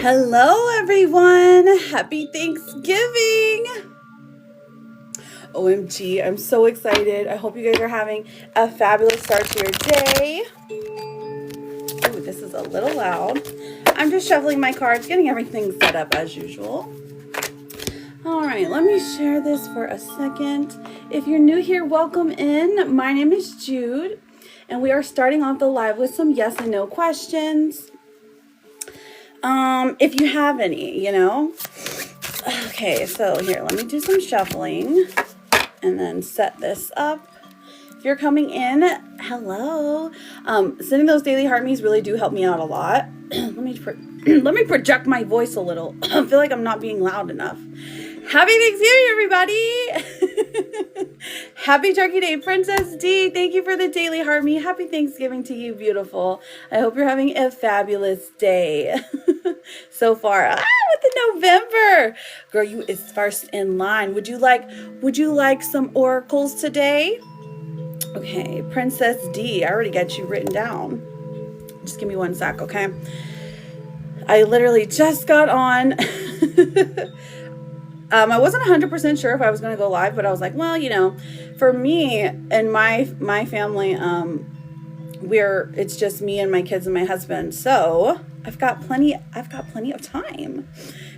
Hello, everyone. Happy Thanksgiving. OMG, I'm so excited. I hope you guys are having a fabulous start to your day. Ooh, this is a little loud. I'm just shuffling my cards, getting everything set up as usual. All right, let me share this for a second. If you're new here, welcome in. My name is Jude, and we are starting off the live with some yes and no questions. If you have any, Okay, so here, let me do some shuffling and then set this up. If you're coming in, hello. Sending those daily heart me's really do help me out a lot. let me project my voice a little. I feel like I'm not being loud enough. Happy Thanksgiving, everybody! Happy Turkey Day, Princess D. Thank you for the daily heart me. Happy Thanksgiving to you, beautiful. I hope you're having a fabulous day so far. With the November, girl, you is first in line. Would you like some oracles today? Okay, Princess D. I already got you written down. Just give me one sec, okay? I literally just got on. I wasn't 100% sure if I was going to go live, but I was like, well, for me and my family, it's just me and my kids and my husband. So I've got plenty of time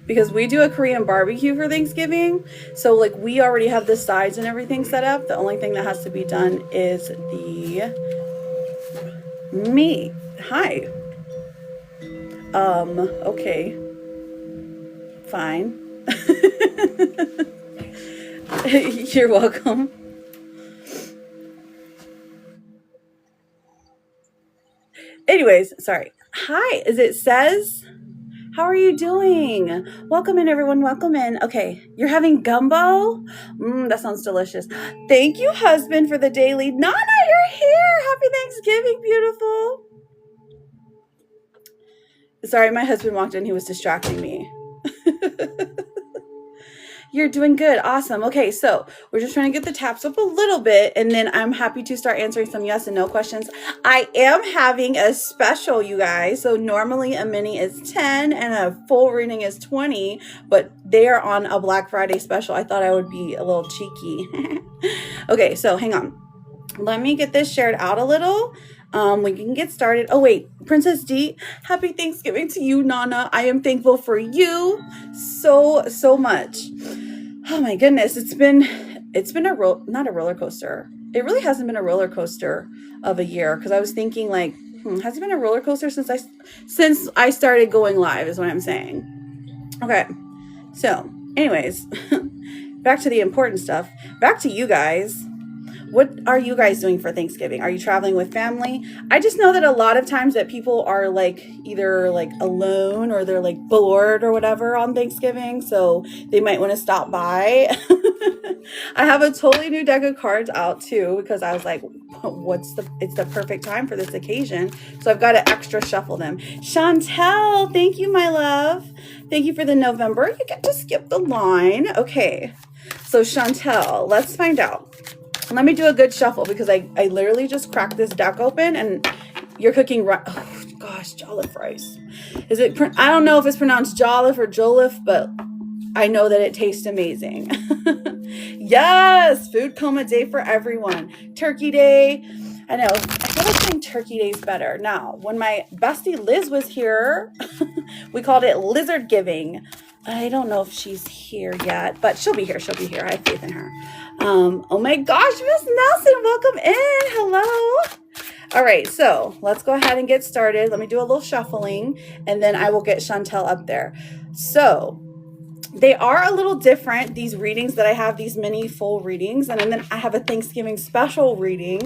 because we do a Korean barbecue for Thanksgiving. So we already have the sides and everything set up. The only thing that has to be done is the meat. Hi. Okay. Fine. You're welcome. Anyways, sorry. Hi, as it says, how are you doing? Welcome in, everyone. Welcome in. Okay, you're having gumbo? That sounds delicious. Thank you, husband, for the daily. Nana, you're here. Happy Thanksgiving, beautiful. Sorry, my husband walked in. He was distracting me. You're doing good. Awesome. Okay, so we're just trying to get the taps up a little bit, and then I'm happy to start answering some yes and no questions. I am having a special, you guys. So normally a mini is 10 and a full reading is 20, but they are on a Black Friday special. I thought I would be a little cheeky. Okay, so hang on. Let me get this shared out a little. We can get started. Oh wait, Princess D, happy Thanksgiving to you, Nana. I am thankful for you so much. Oh my goodness, it's been not a roller coaster. It really hasn't been a roller coaster of a year, because I was thinking has it been a roller coaster since I started going live is what I'm saying. Okay, so anyways, back to the important stuff. Back to you guys. What are you guys doing for Thanksgiving? Are you traveling with family? I just know that a lot of times that people are either alone or they're bored or whatever on Thanksgiving. So they might want to stop by. I have a totally new deck of cards out too, because I was like, it's the perfect time for this occasion. So I've got to extra shuffle them. Chantel, thank you, my love. Thank you for the November. You get to skip the line. Okay. So Chantel, let's find out. Let me do a good shuffle, because I literally just cracked this deck open and you're cooking oh gosh, jollof rice. I don't know if it's pronounced jollof or jollof, but I know that it tastes amazing. Yes, food coma day for everyone. Turkey Day. I know, I feel like saying Turkey Day is better. Now, when my bestie Liz was here, we called it Lizard Giving. I don't know if she's here yet, but she'll be here. I have faith in her. Oh my gosh, Miss Nelson, welcome in. Hello. All right, so let's go ahead and get started. Let me do a little shuffling, and then I will get Chantel up there. So they are a little different, these readings that I have, these mini full readings, and then I have a Thanksgiving special reading,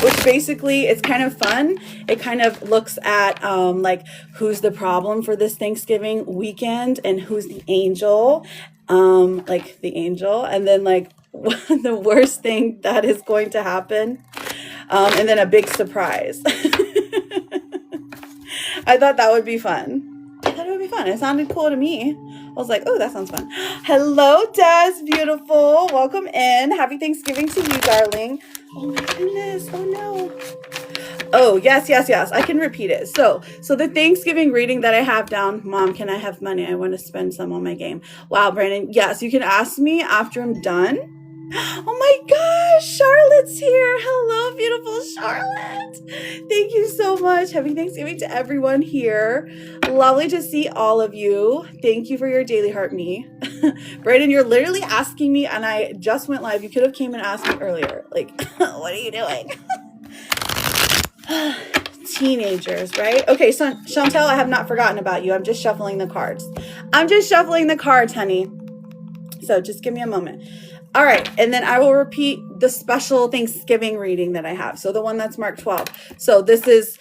which basically is kind of fun. It kind of looks at who's the problem for this Thanksgiving weekend and who's the angel, the angel, and then the worst thing that is going to happen, and then a big surprise. I thought that would be fun. It sounded cool to me. I was like, oh, that sounds fun. Hello, Des, beautiful. Welcome in. Happy Thanksgiving to you, darling. Oh my goodness. Oh no. Oh, yes, yes, yes. I can repeat it. So the Thanksgiving reading that I have down, Mom, can I have money? I want to spend some on my game. Wow, Brandon. Yes, you can ask me after I'm done. Oh my gosh, Charlotte's here. Hello, beautiful Charlotte. Thank you so much. Happy Thanksgiving to everyone here. Lovely to see all of you. Thank you for your daily heart me. Brayden, you're literally asking me, and I just went live. You could have came and asked me earlier. Like, what are you doing? Teenagers, right? Okay, so Chantel, I have not forgotten about you. I'm just shuffling the cards. Honey. So just give me a moment. All right, and then I will repeat the special Thanksgiving reading that I have. So the one that's marked 12. So this is,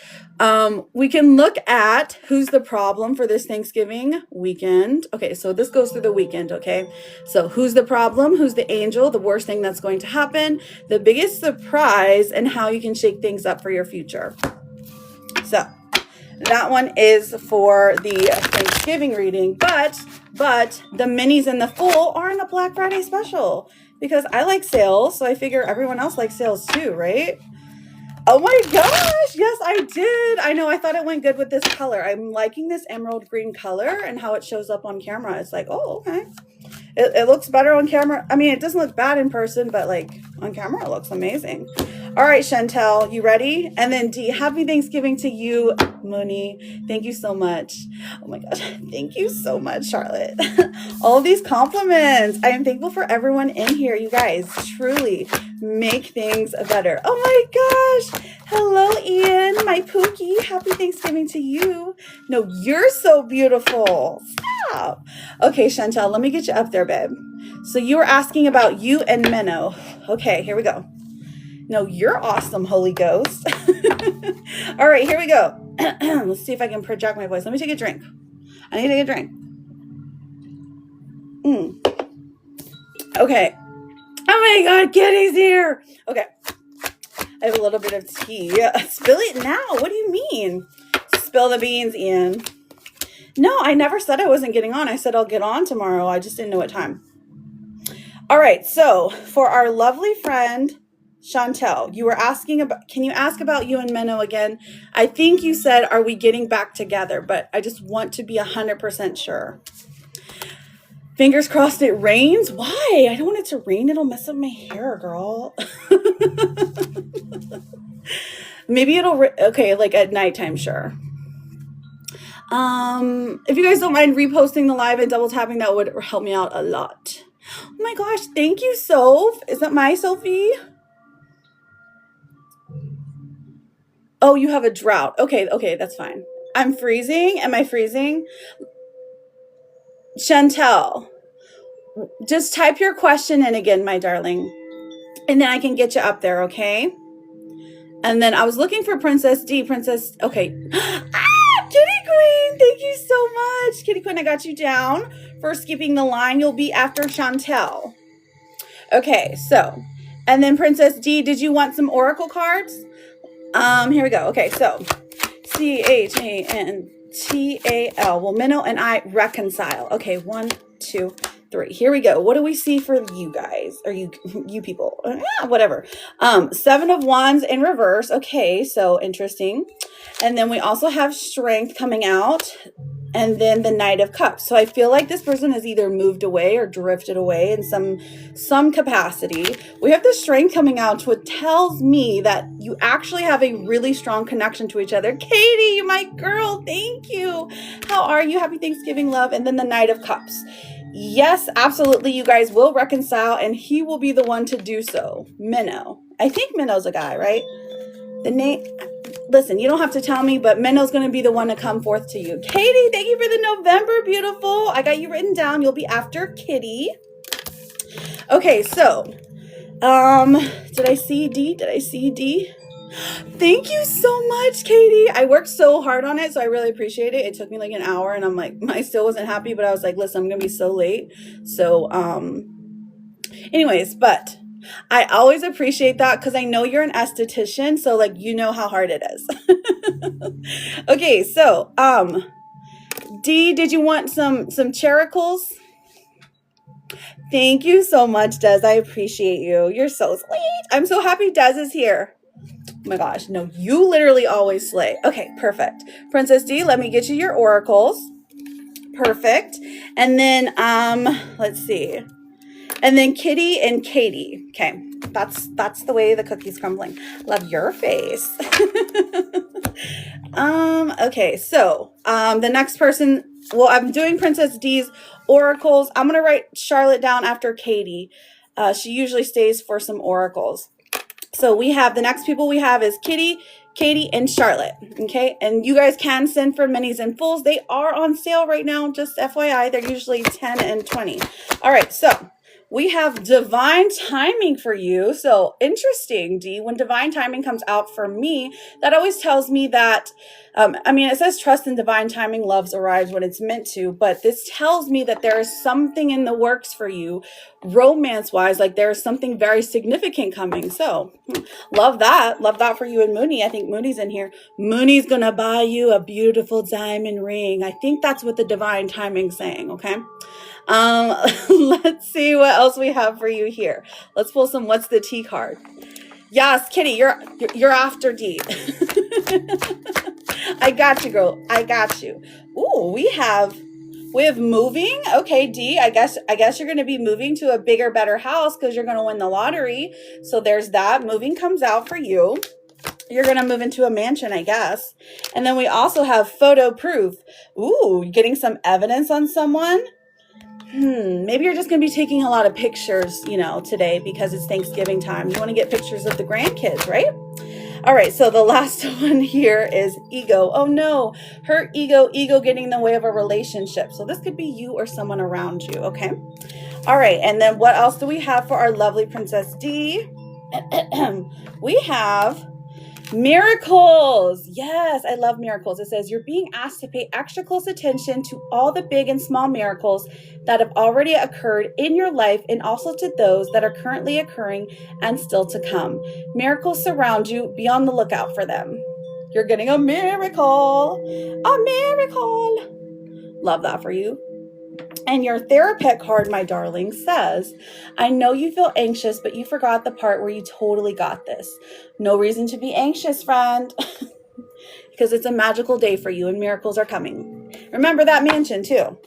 we can look at who's the problem for this Thanksgiving weekend. Okay, so this goes through the weekend, okay? So who's the problem? Who's the angel? The worst thing that's going to happen? The biggest surprise, and how you can shake things up for your future. So that one is for the Thanksgiving reading, but the minis and the full are in a Black Friday special because I like sales, so I figure everyone else likes sales too, right? Oh my gosh, yes, I did. I know, I thought it went good with this color. I'm liking this emerald green color and how it shows up on camera. It's like, oh, okay. It looks better on camera. I mean, it doesn't look bad in person, but like on camera, it looks amazing. All right, Chantel, you ready? And then D, happy Thanksgiving to you, Mooney. Thank you so much. Oh my gosh, thank you so much, Charlotte. All of these compliments. I am thankful for everyone in here. You guys truly make things better. Oh my gosh. Hello, Ian, my Pookie. Happy Thanksgiving to you. No, you're so beautiful. Stop. Okay, Chantel, let me get you up there, babe. So you were asking about you and Minnow. Okay, here we go. No, you're awesome, Holy Ghost. All right, here we go. Let's see if I can project my voice. Let me take a drink. I need to take a drink. Okay. Oh my God, Kitty's here. Okay. I have a little bit of tea. Spill it now. What do you mean? Spill the beans, Ian. No, I never said I wasn't getting on. I said I'll get on tomorrow. I just didn't know what time. All right, so for our lovely friend, Chantel, you were asking about, can you ask about you and Menno again? I think you said, are we getting back together? But I just want to be 100% sure. Fingers crossed it rains. Why? I don't want it to rain. It'll mess up my hair, girl. Maybe it'll, okay, like at nighttime, sure. If you guys don't mind reposting the live and double tapping, that would help me out a lot. Oh my gosh, thank you, Soph. Is that my Sophie? Oh, you have a drought. Okay, that's fine. I'm freezing. Am I freezing? Chantel, just type your question in again, my darling, and then I can get you up there, okay? And then I was looking for Princess D. Okay. Kitty Queen, thank you so much. Kitty Queen, I got you down for skipping the line. You'll be after Chantel. Okay, so, and then Princess D, did you want some oracle cards? Here we go. Okay, so Chantal. Well, Minnow and I reconcile. Okay, 1, 2, 3. Here we go. What do we see for you guys? Or you people? Whatever. 7 of Wands in reverse. Okay, so interesting. And then we also have Strength coming out. And then the Knight of Cups. So I feel like this person has either moved away or drifted away in some capacity. We have the Strength coming out, which tells me that you actually have a really strong connection to each other. Katie, my girl, thank you. How are you? Happy Thanksgiving, love. And then the Knight of Cups. Yes, absolutely. You guys will reconcile, and he will be the one to do so. Minnow. I think Minnow's a guy, right? The name... Listen, you don't have to tell me, but Minnow's going to be the one to come forth to you. Katie, thank you for the November, beautiful. I got you written down. You'll be after Kitty. Okay, so, did I see D? Thank you so much, Katie. I worked so hard on it, so I really appreciate it. It took me like an hour, and I'm like, I still wasn't happy, but I was like, listen, I'm going to be so late. So, anyways, but... I always appreciate that because I know you're an esthetician, so like you know how hard it is. Okay, so D, did you want some characles? Thank you so much, Des. I appreciate you. You're so sweet. I'm so happy Des is here. Oh my gosh, no, you literally always slay. Okay, perfect. Princess D, let me get you your oracles. Perfect. And then, let's see. And then Kitty and Katie. Okay, that's the way the cookie's crumbling. Love your face. Okay, so the next person, well, I'm doing Princess D's oracles. I'm gonna write Charlotte down after Katie. She usually stays for some oracles. So we have the next people we have is Kitty, Katie, and Charlotte. Okay, and you guys can send for minis and fulls. They are on sale right now, just FYI. They're usually 10 and 20. All right, so we have divine timing for you. So interesting, D. When divine timing comes out for me, that always tells me that, I mean, it says trust in divine timing, loves arrives when it's meant to, but this tells me that there is something in the works for you, romance-wise, like there is something very significant coming. So love that. Love that for you and Mooney. I think Mooney's in here. Mooney's gonna buy you a beautiful diamond ring. I think that's what the divine timing's saying, okay? Let's see what else we have for you here. Let's pull some what's the tea card. Yes, Kitty, you're after D. I got you, girl. I got you. Ooh, we have moving. Okay, D, I guess you're going to be moving to a bigger, better house because you're going to win the lottery. So there's that. Moving comes out for you. You're going to move into a mansion, I guess. And then we also have photo proof. Ooh, getting some evidence on someone. Maybe you're just going to be taking a lot of pictures, you know, today because it's Thanksgiving time. You want to get pictures of the grandkids, right? All right, so the last one here is ego. Oh no, her ego getting in the way of a relationship. So this could be you or someone around you, okay? All right, and then what else do we have for our lovely Princess D? We have miracles. Yes, I love miracles. It says you're being asked to pay extra close attention to all the big and small miracles that have already occurred in your life and also to those that are currently occurring and still to come. Miracles surround you. Be on the lookout for them. You're getting a miracle. A miracle. Love that for you. And your therapist card, my darling, says, I know you feel anxious, but you forgot the part where you totally got this. No reason to be anxious, friend, because it's a magical day for you and miracles are coming. Remember that mansion too.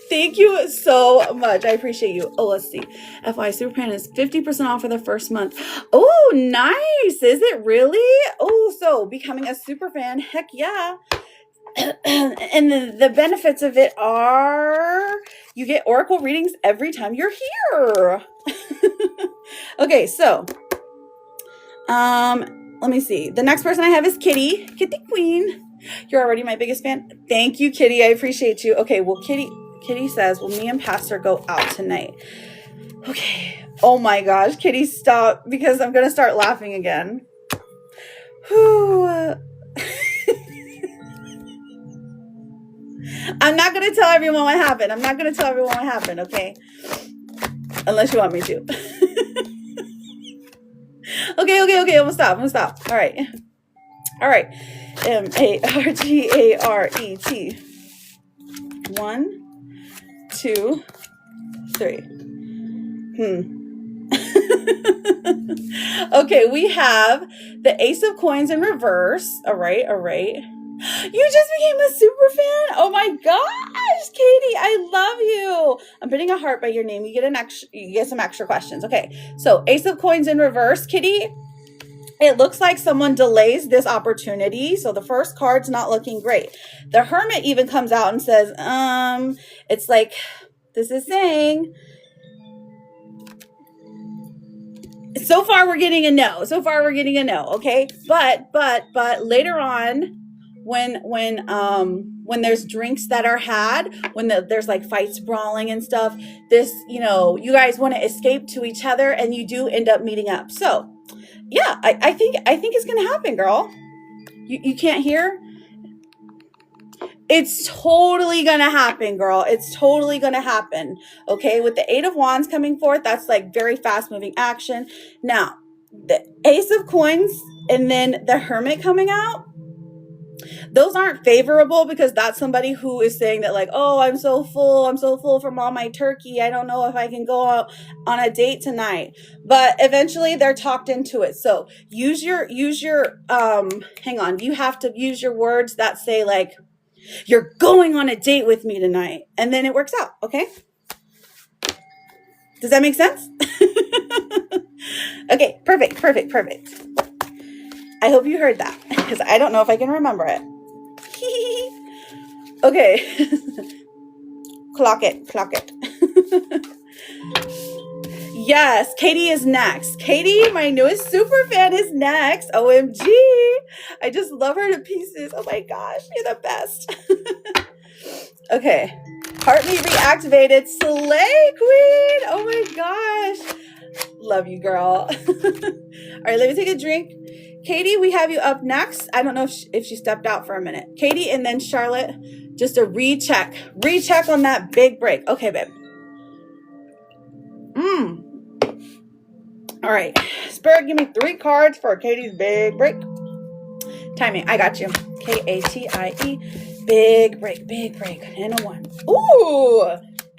Thank you so much. I appreciate you. Oh, let's see. FY Superpan is 50% off for the first month. Oh, nice. Is it really? Oh, so becoming a super fan. Heck yeah. And the benefits of it are you get oracle readings every time you're here. Okay, so let me see. The next person I have is Kitty Queen. You're already my biggest fan. Thank you, Kitty. I appreciate you. Okay, well, Kitty says, well, me and Pastor go out tonight. Okay. Oh my gosh, Kitty, stop, because I'm gonna start laughing again. Whew. I'm not going to tell everyone what happened. Okay? Unless you want me to. Okay. I'm going to stop. All right. Margaret. 1, 2, 3. Okay, we have the Ace of Coins in reverse. All right. You just became a super fan? Oh my gosh, Katie, I love you. I'm putting a heart by your name. You get some extra questions. Okay, so Ace of Coins in reverse, Kitty. It looks like someone delays this opportunity. So the first card's not looking great. The Hermit even comes out and says, it's like, this is saying, so far we're getting a no. Okay, but later on, when there's drinks that are had, when there's like fights, brawling and stuff, this, you know, you guys want to escape to each other and you do end up meeting up. So yeah, I think it's gonna happen, girl. You can't hear? It's totally gonna happen, girl. It's totally gonna happen. Okay, with the 8 of Wands coming forth, that's like very fast moving action. Now, the Ace of Coins and then the Hermit coming out, Those aren't favorable because that's somebody who is saying that like, oh, I'm so full from all my turkey, I don't know if I can go out on a date tonight. But eventually they're talked into it. So use your hang on, you have to use your words that say like, you're going on a date with me tonight, and then it works out. Okay, does that make sense? Okay, perfect. I hope you heard that because I don't know if I can remember it. Okay. Clock it. Yes, Katie is next. Katie, my newest super fan, is next. OMG. I just love her to pieces. Oh my gosh, you're the best. Okay. Heartbeat reactivated. Slay Queen. Oh my gosh. Love you, girl. All right, let me take a drink. Katie, we have you up next. I don't know if she stepped out for a minute. Katie and then Charlotte, just a recheck on that big break. Okay, babe. All right, Spirit, give me 3 cards for Katie's big break. Timing, I got you. Katie, big break, and a 1. Ooh,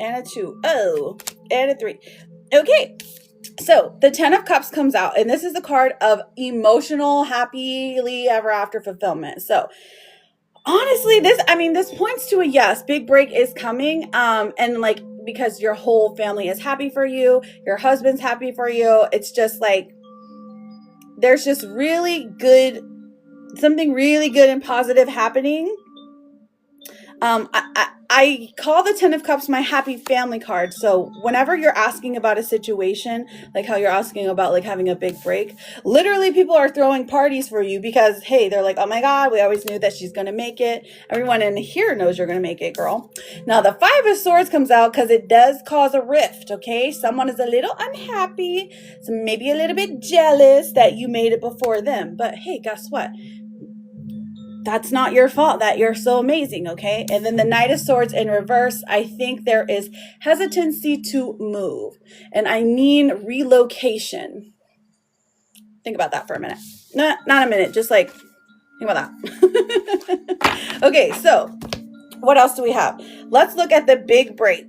and a 2. Oh, and a 3. Okay. So the 10 of Cups comes out, and this is the card of emotional, happily ever after fulfillment. So honestly, this points to a yes. Big break is coming. And like, because your whole family is happy for you, your husband's happy for you. It's just like, there's just something really good and positive happening. I call the 10 of Cups my happy family card. So whenever you're asking about a situation, like how you're asking about like having a big break, literally people are throwing parties for you because, hey, they're like, oh my God, we always knew that she's going to make it. Everyone in here knows you're going to make it, girl. Now the 5 of Swords comes out because it does cause a rift, okay? Someone is a little unhappy, so maybe a little bit jealous that you made it before them. But hey, guess what? That's not your fault that you're so amazing, okay? And then the Knight of Swords in reverse, I think there is hesitancy to move. And I mean relocation. Think about that for a minute. Not a minute, just like, think about that. Okay, so what else do we have? Let's look at the big break.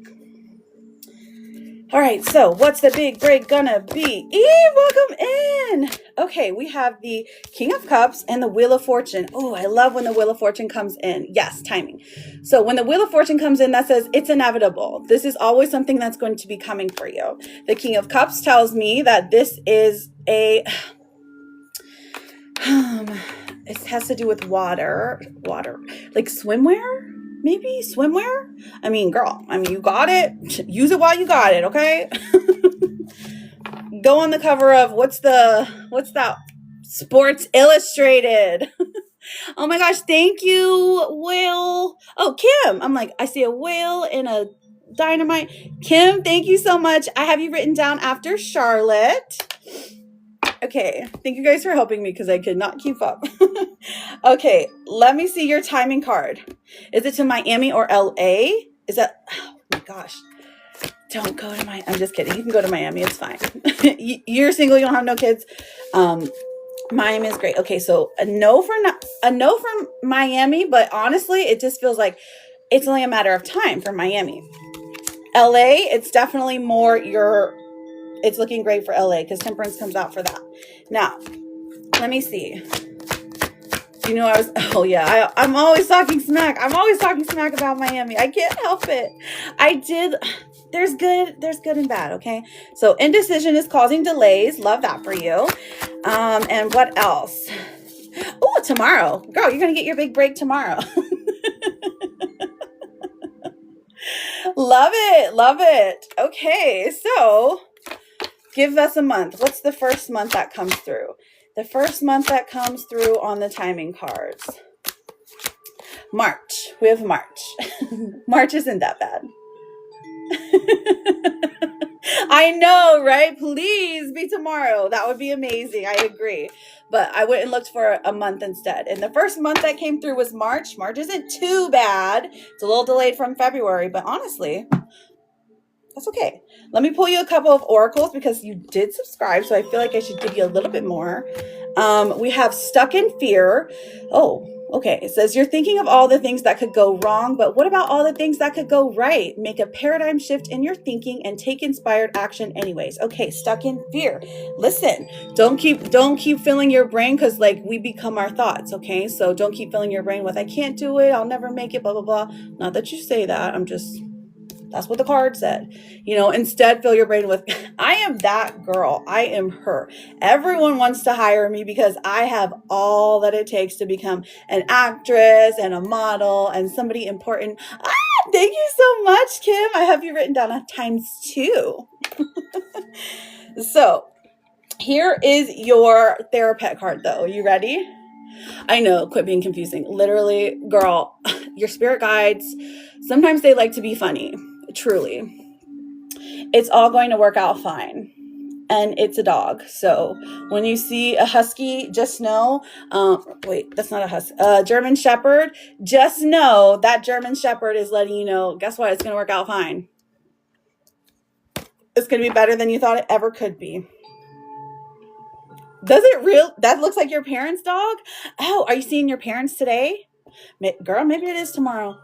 All right, so what's the big break gonna be? Eve, welcome in. Okay, we have the King of Cups and the Wheel of Fortune. Oh, I love when the Wheel of Fortune comes in. Yes, timing. So when the Wheel of Fortune comes in, that says it's inevitable. This is always something that's going to be coming for you. The King of Cups tells me that this is it has to do with water, like swimwear. Maybe swimwear? I mean, girl, you got it. Use it while you got it, okay? Go on the cover of what's that? Sports Illustrated. Oh my gosh, thank you, Will. Oh, Kim. I'm like, I see a whale and a dynamite. Kim, thank you so much. I have you written down after Charlotte. Okay, thank you guys for helping me because I could not keep up. Okay, let me see your timing card. Is it to Miami or LA? Is that, oh my gosh. Don't go to Miami. I'm just kidding. You can go to Miami. It's fine. You're single. You don't have no kids. Miami is great. Okay, so a no from Miami, but honestly, it just feels like it's only a matter of time for Miami. LA, it's definitely more it's looking great for LA because Temperance comes out for that. Now, let me see. You know, I'm always talking smack. I'm always talking smack about Miami. I can't help it. There's good and bad, okay? So indecision is causing delays. Love that for you. And what else? Oh, tomorrow. Girl, you're going to get your big break tomorrow. Love it. Okay, so give us a month. What's the first month that comes through? The first month that comes through on the timing cards. March. We have March. March isn't that bad. I know, right? Please be tomorrow. That would be amazing. I agree. But I went and looked for a month instead. And the first month that came through was March. March isn't too bad. It's a little delayed from February, but honestly, that's okay. Let me pull you a couple of oracles because you did subscribe, so I feel like I should give you a little bit more. We have Stuck in Fear. Oh, Okay, it says you're thinking of all the things that could go wrong, but what about all the things that could go right? Make a paradigm shift in your thinking and take inspired action anyways. Okay, stuck in fear. Listen, don't keep filling your brain, because like we become our thoughts, okay? So don't keep filling your brain with I can't do it, I'll never make it, blah blah blah. Not that you say that. That's what the card said. Instead fill your brain with, I am that girl. I am her. Everyone wants to hire me because I have all that it takes to become an actress and a model and somebody important. Thank you so much, Kim. I have you written down a ×2. So here is your therapist card though. You ready? I know, quit being confusing. Literally, girl, your spirit guides, sometimes they like to be funny. Truly. It's all going to work out fine. And it's a dog. So when you see a husky, just know, wait, that's not a husky, German Shepherd, just know that German Shepherd is letting you know, guess what? It's going to work out fine. It's going to be better than you thought it ever could be. That looks like your parents' dog? Oh, are you seeing your parents today? Girl, maybe it is tomorrow.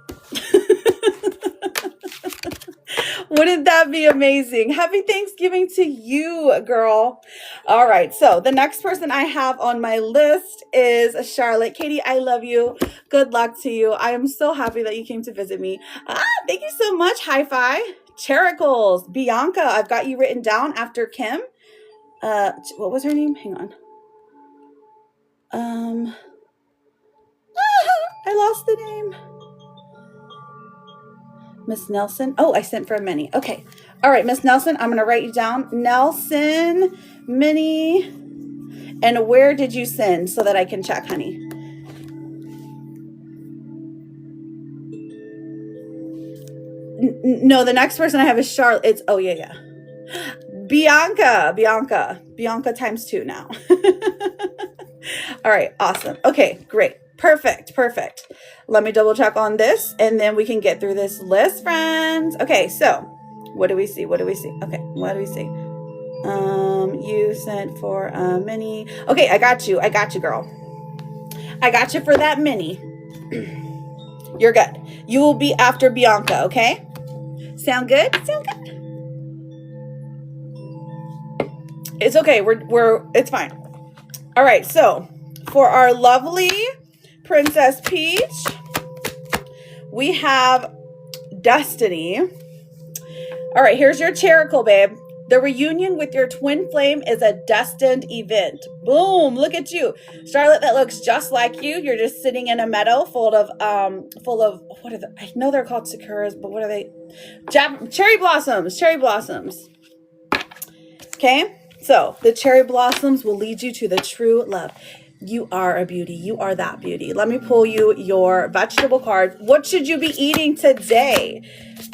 Wouldn't that be amazing? Happy Thanksgiving to you, girl. All right. So the next person I have on my list is Charlotte. Katie, I love you. Good luck to you. I am so happy that you came to visit me. Thank you so much. High five. Charicles. Bianca, I've got you written down after Kim. What was her name? Hang on. I lost the name. Miss Nelson. Oh, I sent for a Minnie. Okay. All right, Miss Nelson, I'm going to write you down. Nelson, Minnie, and where did you send so that I can check, honey? No, the next person I have is Charlotte. Oh, yeah. Bianca ×2 now. All right, awesome. Okay, great. Perfect. Let me double check on this and then we can get through this list, friends. Okay, so what do we see? Okay, what do we see? You sent for a Minnie. Okay, I got you, girl. I got you for that Minnie. You're good. You will be after Bianca, okay? Sound good? It's okay. It's fine. All right, so for our lovely Princess Peach, we have Destiny. All right, here's your Chericle, babe. The reunion with your twin flame is a destined event. Boom, look at you. Charlotte, that looks just like you. You're just sitting in a meadow full of what are I know they're called sakuras, but what are they? Cherry blossoms. Okay, so the cherry blossoms will lead you to the true love. You are a beauty. You are that beauty. Let me pull you your vegetable card. What should you be eating today?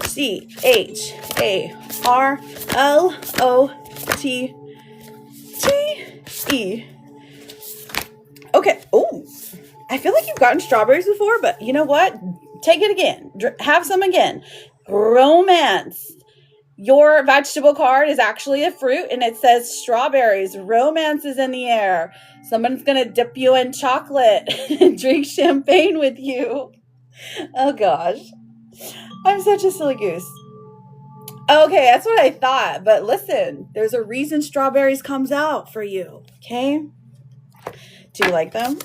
CHARLOTTE. Okay. Oh, I feel like you've gotten strawberries before, but you know what? Take it again. Have some again. Romance. Your vegetable card is actually a fruit and it says strawberries. Romance is in the air. Someone's going to dip you in chocolate and drink champagne with you. Oh gosh. I'm such a silly goose. Okay, that's what I thought. But listen, there's a reason strawberries comes out for you. Okay? Do you like them?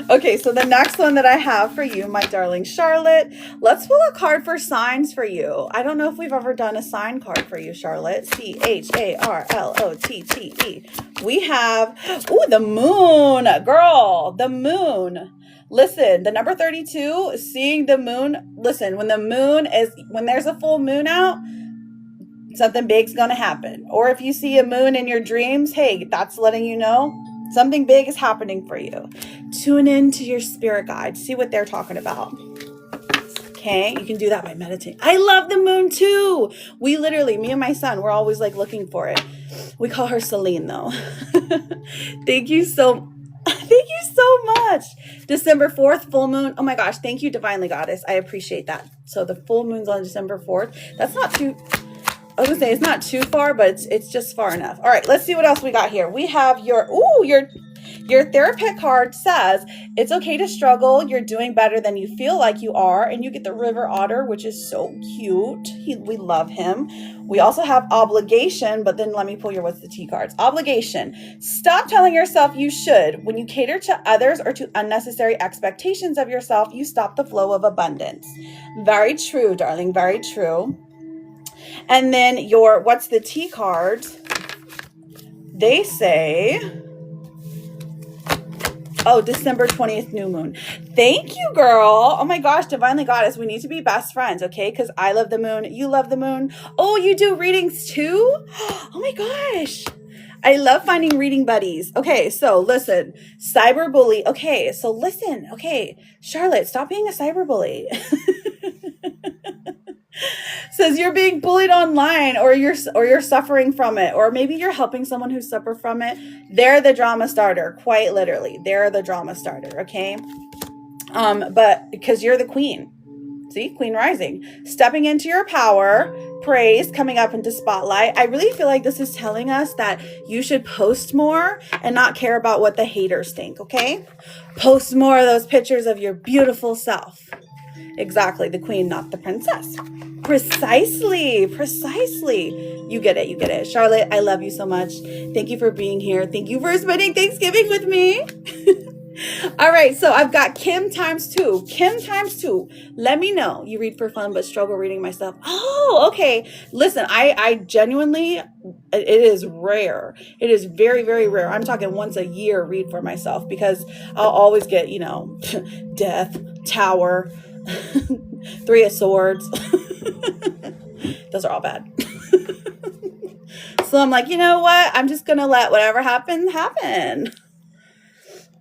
Okay, so the next one that I have for you, my darling Charlotte, let's pull a card for signs for you. I don't know if we've ever done a sign card for you, Charlotte. CHARLOTTE. We have, the moon, girl, the moon. Listen, the number 32, seeing the moon. Listen, when there's a full moon out, something big's going to happen. Or if you see a moon in your dreams, hey, that's letting you know something big is happening for you. Tune into your spirit guide. See what they're talking about. Okay, you can do that by meditating. I love the moon too. Me and my son, we're always like looking for it. We call her Celine though. Thank you so much. December 4th, full moon. Oh my gosh, thank you, Divinely Goddess. I appreciate that. So the full moon's on December 4th. That's not too... I was gonna say it's not too far, but it's just far enough. All right, let's see what else we got here. We have your Your therapist card says it's okay to struggle. You're doing better than you feel like you are. And you get the river otter, which is so cute. We love him. We also have obligation, but then let me pull your what's the T cards. Obligation. Stop telling yourself you should. When you cater to others or to unnecessary expectations of yourself, you stop the flow of abundance. Very true, darling. Very true. And then your what's the T cards? They say, oh, December 20th, new moon. Thank you, girl. Oh my gosh, Divinely Goddess, we need to be best friends, okay? Because I love the moon. You love the moon. Oh, you do readings too? Oh my gosh. I love finding reading buddies. Okay, so listen, cyberbully. Okay, so listen. Okay, Charlotte, stop being a cyberbully. Says you're being bullied online or you're suffering from it, or maybe you're helping someone who suffer from it. They're the drama starter, quite literally. They're the drama starter, okay? But because you're the queen. See, Queen Rising. Stepping into your power, praise, coming up into spotlight. I really feel like this is telling us that you should post more and not care about what the haters think, okay? Post more of those pictures of your beautiful self. Exactly, the queen, not the princess. Precisely. You get it. Charlotte, I love you so much. Thank you for being here. Thank you for spending Thanksgiving with me. All right, so I've got Kim times two. Let me know. You read for fun, but struggle reading myself. Oh, okay. Listen, I genuinely, it is rare. It is very, very rare. I'm talking once a year read for myself because I'll always get, death, tower, Three of Swords. Those are all bad. So I'm like, you know what? I'm just going to let whatever happen.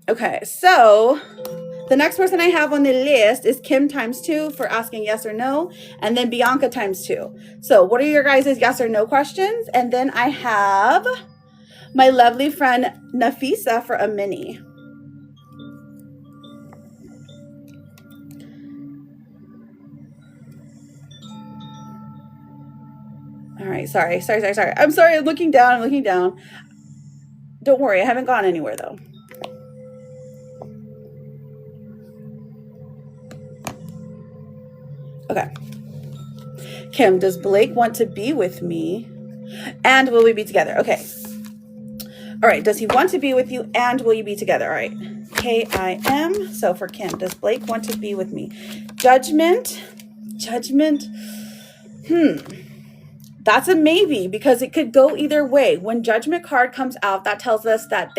Okay, so the next person I have on the list is Kim times 2 for asking yes or no, and then Bianca times 2. So what are your guys' yes or no questions? And then I have my lovely friend Nafisa for a mini. All right, sorry. I'm sorry, I'm looking down. Don't worry, I haven't gone anywhere though. Okay. Kim, does Blake want to be with me? And will we be together? Okay. All right, does he want to be with you and will you be together? All right. K-I-M. So for Kim, does Blake want to be with me? Judgment. That's a maybe because it could go either way. When Judgment card comes out, that tells us that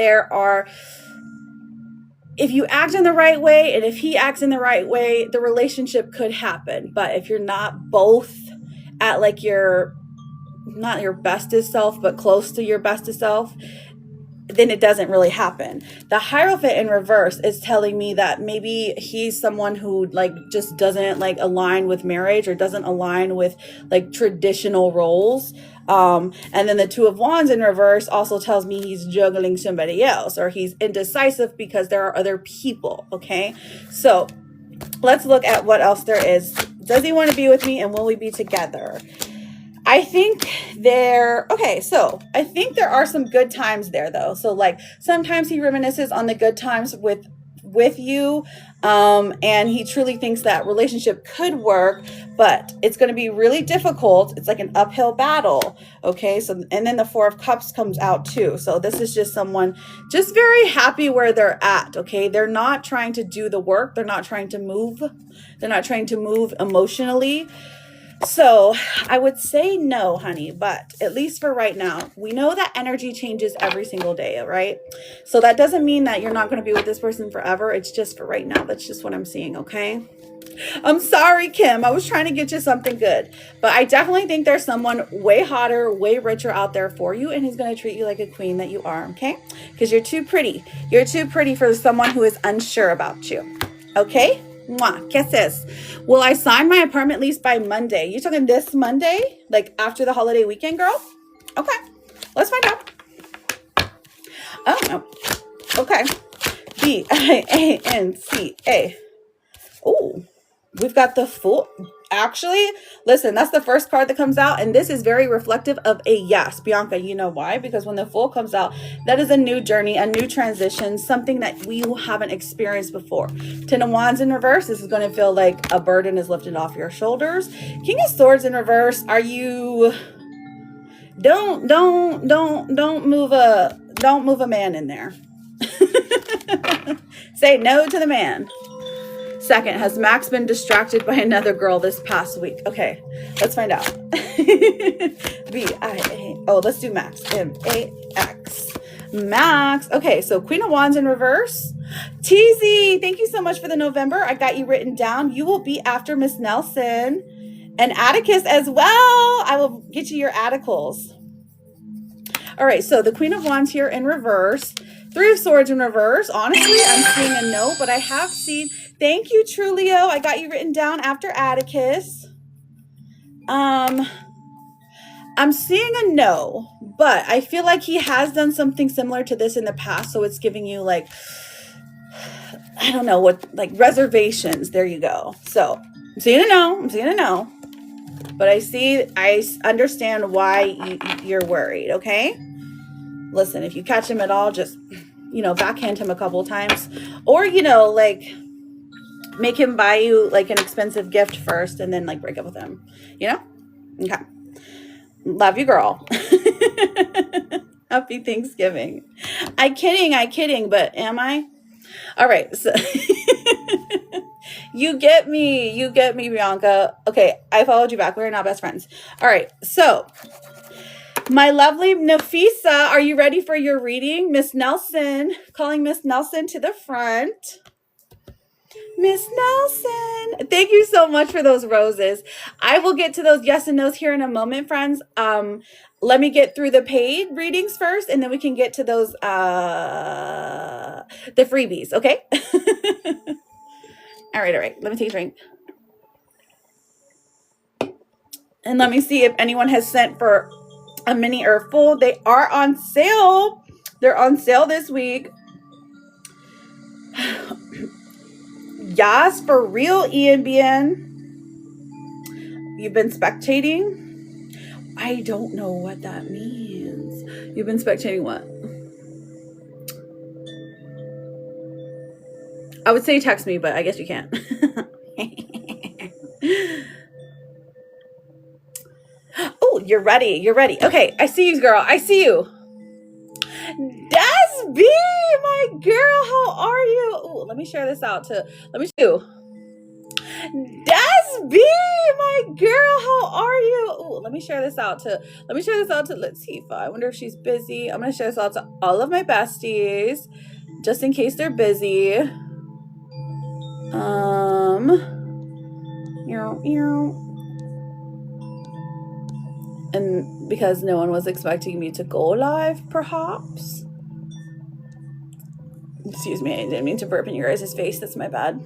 if you act in the right way and if he acts in the right way, the relationship could happen. But if you're not both at like not your bestest self, but close to your bestest self, then it doesn't really happen. The Hierophant in reverse is telling me that maybe he's someone who like just doesn't like align with marriage or doesn't align with like traditional roles. And then the Two of Wands in reverse also tells me he's juggling somebody else or he's indecisive because there are other people. Okay, so let's look at what else there is. Does he want to be with me and will we be together? I think there are some good times there though. So like sometimes he reminisces on the good times with you. And he truly thinks that relationship could work, but it's going to be really difficult. It's like an uphill battle. Okay. So, and then the Four of Cups comes out too. So this is just someone just very happy where they're at. Okay. They're not trying to do the work. They're not trying to move. They're not trying to move emotionally. So I would say no, honey, but at least for right now, we know that energy changes every single day, right? So that doesn't mean that you're not going to be with this person forever. It's just for right now. That's just what I'm seeing, okay? I'm sorry, Kim. I was trying to get you something good, but I definitely think there's someone way hotter, way richer out there for you, and he's going to treat you like a queen that you are, okay? Because you're too pretty. You're too pretty for someone who is unsure about you, okay? Mwah, kisses. Will I sign my apartment lease by Monday? You talking this Monday? Like after the holiday weekend, girl? Okay, let's find out. Oh, no. Okay. Bianca. Oh, we've got the Fool. Actually, listen, that's the first card that comes out, and this is very reflective of a yes. Bianca, you know why? Because when the Fool comes out, that is a new journey, a new transition, something that we haven't experienced before. Ten of Wands in reverse, this is going to feel like a burden is lifted off your shoulders. King of Swords in reverse, are you... Don't move a man in there. Say no to the man. Second, has Max been distracted by another girl this past week? Okay, let's find out. V-I-A. Oh, let's do Max. M-A-X. Max. Okay, so Queen of Wands in reverse. Teasy, thank you so much for the November. I got you written down. You will be after Miss Nelson. And Atticus as well. I will get you your Atticles. All right, so the Queen of Wands here in reverse. Three of Swords in reverse. Honestly, I'm seeing a no, but I have seen... Thank you, Trulio. I got you written down after Atticus. I'm seeing a no, but I feel like he has done something similar to this in the past, so it's giving you like, I don't know what, like reservations. There you go. So I'm seeing a no, but I understand why you're worried. Okay. Listen, if you catch him at all, just, backhand him a couple of times, or, like make him buy you like an expensive gift first and then like break up with him, Okay. Love you, girl. Happy Thanksgiving. I kidding, but am I? All right. So you get me, Bianca. Okay. I followed you back. We're not best friends. All right. So my lovely Nafisa, are you ready for your reading? Miss Nelson, calling Miss Nelson to the front. Miss Nelson, thank you so much for those roses. I will get to those yes and no's here in a moment, friends. Let me get through the paid readings first, and then we can get to those, the freebies, okay? All right. Let me take a drink. And let me see if anyone has sent for a mini or full. They are on sale. They're on sale this week. Yes, for real, ENBN. You've been spectating? I don't know what that means. You've been spectating what? I would say text me, but I guess you can't. Oh, you're ready. Okay, I see you, girl. I see you. Des B, my girl, how are you? Oh, let me share this out to, Des B, my girl, how are you? Oh, let me share this out to, Latifa. I wonder if she's busy. I'm going to share this out to all of my besties, just in case they're busy. And because no one was expecting me to go live, perhaps. Excuse me, I didn't mean to burp in your guys' face. That's my bad.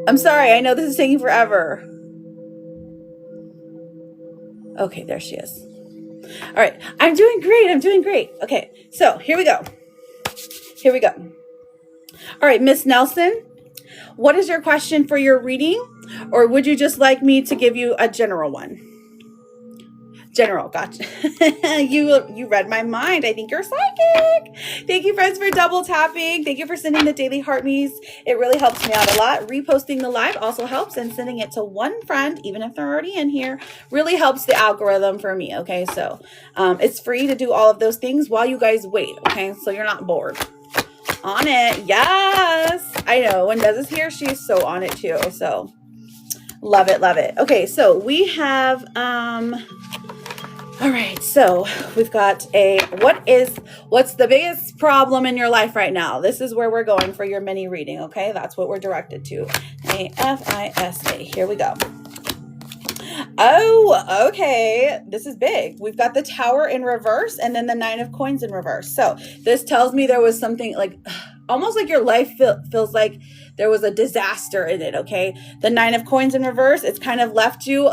I'm sorry, I know this is taking forever. Okay, there she is. All right, I'm doing great. Okay, so here we go. All right, Miss Nelson, what is your question for your reading? Or would you just like me to give you a general one? General, gotcha. You read my mind. I think you're psychic. Thank you, friends, for double tapping. Thank you for sending the daily heart me's. It really helps me out a lot. Reposting the live also helps, and sending it to one friend, even if they're already in here, really helps the algorithm for me. Okay, so it's free to do all of those things while you guys wait. Okay, so you're not bored. On it. Yes, I know. When Des is here, she's so on it too. So love it. Okay, so we have all right, so we've got what's the biggest problem in your life right now? This is where we're going for your mini reading, okay? That's what we're directed to. AFISA. Here we go. Oh, okay. This is big. We've got the Tower in reverse and then the Nine of Coins in reverse. So this tells me there was something like, almost like your life feels like there was a disaster in it, okay? The Nine of Coins in reverse, it's kind of left you,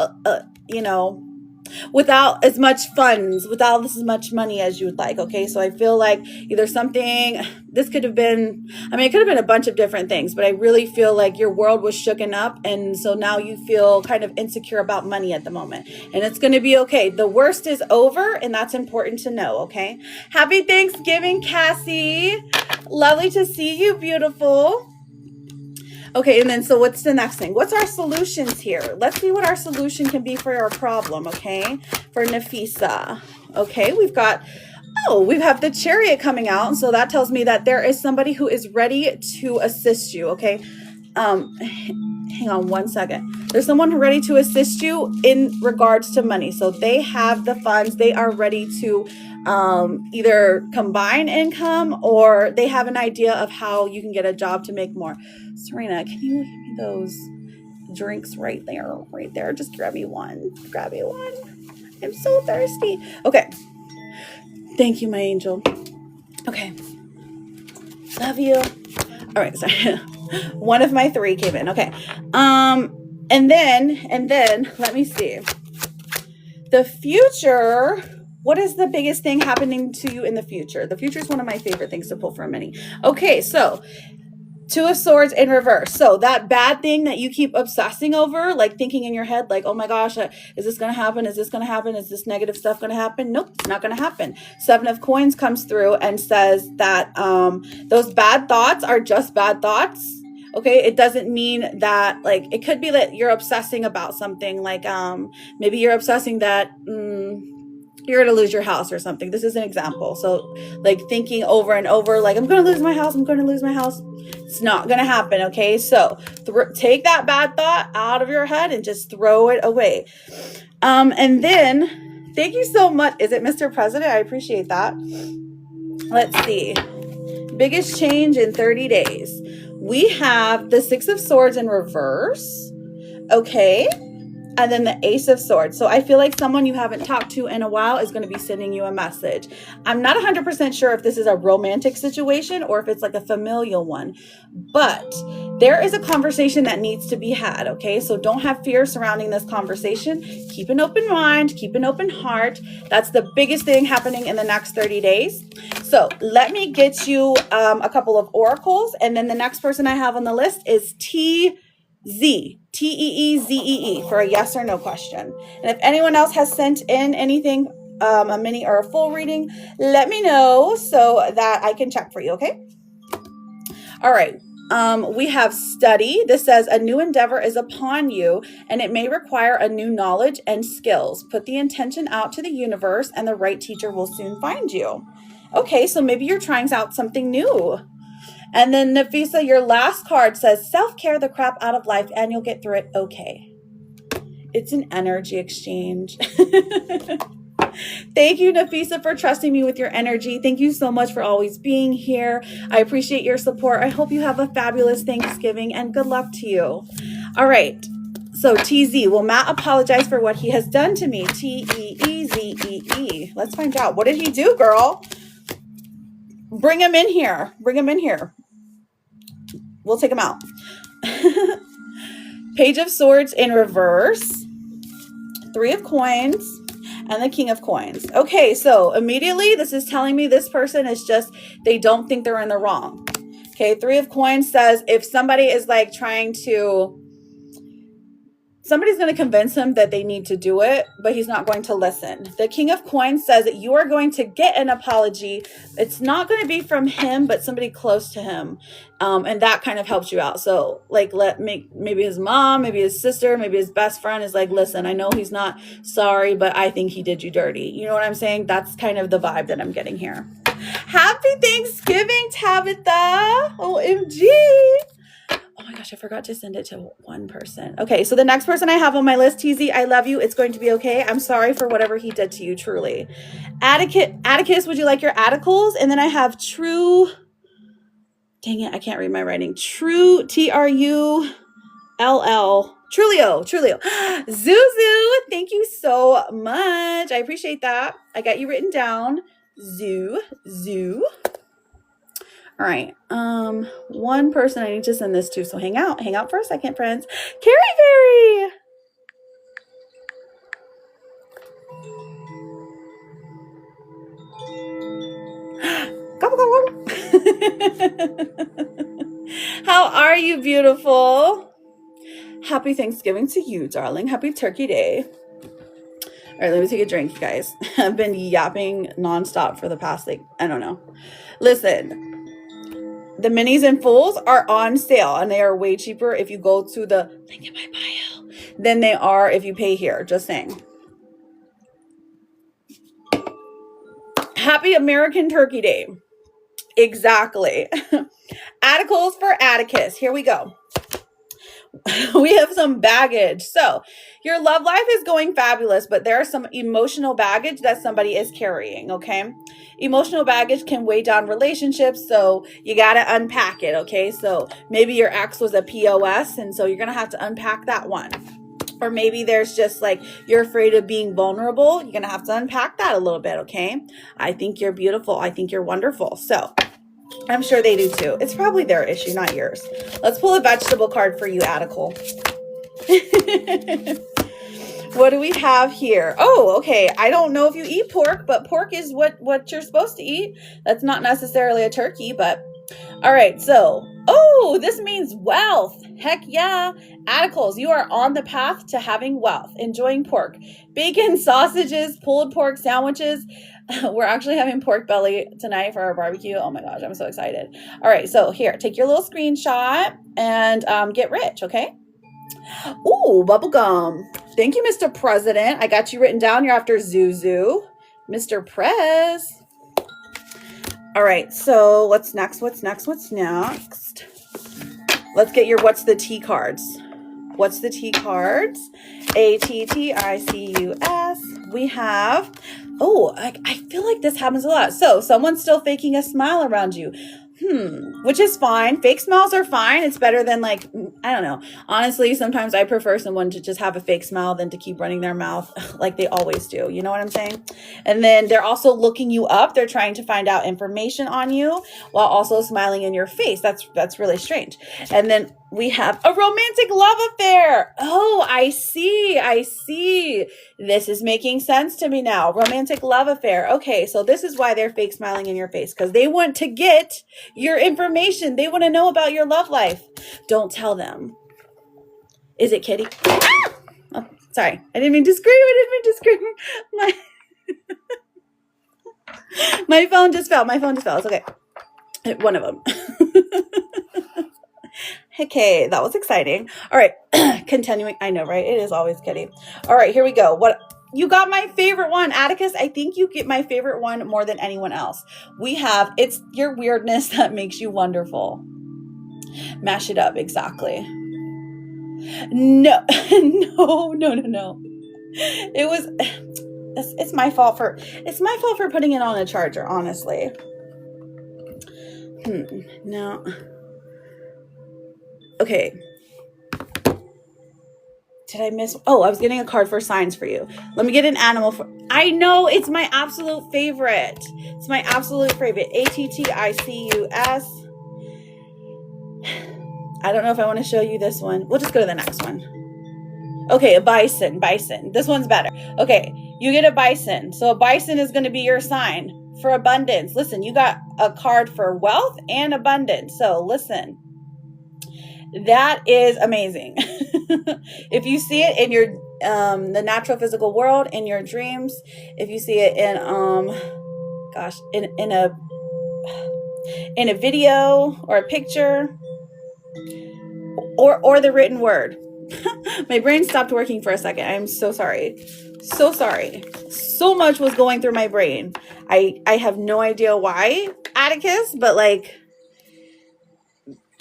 without as much funds, without as much money as you would like. Okay, so I feel like either something, this could have been, I mean, it could have been a bunch of different things, but I really feel like your world was shooken up, and so now you feel kind of insecure about money at the moment, and it's going to be okay. The worst is over, and that's important to know. Okay, happy Thanksgiving, Cassie. Lovely to see you, beautiful. Okay, and then so what's the next thing? What's our solutions here? Let's see what our solution can be for our problem, okay? For Nafisa. Okay, we have the Chariot coming out, so that tells me that there is somebody who is ready to assist you, okay? Hang on one second. There's someone ready to assist you in regards to money. So they have the funds. They are ready to either combine income, or they have an idea of how you can get a job to make more. Serena, can you give me those drinks right there? Just grab me one. I'm so thirsty. Okay. Thank you, my angel. Okay. Love you. All right, sorry. One of my 3 came in. Okay. And then let me see. The future. What is the biggest thing happening to you in the future? The future is one of my favorite things to pull for a mini. Okay, so 2 of Swords in reverse. So that bad thing that you keep obsessing over, like thinking in your head, like, oh my gosh, is this going to happen? Is this going to happen? Is this negative stuff going to happen? Nope, it's not going to happen. 7 of Coins comes through and says that those bad thoughts are just bad thoughts. Okay, it doesn't mean that, like, it could be that you're obsessing about something, like maybe you're obsessing that you're going to lose your house or something. This is an example. So like thinking over and over, like, I'm going to lose my house. It's not going to happen. Okay. So take that bad thought out of your head and just throw it away. And then thank you so much. Is it Mr. President? I appreciate that. Let's see. Biggest change in 30 days. We have the 6 of Swords in reverse. Okay. And then the Ace of Swords. So I feel like someone you haven't talked to in a while is going to be sending you a message. I'm not 100% sure if this is a romantic situation or if it's like a familial one, but there is a conversation that needs to be had. Okay. So don't have fear surrounding this conversation. Keep an open mind, keep an open heart. That's the biggest thing happening in the next 30 days. So let me get you a couple of oracles. And then the next person I have on the list is Teezee for a yes or no question. And if anyone else has sent in anything, a mini or a full reading, let me know so that I can check for you. Okay. All right. We have study. This says a new endeavor is upon you and it may require a new knowledge and skills. Put the intention out to the universe and the right teacher will soon find you. Okay. So maybe you're trying out something new. And then Nafisa, your last card says self-care the crap out of life and you'll get through it. Okay. It's an energy exchange. Thank you, Nafisa, for trusting me with your energy. Thank you so much for always being here. I appreciate your support. I hope you have a fabulous Thanksgiving and good luck to you. All right. So TZ, will Matt apologize for what he has done to me? Teezee. Let's find out. What did he do, girl? Bring him in here. We'll take him out. Page of Swords in reverse. 3 of Coins. And the King of Coins. Okay, so immediately this is telling me this person is just, they don't think they're in the wrong. Okay, 3 of Coins says if somebody is like somebody's going to convince him that they need to do it, but he's not going to listen. The King of Coins says that you are going to get an apology. It's not going to be from him, but somebody close to him. And that kind of helps you out. So like maybe his mom, maybe his sister, maybe his best friend is like, listen, I know he's not sorry, but I think he did you dirty. You know what I'm saying? That's kind of the vibe that I'm getting here. Happy Thanksgiving, Tabitha. OMG. Oh my gosh, I forgot to send it to one person. Okay, so the next person I have on my list, TZ, I love you. It's going to be okay. I'm sorry for whatever he did to you, truly. Atticus, would you like your articles? And then I have True. Dang it, I can't read my writing. True, Trull. Trulio. Zuzu, thank you so much. I appreciate that. I got you written down. Zoo. All right. One person I need to send this to. So hang out for a second, friends. Carrie. How are you, beautiful? Happy Thanksgiving to you, darling. Happy Turkey Day. All right, let me take a drink, you guys. I've been yapping nonstop for the past, like, I don't know. Listen, the minis and fulls are on sale, and they are way cheaper if you go to the link in my bio than they are if you pay here. Just saying. Happy American Turkey Day. Exactly. Articles for Atticus. Here we go. We have some baggage. So your love life is going fabulous, but there are some emotional baggage that somebody is carrying, okay? Emotional baggage can weigh down relationships, so you got to unpack it, okay? So maybe your ex was a POS, and so you're going to have to unpack that one. Or maybe there's just like, you're afraid of being vulnerable. You're going to have to unpack that a little bit, okay? I think you're beautiful. I think you're wonderful. So I'm sure they do too. It's probably their issue, not yours. Let's pull a vegetable card for you, Atticle. What do we have here? Oh, okay. I don't know if you eat pork, but pork is what you're supposed to eat. That's not necessarily a turkey, but all right. So, oh, this means wealth. Heck yeah. Atticles, you are on the path to having wealth, enjoying pork, bacon, sausages, pulled pork sandwiches. We're actually having pork belly tonight for our barbecue. Oh my gosh, I'm so excited. All right, so here, take your little screenshot and get rich, okay? Ooh, bubblegum. Thank you, Mr. President. I got you written down. You're after Zuzu. Mr. Prez. All right, so what's next? What's next? Let's get your what's the tea cards. What's the tea cards? ATTICUS. We have, oh, I feel like this happens a lot. So someone's still faking a smile around you. Which is fine. Fake smiles are fine. It's better than like, I don't know. Honestly, sometimes I prefer someone to just have a fake smile than to keep running their mouth like they always do. You know what I'm saying? And then they're also looking you up. They're trying to find out information on you while also smiling in your face. That's really strange. And then we have a romantic love affair. Oh, I see. This is making sense to me now. Romantic love affair. Okay, so this is why they're fake smiling in your face, because they want to get your information. They want to know about your love life. Don't tell them. Is it Kitty? Ah! Oh, sorry. I didn't mean to scream. My phone just fell. It's okay. One of them. Okay, that was exciting. All right, continuing. I know, right? It is always Kitty. All right, here we go. What you got? My favorite one, Atticus. I think you get my favorite one more than anyone else. We have, it's your weirdness that makes you wonderful. Mash it up, exactly. No. It was. It's my fault for putting it on a charger. Honestly. No. Okay. Did I miss? Oh, I was getting a card for signs for you. Let me get an animal for. I know, it's my absolute favorite. ATTICUS. I don't know if I want to show you this one. We'll just go to the next one. Okay, a bison. This one's better. Okay, you get a bison. So a bison is going to be your sign for abundance. Listen, you got a card for wealth and abundance. So listen. That is amazing. If you see it in your the natural physical world, in your dreams, if you see it in in a video or a picture or the written word. My brain stopped working for a second. I'm so sorry. So much was going through my brain. I have no idea why, Atticus, but like,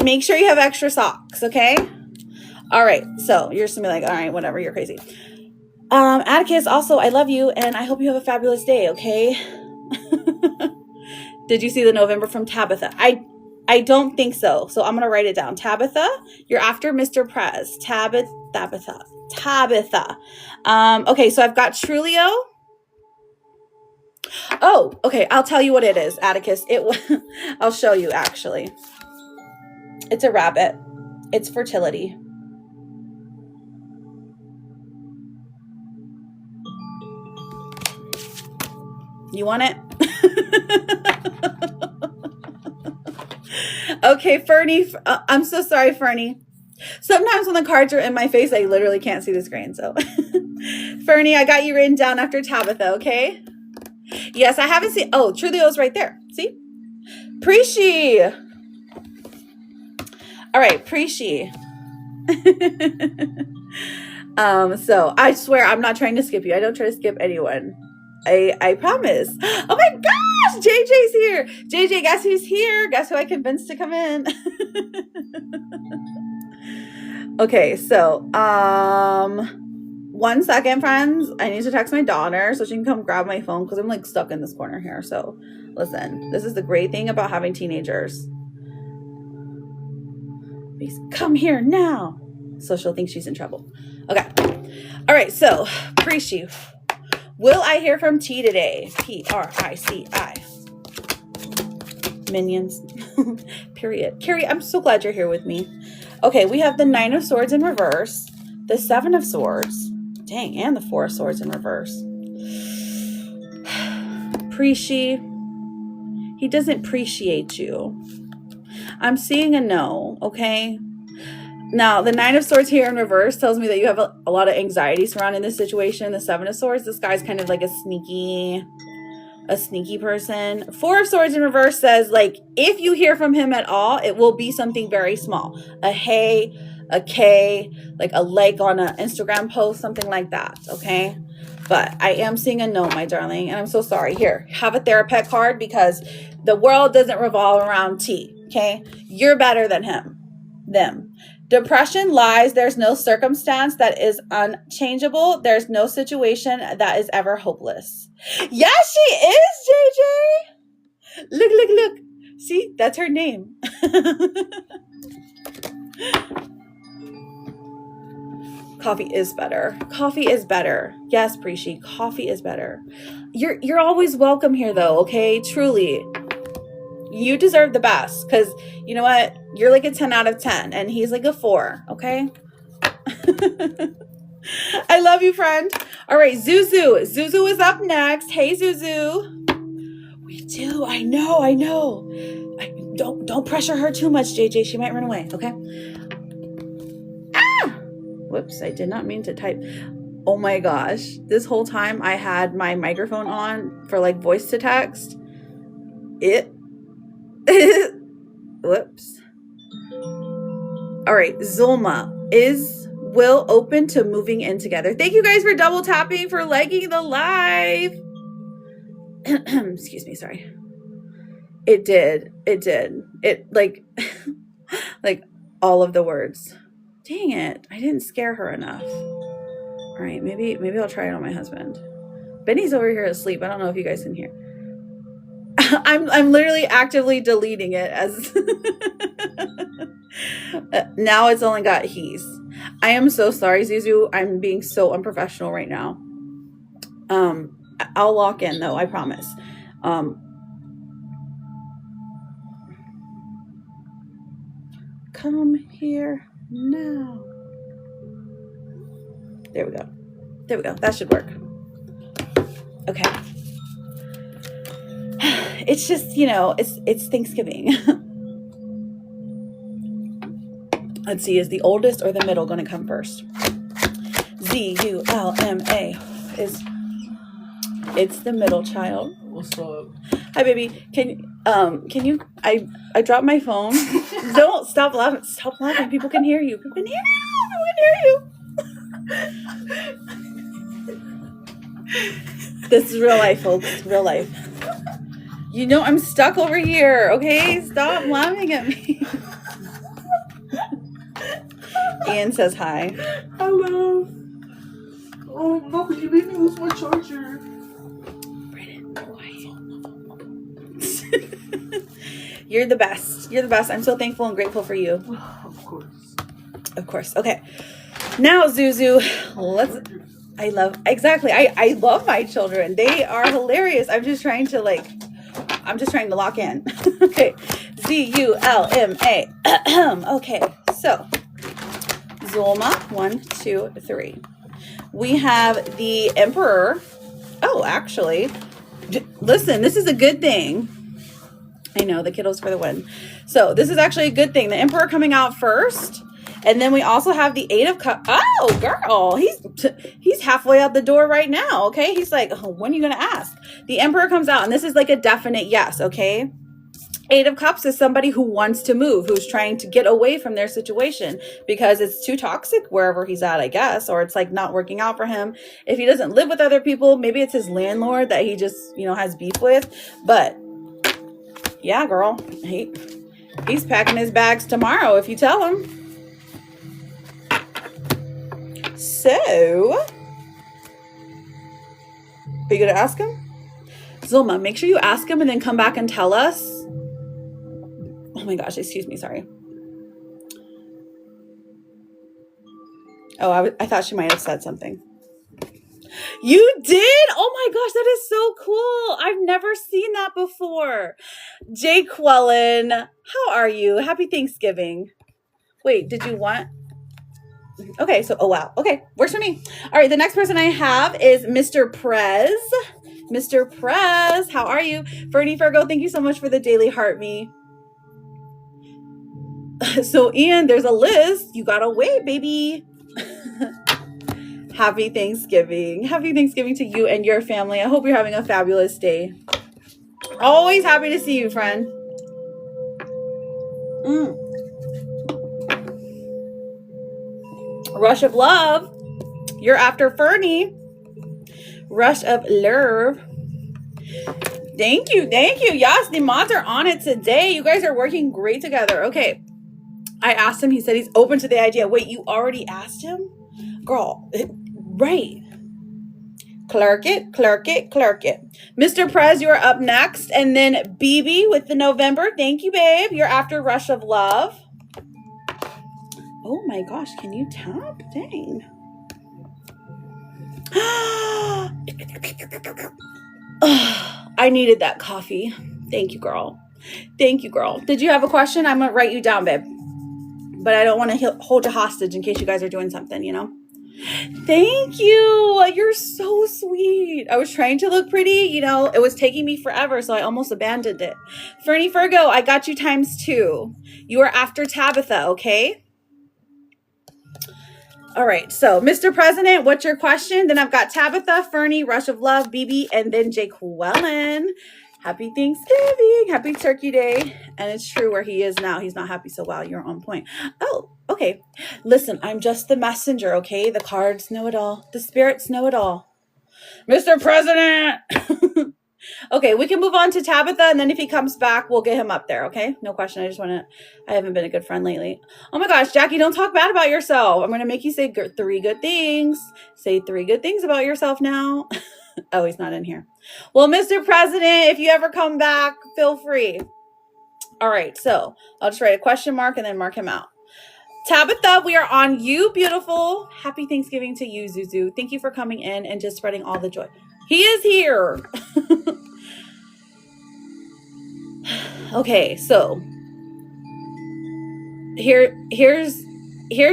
make sure you have extra socks, okay? All right, so you're just gonna be like, all right, whatever, you're crazy. Atticus, also, I love you, and I hope you have a fabulous day, okay? Did you see the November from Tabitha? I don't think so, so I'm gonna write it down. Tabitha, you're after Mr. Prez. Tabitha. Okay, so I've got Trulio. Oh, okay, I'll tell you what it is, Atticus. I'll show you, actually. It's a rabbit. It's fertility. You want it? Okay, Fernie. I'm so sorry, Fernie. Sometimes when the cards are in my face, I literally can't see the screen. So, Fernie, I got you written down after Tabitha, okay? Yes, I haven't seen. Oh, Trulio's right there. See? Preachy. All right, Preachy. So I swear I'm not trying to skip you. I don't try to skip anyone. I promise. Oh my gosh, JJ's here. JJ, guess who's here? Guess who I convinced to come in? Okay, so 1 second, friends. I need to text my daughter so she can come grab my phone because I'm like stuck in this corner here. So listen, this is the great thing about having teenagers. Please come here now. So she'll think she's in trouble. Okay. All right, so Preachy. Will I hear from T today? P-R-I-C-I. Minions. Period. Carrie, I'm so glad you're here with me. Okay, we have the 9 of Swords in reverse, the 7 of Swords, dang, and the 4 of Swords in reverse. Preachy, he doesn't appreciate you. I'm seeing a no, okay? Now, the 9 of Swords here in reverse tells me that you have a lot of anxiety surrounding this situation. The 7 of Swords, this guy's kind of like a sneaky person. 4 of Swords in reverse says, like, if you hear from him at all, it will be something very small. A hey, a K, like a like on an Instagram post, something like that, okay? But I am seeing a no, my darling, and I'm so sorry. Here, have a therapist card because the world doesn't revolve around T, okay? You're better than them. Depression lies. There's no circumstance that is unchangeable. There's no situation that is ever hopeless. Yes, she is, JJ. Look. See, that's her name. Coffee is better. Coffee is better. Yes, Preachy, coffee is better. You're always welcome here, though, okay? Truly. You deserve the best because you know what? You're like a 10 out of 10 and he's like a 4. Okay. I love you, friend. All right. Zuzu. Zuzu is up next. Hey, Zuzu. We do. I know. Don't pressure her too much, JJ. She might run away. Okay. Ah! Whoops. I did not mean to type. Oh my gosh. This whole time I had my microphone on for like voice to text. Whoops. All right, Zulma is Will open to moving in together. Thank you guys for double tapping for liking the live. Excuse me, sorry. It did. It like like all of the words. Dang it. I didn't scare her enough. All right, maybe I'll try it on my husband. Benny's over here asleep. I don't know if you guys can hear. I'm literally actively deleting it as now it's only got he's. I am so sorry, Zuzu. I'm being so unprofessional right now. I'll lock in though, I promise. Come here now. There we go. That should work. Okay. It's just, it's Thanksgiving. Let's see, is the oldest or the middle going to come first? Zulma it's the middle child. What's up? Hi, baby. Can you? I dropped my phone. Don't stop laughing. Stop laughing. People can hear you. People can hear you. This is real life, folks. Real life. I'm stuck over here, okay? Stop laughing at me. Ian says hi. Hello. Oh, no, could you leave me lose my charger? Brandon, quiet. You're the best. I'm so thankful and grateful for you. Of course. Okay. Now, Zuzu, I love my children. They are hilarious. I'm just trying to lock in. Okay. Zulma. Okay. So, Zulma, 1, 2, 3. We have the Emperor. Oh, actually, listen, this is a good thing. I know, the kiddos for the win. So this is actually a good thing. The Emperor coming out first. And then we also have the Eight of Cups. Oh, girl. He's halfway out the door right now, okay? He's like, oh, when are you going to ask? The Emperor comes out, and this is like a definite yes, okay? Eight of Cups is somebody who wants to move, who's trying to get away from their situation because it's too toxic wherever he's at, I guess, or it's like not working out for him. If he doesn't live with other people, maybe it's his landlord that he just, has beef with. But yeah, girl, he's packing his bags tomorrow if you tell him. So, are you going to ask him? Zulma, make sure you ask him and then come back and tell us. Oh my gosh, excuse me, sorry. Oh, I thought she might have said something. You did? Oh my gosh, that is so cool. I've never seen that before. Jake Quellen, how are you? Happy Thanksgiving. Wait, did you want? Okay, so, oh wow. Okay, works for me. All right, the next person I have is Mr. Prez. Mr. Prez, how are you? Fernie Virgo, thank you so much for the daily heart me. So, Ian, there's a list. You gotta wait, baby. Happy Thanksgiving. Happy Thanksgiving to you and your family. I hope you're having a fabulous day. Always happy to see you, friend. Rush of Love. You're after Fernie. Rush of Love. Thank you. Thank you. Yes, the mods are on it today. You guys are working great together. Okay. I asked him. He said he's open to the idea. Wait, you already asked him? Girl, right. Clerk it. Mr. Prez, you're up next. And then BB with the November. Thank you, babe. You're after Rush of Love. Oh my gosh, can you tap? Dang. I needed that coffee. Thank you, girl. Did you have a question? I'm going to write you down, babe. But I don't want to hold you hostage in case you guys are doing something, Thank you. You're so sweet. I was trying to look pretty. It was taking me forever, so I almost abandoned it. Fernie Virgo, I got you ×2. You are after Tabitha, okay? All right, so Mr. President, what's your question? Then I've got Tabitha, Fernie, Rush of Love, BB, and then Jake Wellen. Happy Thanksgiving. Happy Turkey Day. And it's true where he is now. He's not happy, so wow, you're on point. Oh, okay. Listen, I'm just the messenger, okay? The cards know it all. The spirits know it all. Mr. President! Okay, we can move on to Tabitha, and then if he comes back, we'll get him up there, okay? No question. I haven't been a good friend lately. Oh my gosh, Jackie, don't talk bad about yourself. I'm going to make you say 3 good things. Say 3 good things about yourself now. Oh, he's not in here. Well, Mr. President, if you ever come back, feel free. All right, so I'll just write a question mark and then mark him out. Tabitha, we are on you, beautiful. Happy Thanksgiving to you, Zuzu. Thank you for coming in and just spreading all the joy. He is here. Okay, so here's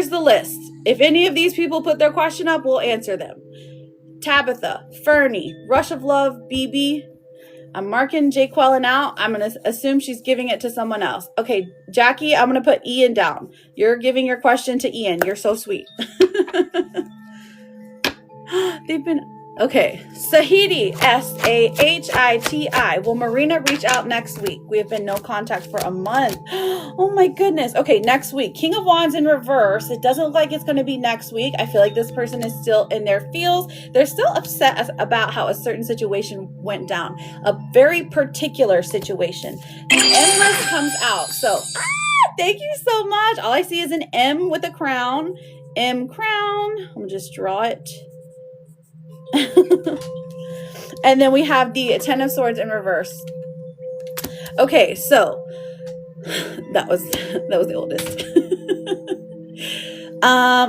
the list. If any of these people put their question up, we'll answer them. Tabitha, Fernie, Rush of Love, BB. I'm marking Jake Quellen out. I'm going to assume she's giving it to someone else. Okay, Jackie, I'm going to put Ian down. You're giving your question to Ian. You're so sweet. Okay. Sahiti, Sahiti. Will Marina reach out next week? We have been no contact for a month. Oh my goodness. Okay, next week. King of Wands in reverse. It doesn't look like it's going to be next week. I feel like this person is still in their feels. They're still upset about how a certain situation went down. A very particular situation. The Empress comes out. So, thank you so much. All I see is an M with a crown. M crown. I'm going to just draw it. And then we have the 10 of Swords in reverse. Okay, so that was the oldest.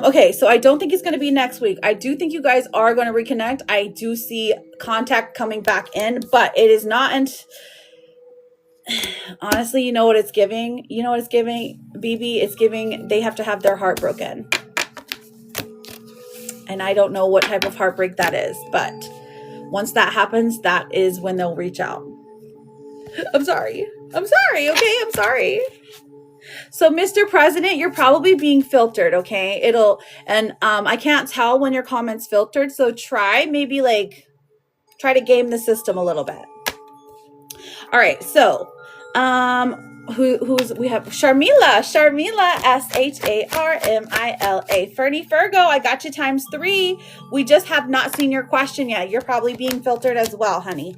Okay, so I don't think it's going to be next week. I do think you guys are going to reconnect. I do see contact coming back in, but it is not. Honestly, you know what it's giving? You know what it's giving, BB? It's giving they have to have their heart broken. And I don't know what type of heartbreak that is, but once that happens, that is when they'll reach out. I'm sorry. I'm sorry, okay? I'm sorry. So, Mr. President, you're probably being filtered, okay? I can't tell when your comment's filtered, so try to game the system a little bit. All right, so who's we have Sharmila, Sharmila. Fernie Fergo, I got you ×3. We just have not seen your question yet. You're probably being filtered as well, honey.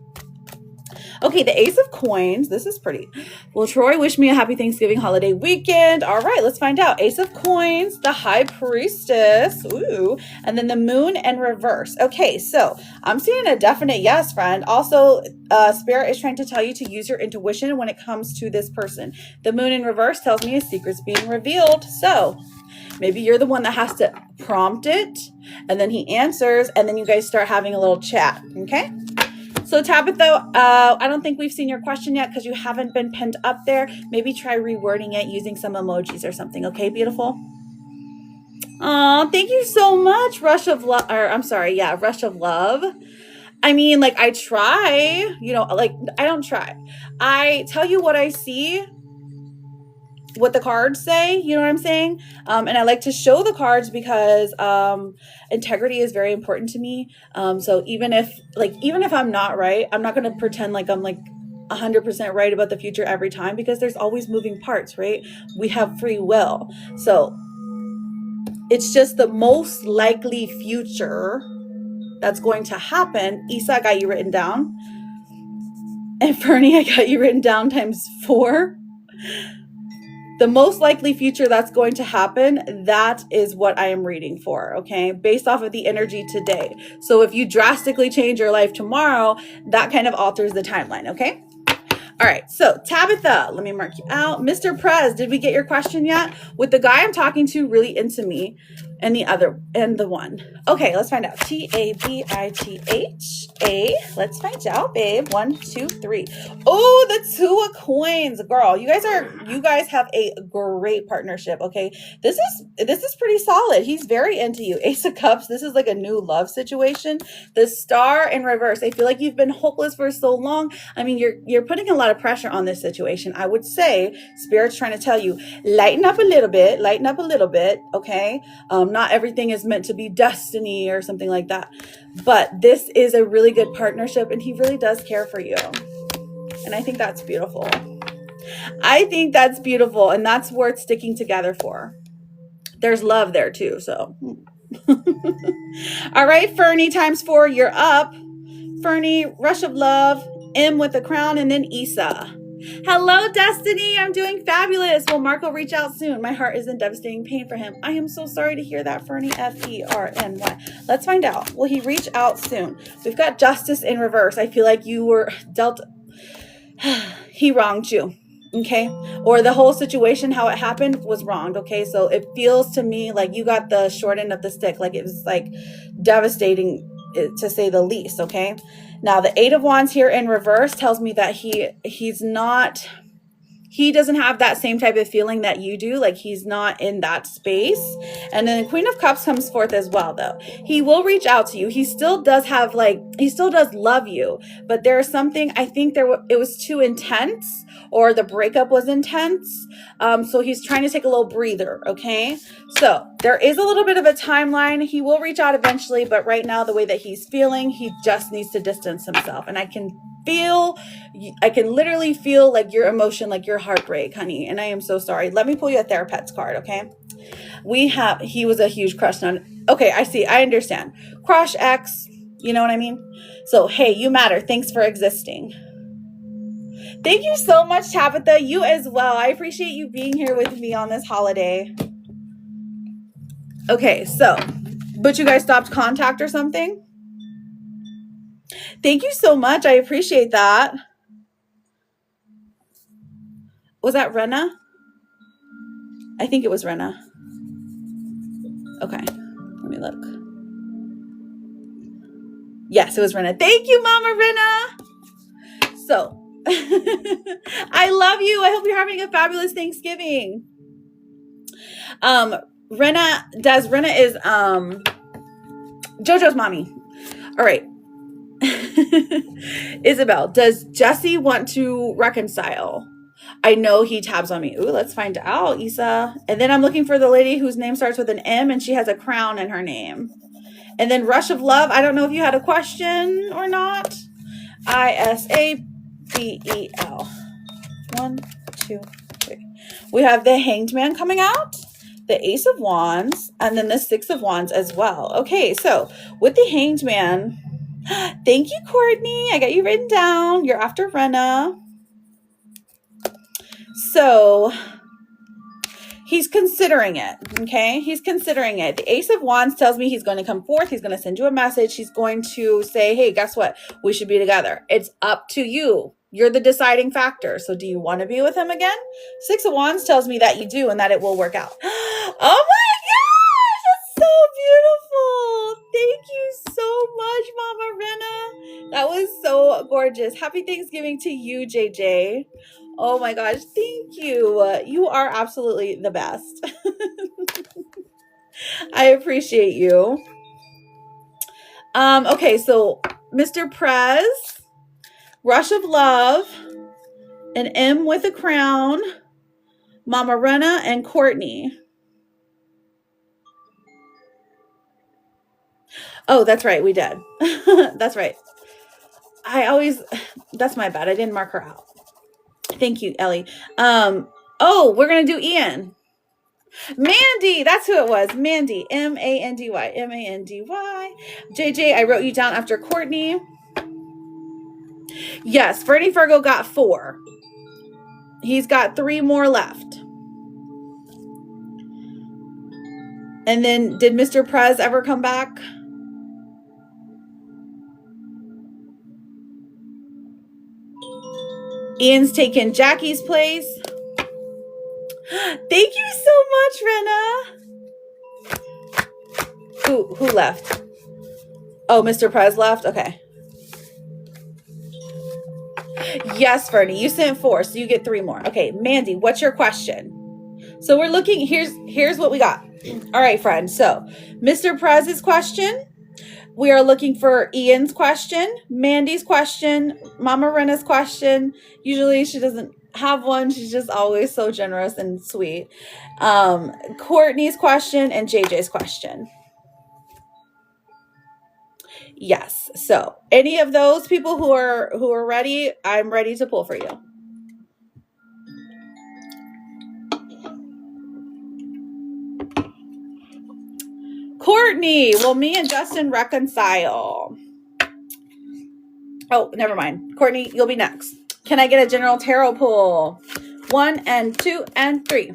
Okay, the Ace of Coins. This is pretty. Will Troy wish me a happy Thanksgiving holiday weekend? All right, let's find out. Ace of Coins, the High Priestess. Ooh, and then the Moon in reverse. Okay, so I'm seeing a definite yes, friend. Also, Spirit is trying to tell you to use your intuition when it comes to this person. The Moon in reverse tells me a secret's being revealed. So maybe you're the one that has to prompt it, and then he answers, and then you guys start having a little chat, okay? So Tabitha, I don't think we've seen your question yet because you haven't been pinned up there. Maybe try rewording it using some emojis or something. Okay, beautiful? Oh, thank you so much, Rush of Love. Rush of Love. I mean, like, I try, I don't try. I tell you what I see, what the cards say, you know what I'm saying? And I like to show the cards because integrity is very important to me. So even if I'm not right, I'm not going to pretend like I'm like 100% right about the future every time, because there's always moving parts, right? We have free will. So it's just the most likely future that's going to happen. Isa, I got you written down. And Fernie, I got you written down ×4. The most likely future that's going to happen, that is what I am reading for, okay? Based off of the energy today. So if you drastically change your life tomorrow, that kind of alters the timeline, okay? All right, so Tabitha, let me mark you out. Mr. Prez, did we get your question yet? With the guy I'm talking to really into me, and the one. Okay, let's find out. Tabitha. Let's find out, babe. 1, 2, 3. Oh, the 2 of Coins, girl. You guys have a great partnership. Okay, this is pretty solid. He's very into you. Ace of Cups. This is like a new love situation. The Star in reverse. I feel like you've been hopeless for so long. I mean, you're putting a lot of pressure on this situation. I would say Spirit's trying to tell you, lighten up a little bit. Okay. Not everything is meant to be destiny or something like that. But this is a really good partnership, and he really does care for you. And I think that's beautiful. And that's worth sticking together for. There's love there too, so. All right, Fernie ×4, you're up. Fernie, Rush of Love, M with the crown, and then Isa. Hello, Destiny. I'm doing fabulous. Will Marco reach out soon? My heart is in devastating pain for him. I am so sorry to hear that, Fernie. Ferny. Let's find out. Will he reach out soon? We've got Justice in reverse. I feel like you were dealt... he wronged you, okay? Or the whole situation, how it happened, was wronged, okay? So it feels to me like you got the short end of the stick. Like it was like devastating, to say the least, okay? Now, the 8 of Wands here in reverse tells me that he doesn't have that same type of feeling that you do. Like he's not in that space. And then the Queen of Cups comes forth as well, though. He will reach out to you. He still does love you, but there's something, I think it was too intense, or the breakup was intense. So he's trying to take a little breather, okay? So there is a little bit of a timeline. He will reach out eventually, but right now, the way that he's feeling, he just needs to distance himself. And I can literally feel like your emotion, like your heartbreak, honey. And I am so sorry. Let me pull you a therapist's card, okay? He was a huge crush on, okay, I see. I understand. Crush X, you know what I mean? So, hey, you matter. Thanks for existing. Thank you so much, Tabitha. You as well. I appreciate you being here with me on this holiday. Okay, so, but you guys stopped contact or something? Thank you so much. I appreciate that. Was that Rena? I think it was Rena. Okay, let me look. Yes, it was Rena. Thank you, Mama Rena. So, I love you. I hope you're having a fabulous Thanksgiving. Rena is JoJo's mommy. All right. Isabel, does Jesse want to reconcile? I know he tabs on me. Ooh, let's find out, Isa. And then I'm looking for the lady whose name starts with an M and she has a crown in her name. And then Rush of Love. I don't know if you had a question or not. Isabel. 1, 2, 3. We have the Hanged Man coming out, the Ace of Wands, and then the Six of Wands as well. Okay, so with the Hanged Man, thank you, Courtney. I got you written down. You're after Renna. So he's considering it, okay? He's considering it. The Ace of Wands tells me he's going to come forth. He's going to send you a message. He's going to say, hey, guess what? We should be together. It's up to you. You're the deciding factor. So do you want to be with him again? Six of Wands tells me that you do and that it will work out. Oh my gosh, that's so beautiful. Thank you so much, Mama Renna. That was so gorgeous. Happy Thanksgiving to you, JJ. Oh my gosh, thank you. You are absolutely the best. I appreciate you. Okay, so Mr. Prez, Rush of Love, an M with a crown, Mama Renna, and Courtney. Oh, that's right, we did. That's right. That's my bad. I didn't mark her out. Thank you, Ellie. Oh, we're going to do Ian. Mandy, that's who it was. Mandy, M-A-N-D-Y, M-A-N-D-Y. JJ, I wrote you down after Courtney. Yes, Fernie Fergo got 4. He's got 3 more left. And then, did Mr. Prez ever come back? Ian's taken Jackie's place. Thank you so much, Renna. Who left? Oh, Mr. Prez left? Okay. Yes, Fernie, you sent 4, so you get 3 more. Okay, Mandy, what's your question? So we're looking, here's what we got. All right, friends. So Mr. Prez's question. We are looking for Ian's question, Mandy's question, Mama Renna's question. Usually she doesn't have one. She's just always so generous and sweet. Courtney's question and JJ's question. Yes. So any of those people who are ready, I'm ready to pull for you. Courtney, will me and Justin reconcile? Oh, never mind. Courtney, you'll be next. Can I get a general tarot pull? 1 and 2 and 3.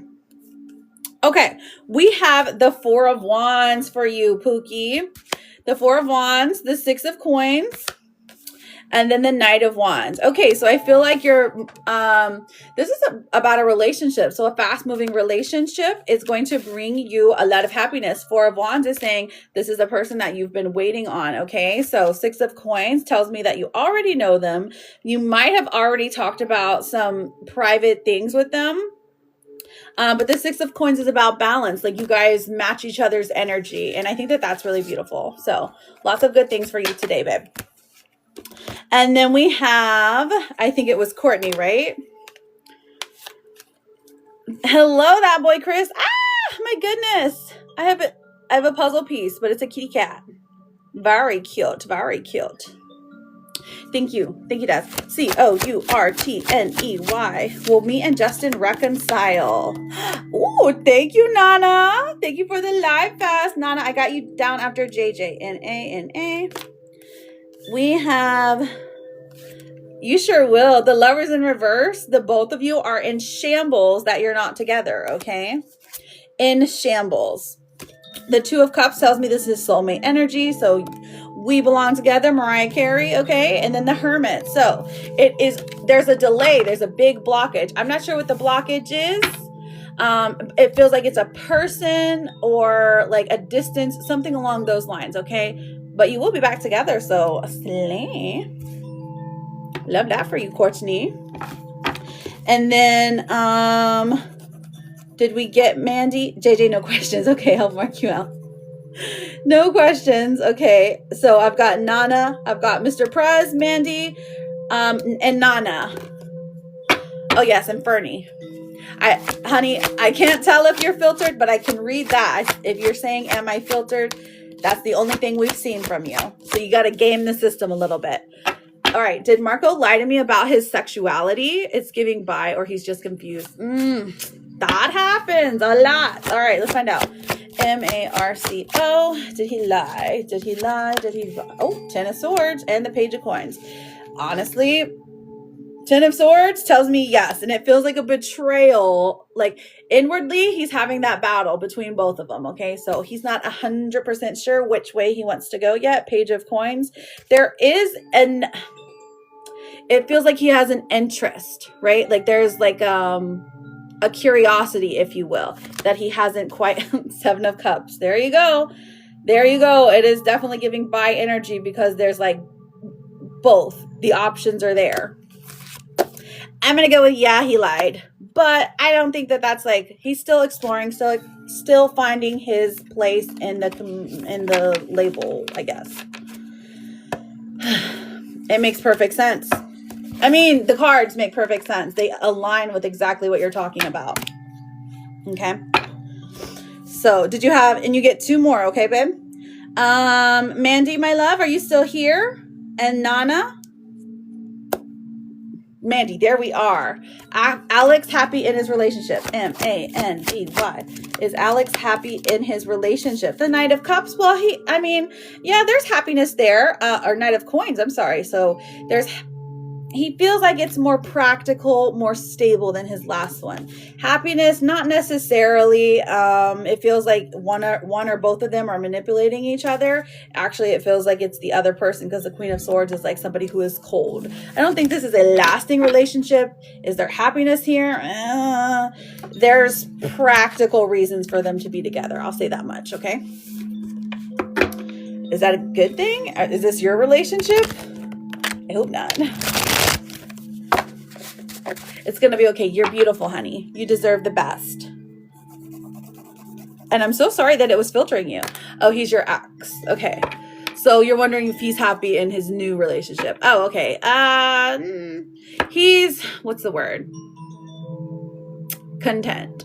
Okay, we have the 4 of Wands for you, Pookie. The 4 of Wands, the 6 of Coins, and then the Knight of Wands. Okay, so I feel like you're, this is about a relationship. So a fast-moving relationship is going to bring you a lot of happiness. 4 of Wands is saying this is a person that you've been waiting on, okay? So 6 of Coins tells me that you already know them. You might have already talked about some private things with them. But the 6 of Coins is about balance. Like you guys match each other's energy. And I think that that's really beautiful. So lots of good things for you today, babe. And then we have, I think it was Courtney, right? Hello, that boy, Chris. Ah, my goodness. I have a puzzle piece, but it's a kitty cat. Very cute. Very cute. Thank you. Thank you, Des. Courtney. Will me and Justin reconcile? Ooh, thank you, Nana. Thank you for the live fast. Nana, I got you down after JJ. N-A. We have, you sure will. The Lovers in reverse. The both of you are in shambles that you're not together, okay? In shambles. The 2 of Cups tells me this is soulmate energy. So we belong together, Mariah Carey, okay? And then the Hermit. So there's a delay. There's a big blockage. I'm not sure what the blockage is. It feels like it's a person or like a distance, something along those lines, okay? But you will be back together, so slay. Love that for you, Courtney. And then, did we get Mandy? JJ, no questions. Okay, I'll mark you out. No questions. Okay, so I've got Nana. I've got Mr. Prez, Mandy, and Nana. Oh yes, and Fernie. Honey, I can't tell if you're filtered, but I can read that. If you're saying, am I filtered? That's the only thing we've seen from you. So you got to game the system a little bit. All right. Did Marco lie to me about his sexuality? It's giving bi, or he's just confused. That happens a lot. All right. Let's find out. Marco. Did he lie? Did he lie? Did he lie? Oh, 10 of Swords and the Page of Coins. Honestly, 10 of Swords tells me yes, and it feels like a betrayal. Like inwardly, he's having that battle between both of them, okay? So he's not 100% sure which way he wants to go yet. Page of Coins. There is it feels like he has an interest, right? Like there's like a curiosity, if you will, that he hasn't quite. 7 of Cups. There you go. There you go. It is definitely giving bi energy because there's like both. The options are there. I'm going to go with, yeah, he lied. But I don't think that that's like, he's still exploring, still finding his place in the label, I guess. It makes perfect sense. I mean, the cards make perfect sense. They align with exactly what you're talking about. Okay. So did you have, and you get 2 more, okay, babe? Mandy, my love, are you still here? And Nana? Mandy, there we are. Alex happy in his relationship. M-A-N-D-Y. Is Alex happy in his relationship? The Knight of Cups. Well, yeah, there's happiness there. Or Knight of Coins, I'm sorry. So he feels like it's more practical, more stable than his last one. Happiness, not necessarily. It feels like one or both of them are manipulating each other. Actually, it feels like it's the other person because the Queen of Swords is like somebody who is cold. I don't think this is a lasting relationship. Is there happiness here? There's practical reasons for them to be together. I'll say that much, okay? Is that a good thing? Is this your relationship? I hope not. It's going to be okay. You're beautiful, honey. You deserve the best. And I'm so sorry that it was filtering you. Oh, he's your ex. Okay. So you're wondering if he's happy in his new relationship. Oh, okay. He's, what's the word? Content.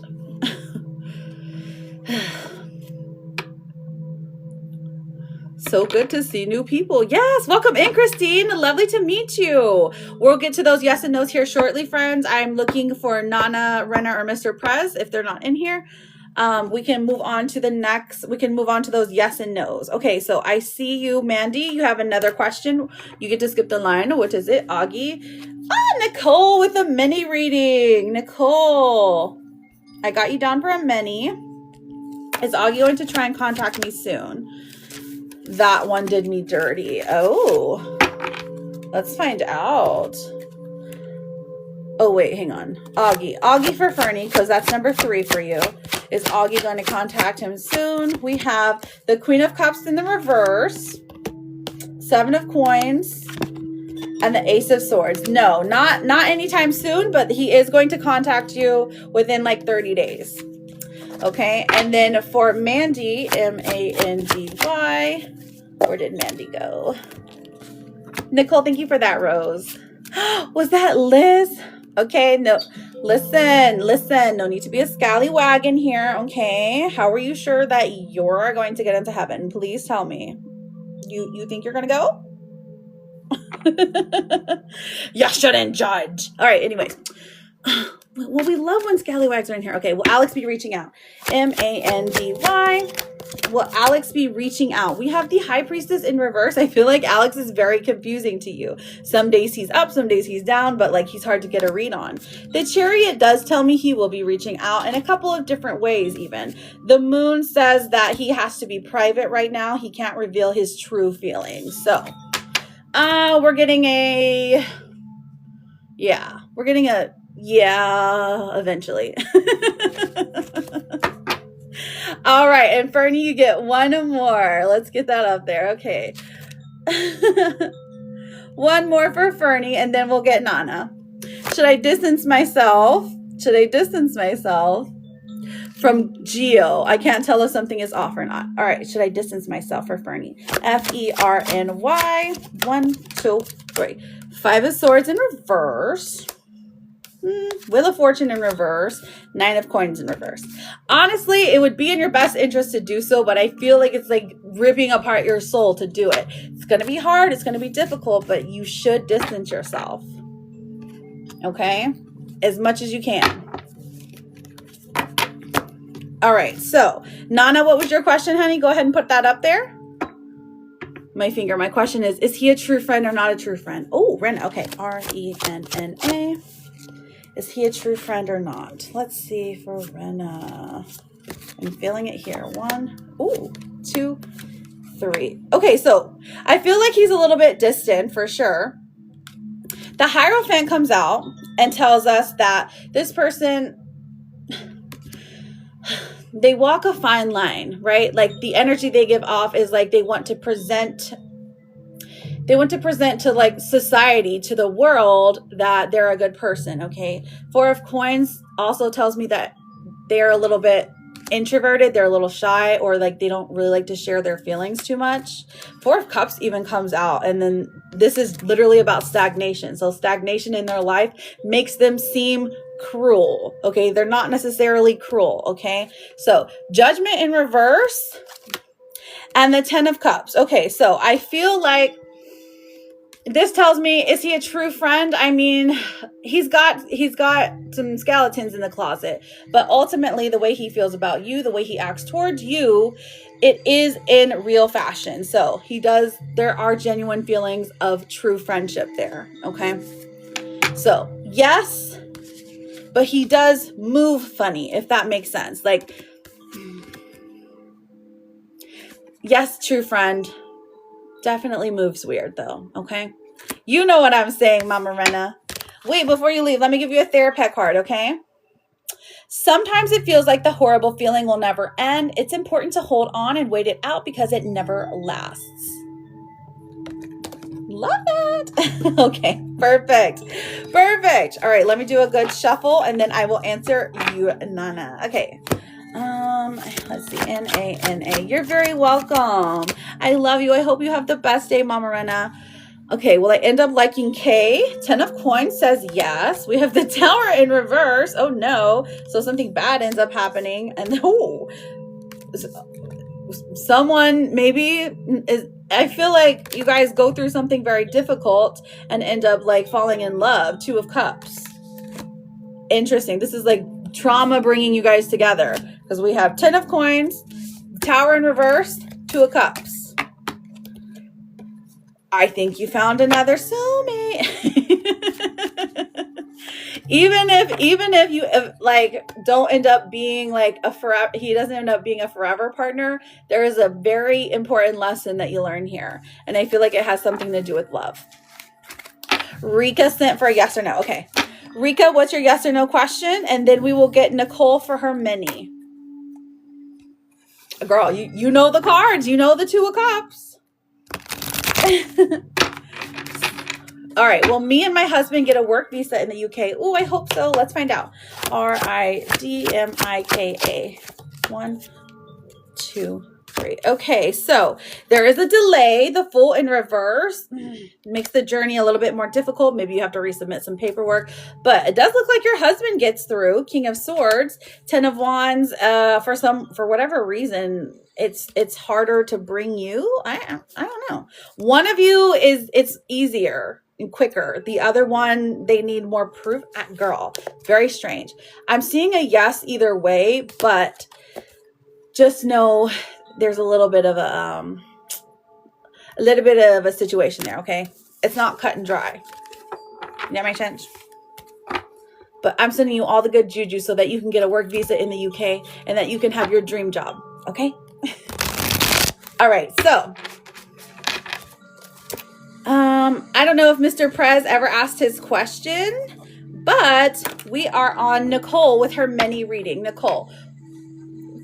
So good to see new people. Yes, welcome in, Christine. Lovely to meet you. We'll get to those yes and no's here shortly, friends. I'm looking for Nana, Renner, or Mr. Prez if they're not in here. We can move on to the next. We can move on to those yes and no's. Okay, so I see you, Mandy. You have another question. You get to skip the line. What is it, Augie? Nicole with a mini reading. Nicole, I got you down for a mini. Is Augie going to try and contact me soon? That one did me dirty. Oh, let's find out. Oh, wait, hang on. Augie for Fernie, because that's number 3 for you. Is Augie going to contact him soon? We have the Queen of Cups in the reverse, 7 of Coins, and the Ace of Swords. No, not anytime soon, but he is going to contact you within like 30 days. Okay, and then for Mandy, M-A-N-D-Y, where did Mandy go? Nicole, thank you for that rose. Was that Liz? Okay, no, listen, no need to be a scallywagon here, okay? How are you sure that you're going to get into heaven? Please tell me. You think you're gonna go? You shouldn't judge. All right, anyways. Well, we love when scallywags are in here. Okay, will Alex be reaching out? M-A-N-D-Y. Will Alex be reaching out? We have the High Priestess in reverse. I feel like Alex is very confusing to you. Some days he's up, some days he's down, but like he's hard to get a read on. The Chariot does tell me he will be reaching out in a couple of different ways even. The Moon says that he has to be private right now. He can't reveal his true feelings. So, we're getting a... Yeah, we're getting a... Yeah, eventually. All right, and Fernie, you get 1 more. Let's get that up there. Okay. 1 more for Fernie, and then we'll get Nana. Should I distance myself? From Geo? I can't tell if something is off or not. All right, should I distance myself for Fernie? F-E-R-N-Y. 1, 2, 3. 5 of Swords in reverse. Wheel of Fortune in reverse, 9 of Coins in reverse. Honestly, it would be in your best interest to do so, but I feel like it's like ripping apart your soul to do it. It's going to be hard. It's going to be difficult, but you should distance yourself. Okay? As much as you can. All right. So, Nana, what was your question, honey? Go ahead and put that up there. My question is he a true friend or not a true friend? Oh, Rena. Okay. R-E-N-N-A. Is he a true friend or not? Let's see for Rena. I'm feeling it here. 1, 2, 3. Okay, so I feel like he's a little bit distant for sure. The Hierophant comes out and tells us that this person, they walk a fine line, right? Like the energy they give off is like they want to present to like society, to the world, that they're a good person. Okay. 4 of Coins also tells me that they're a little bit introverted. They're a little shy, or like they don't really like to share their feelings too much. 4 of Cups even comes out. And then this is literally about stagnation. So stagnation in their life makes them seem cruel. Okay. They're not necessarily cruel. Okay. So Judgment in reverse and the 10 of Cups. Okay. So I feel like this tells me, is he a true friend? I mean, he's got some skeletons in the closet, but ultimately the way he feels about you, the way he acts towards you, it is in real fashion. So there are genuine feelings of true friendship there. Okay. So yes, but he does move funny, if that makes sense. Like, yes, true friend. Definitely moves weird though. Okay. You know what I'm saying, Mama Rena. Wait, before you leave, let me give you a Therapet card. Okay. Sometimes it feels like the horrible feeling will never end. It's important to hold on and wait it out because it never lasts. Love that. Okay. Perfect. All right. Let me do a good shuffle and then I will answer you, Nana. Okay. Let's see. N-A-N-A. You're very welcome. I love you. I hope you have the best day, Mama Rena. Okay, will I end up liking K? 10 of Coins says yes. We have the Tower in reverse. Oh no. So something bad ends up happening. And someone maybe is, I feel like you guys go through something very difficult and end up like falling in love. 2 of Cups. Interesting. This is like trauma bringing you guys together. Because we have 10 of Coins, Tower in reverse, 2 of Cups. I think you found another soulmate. even if you like don't end up being like he doesn't end up being a forever partner, there is a very important lesson that you learn here. And I feel like it has something to do with love. Rika sent for a yes or no. Okay. Rika, what's your yes or no question? And then we will get Nicole for her mini. Girl, you know the cards. You know the 2 of Cups. All right. Will me and my husband get a work visa in the UK? Oh, I hope so. Let's find out. R-I-D-M-I-K-A. 1, 2, 3. Okay. So there is a delay. The Fool in reverse makes the journey a little bit more difficult. Maybe you have to resubmit some paperwork, but it does look like your husband gets through. King of Swords, 10 of Wands. For whatever reason, it's harder to bring you. I don't know. One of you it's easier and quicker. The other one, they need more proof. Girl, very strange. I'm seeing a yes either way, but just know there's a little bit of a situation there. Okay. It's not cut and dry. Does that make sense? But I'm sending you all the good juju so that you can get a work visa in the UK and that you can have your dream job. Okay. All right. So, I don't know if Mr. Prez ever asked his question, but we are on Nicole with her mini reading. Nicole,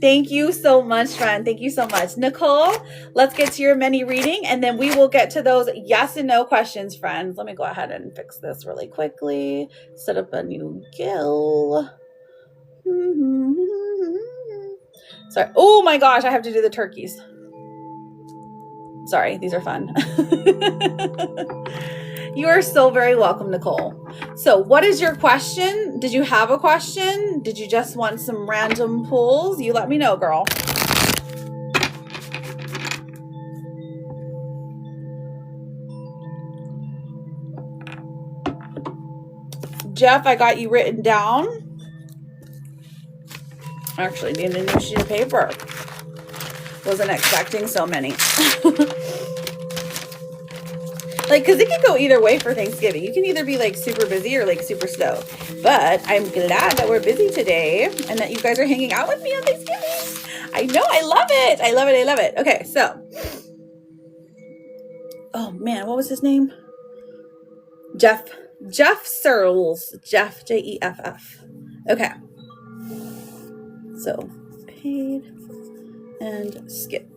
thank you so much, friend. Thank you so much. Nicole, let's get to your mini reading and then we will get to those yes and no questions, friends. Let me go ahead and fix this really quickly. Set up a new gill. Sorry. Oh my gosh, I have to do the turkeys. Sorry, these are fun. You are so very welcome, Nicole. So what is your question? Did you have a question? Did you just want some random pulls? You let me know, girl. Jeff, I got you written down. Actually, need a new sheet of paper. Wasn't expecting so many. Like, because it can go either way for Thanksgiving. You can either be like super busy or like super slow. But I'm glad that we're busy today and that you guys are hanging out with me on Thanksgiving. I know, I love it. I love it. I love it. Okay, so. Oh man, what was his name? Jeff Searles. Jeff, Jeff. Okay. So, paid and skip.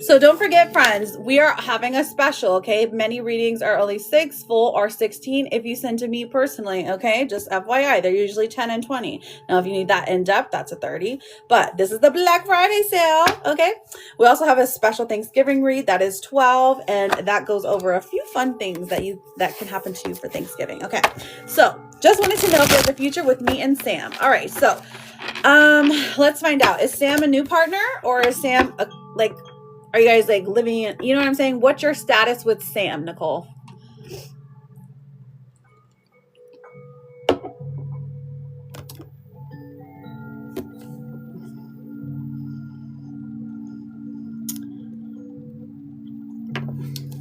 So don't forget, friends, we are having a special, okay? Many readings are only 6, full or 16 if you send to me personally, okay? Just FYI, they're usually 10 and 20. Now, if you need that in-depth, that's a 30. But this is the Black Friday sale, okay? We also have a special Thanksgiving read that is 12, and that goes over a few fun things that can happen to you for Thanksgiving, okay? So just wanted to know if there's a future with me and Sam. All right, so let's find out. Is Sam a new partner, or is Sam are you guys like living in, you know what I'm saying? What's your status with Sam, Nicole?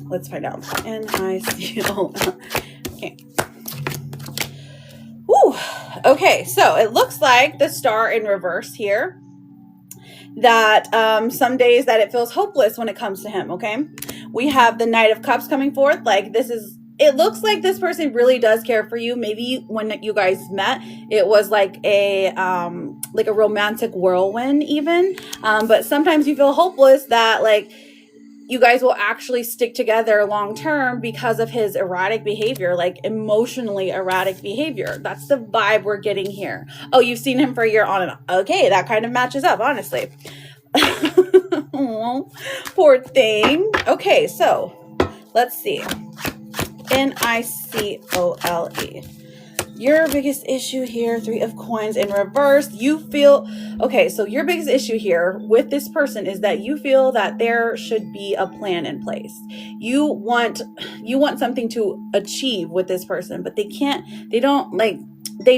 Let's find out. NICO. Okay. Woo. Okay, so it looks like the star in reverse here. That some days that it feels hopeless when it comes to him, okay? We have the Knight of Cups coming forth. Like, it looks like this person really does care for you. Maybe when you guys met, it was like a romantic whirlwind even. But sometimes you feel hopeless that like you guys will actually stick together long term because of his erratic behavior, like emotionally erratic behavior. That's the vibe we're getting here. Oh, you've seen him for a year on and on. Okay, that kind of matches up, honestly. Oh, poor thing. Okay, so let's see. NICOLE. Your biggest issue here, 3 of Coins in reverse. You feel, okay, so your biggest issue here with this person is that you feel that there should be a plan in place. You want something to achieve with this person, but they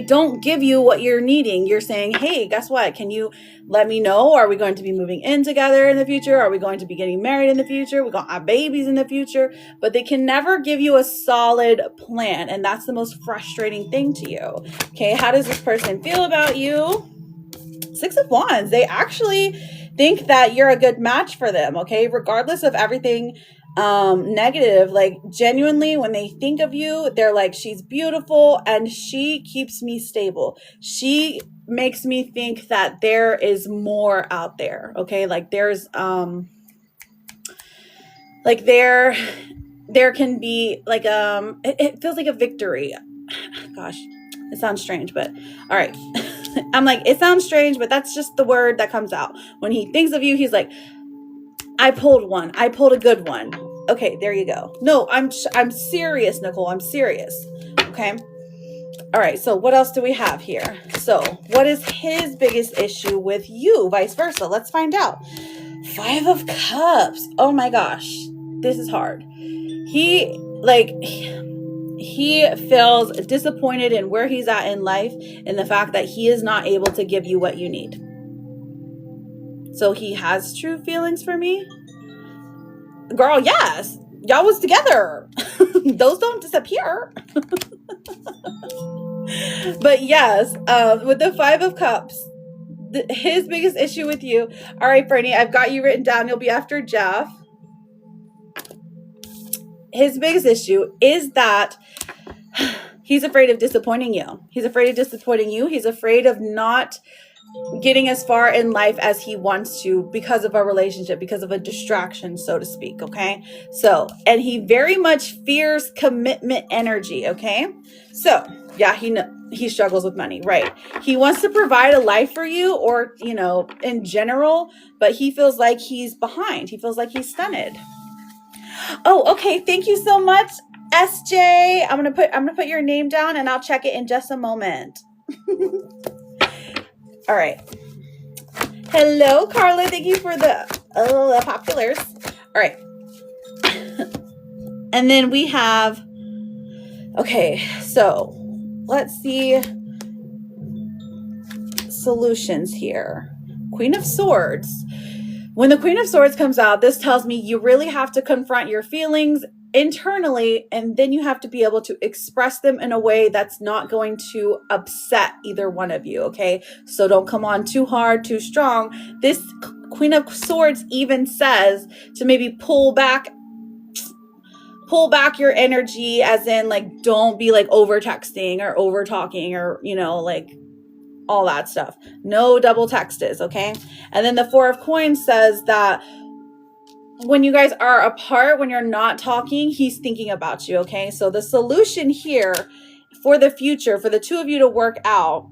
don't give you what you're needing. You're saying, hey, guess what? Can you let me know? Are we going to be moving in together in the future? Are we going to be getting married in the future? We're going to have babies in the future. But they can never give you a solid plan. And that's the most frustrating thing to you. Okay, how does this person feel about you? 6 of Wands. They actually think that you're a good match for them. Okay, regardless of everything negative, like genuinely when they think of you, they're like, she's beautiful and she keeps me stable. She makes me think that there is more out there. Okay, like there's like there can be like it feels like a victory. Gosh, it sounds strange, but all right. I'm like, it sounds strange, but that's just the word that comes out when he thinks of you. He's like, I pulled one. I pulled a good one. Okay, there you go. No, I'm serious, Nicole. I'm serious. Okay. All right. So what else do we have here? So what is his biggest issue with you? Vice versa. Let's find out. 5 of Cups. Oh my gosh. This is hard. He feels disappointed in where he's at in life and the fact that he is not able to give you what you need. So he has true feelings for me? Girl, yes. Y'all was together. Those don't disappear. But yes, with the 5 of Cups, his biggest issue with you. All right, Bernie, I've got you written down. You'll be after Jeff. His biggest issue is that he's afraid of disappointing you. He's afraid of disappointing you. He's afraid of not getting as far in life as he wants to because of a relationship, because of a distraction, so to speak. Okay. So, and he very much fears commitment energy. Okay. So yeah, he struggles with money, right? He wants to provide a life for you or, in general, but he feels like he's behind. He feels like he's stunted. Oh, okay. Thank you so much. SJ, I'm gonna put your name down and I'll check it in just a moment. All right. Hello, Carla. Thank you for the populars. All right. And then we have, okay, so let's see solutions here. Queen of Swords. When the Queen of Swords comes out, this tells me you really have to confront your feelings internally, and then you have to be able to express them in a way that's not going to upset either one of you, okay? So don't come on too hard, too strong. This Queen of Swords even says to maybe pull back your energy, as in like don't be like over texting or over talking or like all that stuff. No double texts, okay? And then the Four of Coins says that when you guys are apart, when you're not talking, he's thinking about you, okay? So the solution here for the future, for the two of you to work out,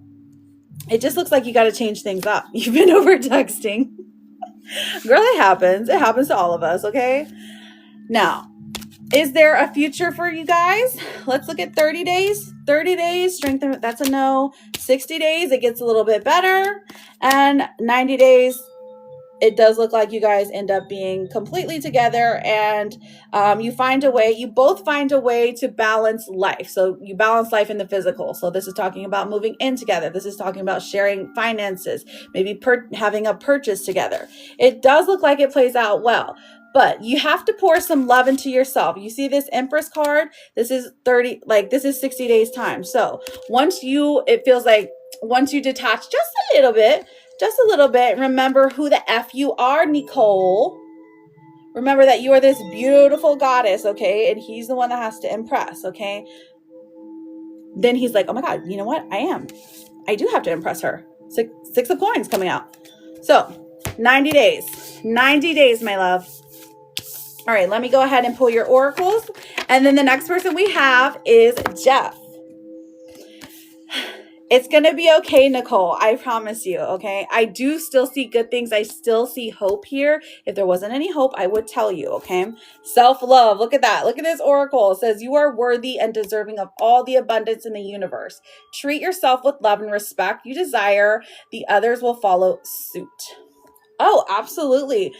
it just looks like you got to change things up. You've been over texting. Girl, it happens. It happens to all of us, okay? Now, is there a future for you guys? Let's look at 30 days. 30 days, strengthen, that's a no. 60 days, it gets a little bit better. And 90 days, it does look like you guys end up being completely together, and you both find a way to balance life. So you balance life in the physical. So this is talking about moving in together. This is talking about sharing finances, maybe having a purchase together. It does look like it plays out well, but you have to pour some love into yourself. You see this Empress card? This is 60 days time. So once you detach just a little bit, remember who the F you are, Nicole. Remember that you are this beautiful goddess, okay? And he's the one that has to impress, okay? Then he's like, oh my God, you know what? I do have to impress her. Six of Coins coming out. So 90 days, my love. All right, let me go ahead and pull your oracles. And then the next person we have is Jeff. It's going to be okay, Nicole. I promise you, okay? I do still see good things. I still see hope here. If there wasn't any hope, I would tell you, okay? Self-love. Look at that. Look at this oracle. It says, you are worthy and deserving of all the abundance in the universe. Treat yourself with love and respect you desire. The others will follow suit. Oh, absolutely.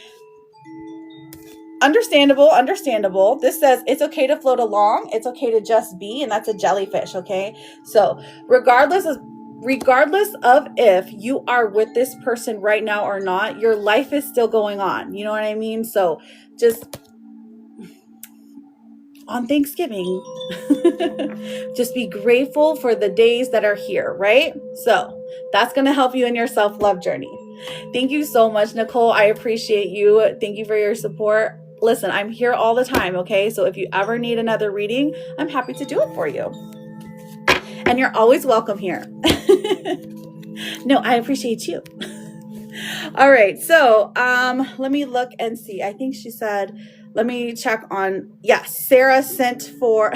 Understandable. This says it's okay to float along. It's okay to just be, and that's a jellyfish, okay? So regardless of if you are with this person right now or not, your life is still going on. You know what I mean? So just on Thanksgiving, just be grateful for the days that are here, right? So that's going to help you in your self-love journey. Thank you so much, Nicole. I appreciate you. Thank you for your support. Listen, I'm here all the time, okay? So if you ever need another reading, I'm happy to do it for you. And you're always welcome here. No, I appreciate you. All right, so let me look and see. I think she said, let me check on, yes, Sarah sent for,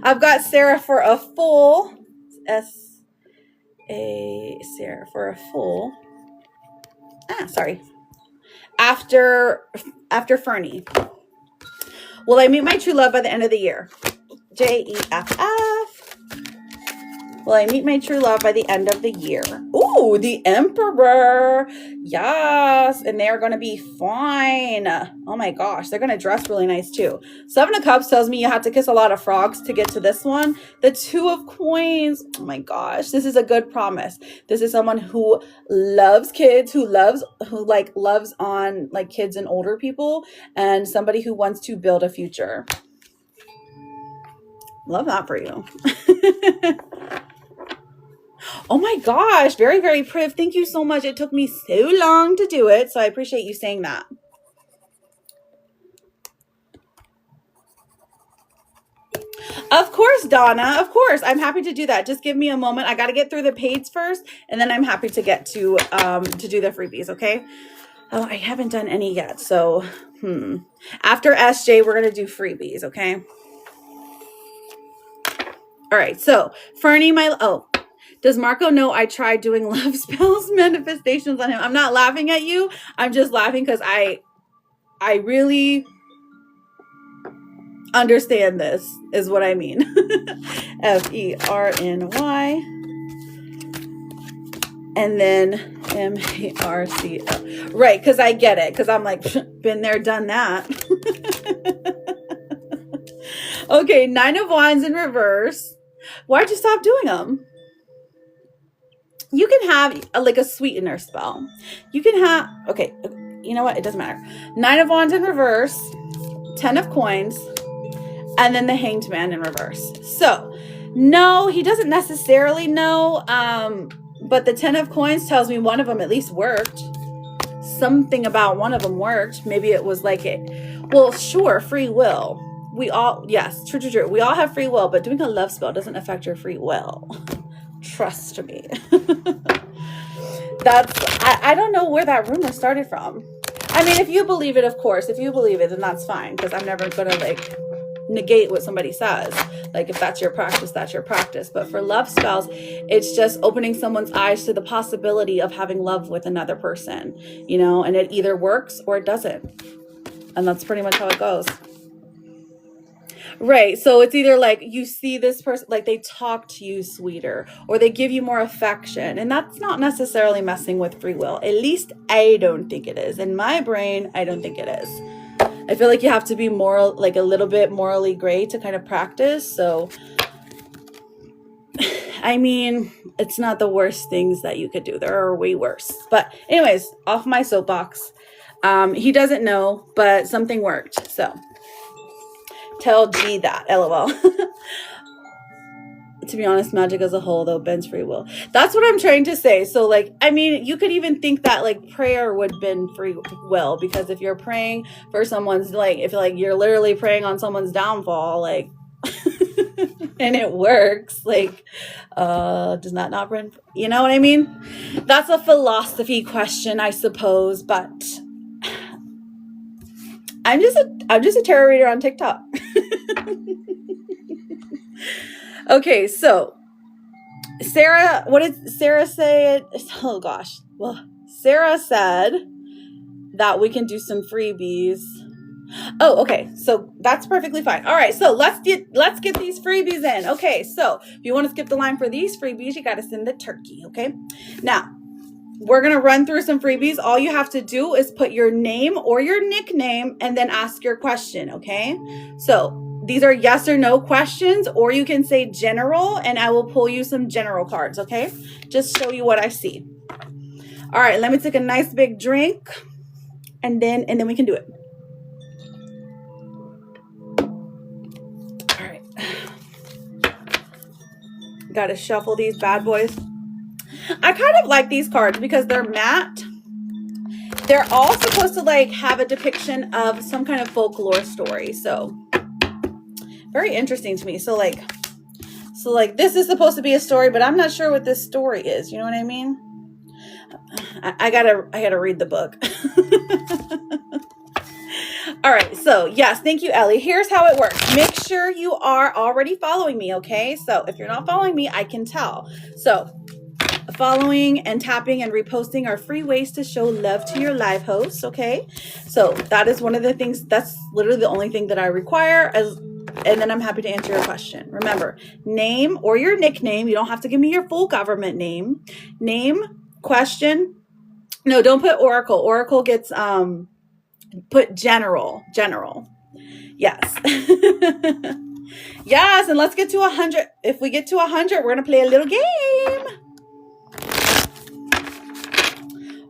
I've got Sarah for a full, Sarah for a full, sorry. After Fernie. Will I meet my true love by the end of the year? JEFF. Will I meet my true love by the end of the year? Ooh, the Emperor. Yes. And they're going to be fine. Oh my gosh. They're going to dress really nice too. Seven of Cups tells me you have to kiss a lot of frogs to get to this one. The Two of Coins. Oh my gosh. This is a good promise. This is someone who loves kids, who loves on like kids and older people, and somebody who wants to build a future. Love that for you. Oh my gosh, very, very Priv. Thank you so much. It took me so long to do it, so I appreciate you saying that. Of course, Donna. Of course. I'm happy to do that. Just give me a moment. I got to get through the page first, and then I'm happy to get to do the freebies, okay? Oh, I haven't done any yet, so after SJ, we're going to do freebies, okay? All right, so Fernie, does Marco know I tried doing love spells manifestations on him? I'm not laughing at you. I'm just laughing because I really understand this is what I mean. Ferny. And then Marco. Right, because I get it. Because I'm like, been there, done that. Okay, 9 of Wands in reverse. Why'd you stop doing them? You can have like a sweetener spell. You can have, okay, you know what? It doesn't matter. 9 of Wands in reverse, 10 of coins, and then the Hanged Man in reverse. So, no, he doesn't necessarily know, but the 10 of coins tells me one of them at least worked. Something about one of them worked. Maybe it was like it. Well, sure, free will. We all, yes, true. We all have free will, but doing a love spell doesn't affect your free will. Trust me. I don't know where that rumor started from. I mean, if you believe it, of course, if you believe it, then that's fine. Because I'm never going to like negate what somebody says. Like if that's your practice, that's your practice. But for love spells, it's just opening someone's eyes to the possibility of having love with another person, you know, and it either works or it doesn't. And that's pretty much how it goes. Right. So it's either like you see this person, like they talk to you sweeter or they give you more affection. And that's not necessarily messing with free will. At least I don't think it is. In my brain, I don't think it is. I feel like you have to be moral, like a little bit morally gray to kind of practice. So, I mean, it's not the worst things that you could do. There are way worse. But anyways, off my soapbox. He doesn't know, but something worked. So. Tell G that, LOL. To be honest, magic as a whole, though, bends free will. That's what I'm trying to say. So, like, I mean, you could even think that, like, prayer would bend free will. Because if you're praying for someone's, like, if, like, you're literally praying on someone's downfall, like, and it works, like, does that not bend, you know what I mean? That's a philosophy question, I suppose, but I'm just a tarot reader on TikTok. Okay, so Sarah, what did Sarah say? Oh gosh. Well, Sarah said that we can do some freebies. Oh, okay. So that's perfectly fine. All right. So let's get these freebies in. Okay. So if you want to skip the line for these freebies, you got to send the turkey. Okay. Now, we're going to run through some freebies. All you have to do is put your name or your nickname and then ask your question, okay? So these are yes or no questions, or you can say general and I will pull you some general cards, okay? Just show you what I see. All right, let me take a nice big drink and then we can do it. All right. Got to shuffle these bad boys. I kind of like these cards because they're matte. They're all supposed to like have a depiction of some kind of folklore story. So very interesting to me. So like this is supposed to be a story, but I'm not sure what this story is. You know what I mean? I gotta read the book. All right. So yes, thank you, Ellie. Here's how it works. Make sure you are already following me. Okay. So if you're not following me, I can tell. So following and tapping and reposting are free ways to show love to your live hosts, okay? So that is one of the things, that's literally the only thing that I require, and then I'm happy to answer your question. Remember, name or your nickname. You don't have to give me your full government name. Name, question. No, don't put Oracle. Oracle gets, put general. Yes. Yes, and let's get to 100. If we get to 100, we're going to play a little game.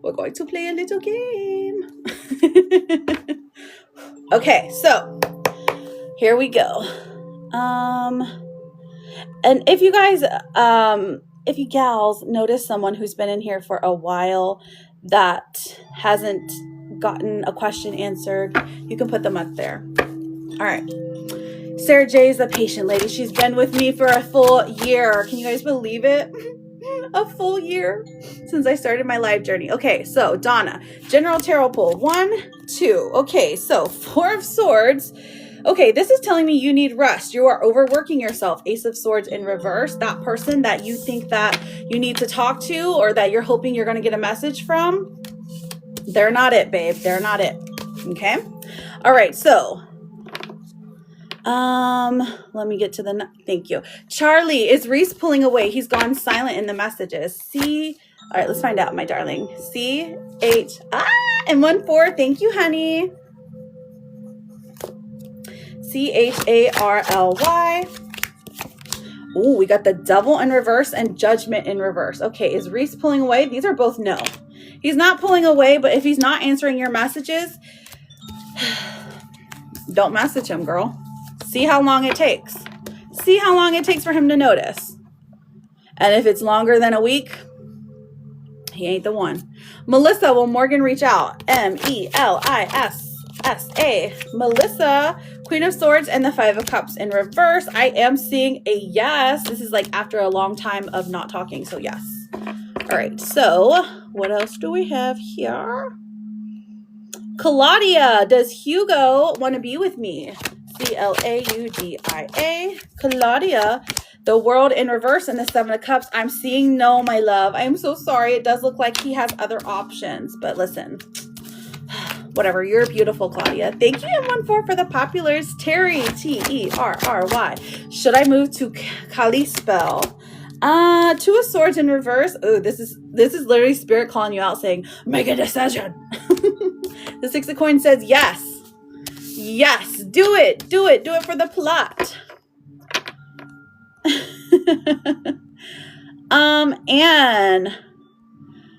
We're going to play a little game. Okay, so here we go. And if you guys, if you gals notice someone who's been in here for a while that hasn't gotten a question answered, you can put them up there. All right. Sarah J is a patient lady. She's been with me for a full year. Can you guys believe it? A full year since I started my live journey. Okay, so Donna, general tarot pull 1, 2. Okay, so 4 of Swords. Okay, this is telling me you need rest. You are overworking yourself. Ace of Swords in reverse. That person that you think that you need to talk to or that you're hoping you're going to get a message from, they're not it, babe. They're not it. Okay. All right, so Let me get to the, thank you. Charlie, is Reese pulling away? He's gone silent in the messages. All right, let's find out, my darling. And 1-4. Thank you, honey. CHARLY. Ooh, we got the Devil in reverse and Judgment in reverse. Okay, is Reese pulling away? These are both no. He's not pulling away, but if he's not answering your messages, don't message him, girl. See how long it takes. See how long it takes for him to notice. And if it's longer than a week, he ain't the one. Melissa, will Morgan reach out? MELISSA. Melissa, Queen of Swords and the Five of Cups in reverse. I am seeing a yes. This is like after a long time of not talking, so yes. All right, so what else do we have here? Claudia, does Hugo want to be with me? CLAUDIA. Claudia, the World in reverse and the Seven of Cups. I'm seeing no, my love. I am so sorry. It does look like he has other options, but listen. Whatever, you're beautiful, Claudia. Thank you, M14, for the populars. Terry, TERRY. Should I move to Kalispell? Two of Swords in reverse. Oh, this is literally Spirit calling you out, saying, make a decision. The Six of Coins says yes. Yes, do it for the plot. Anne,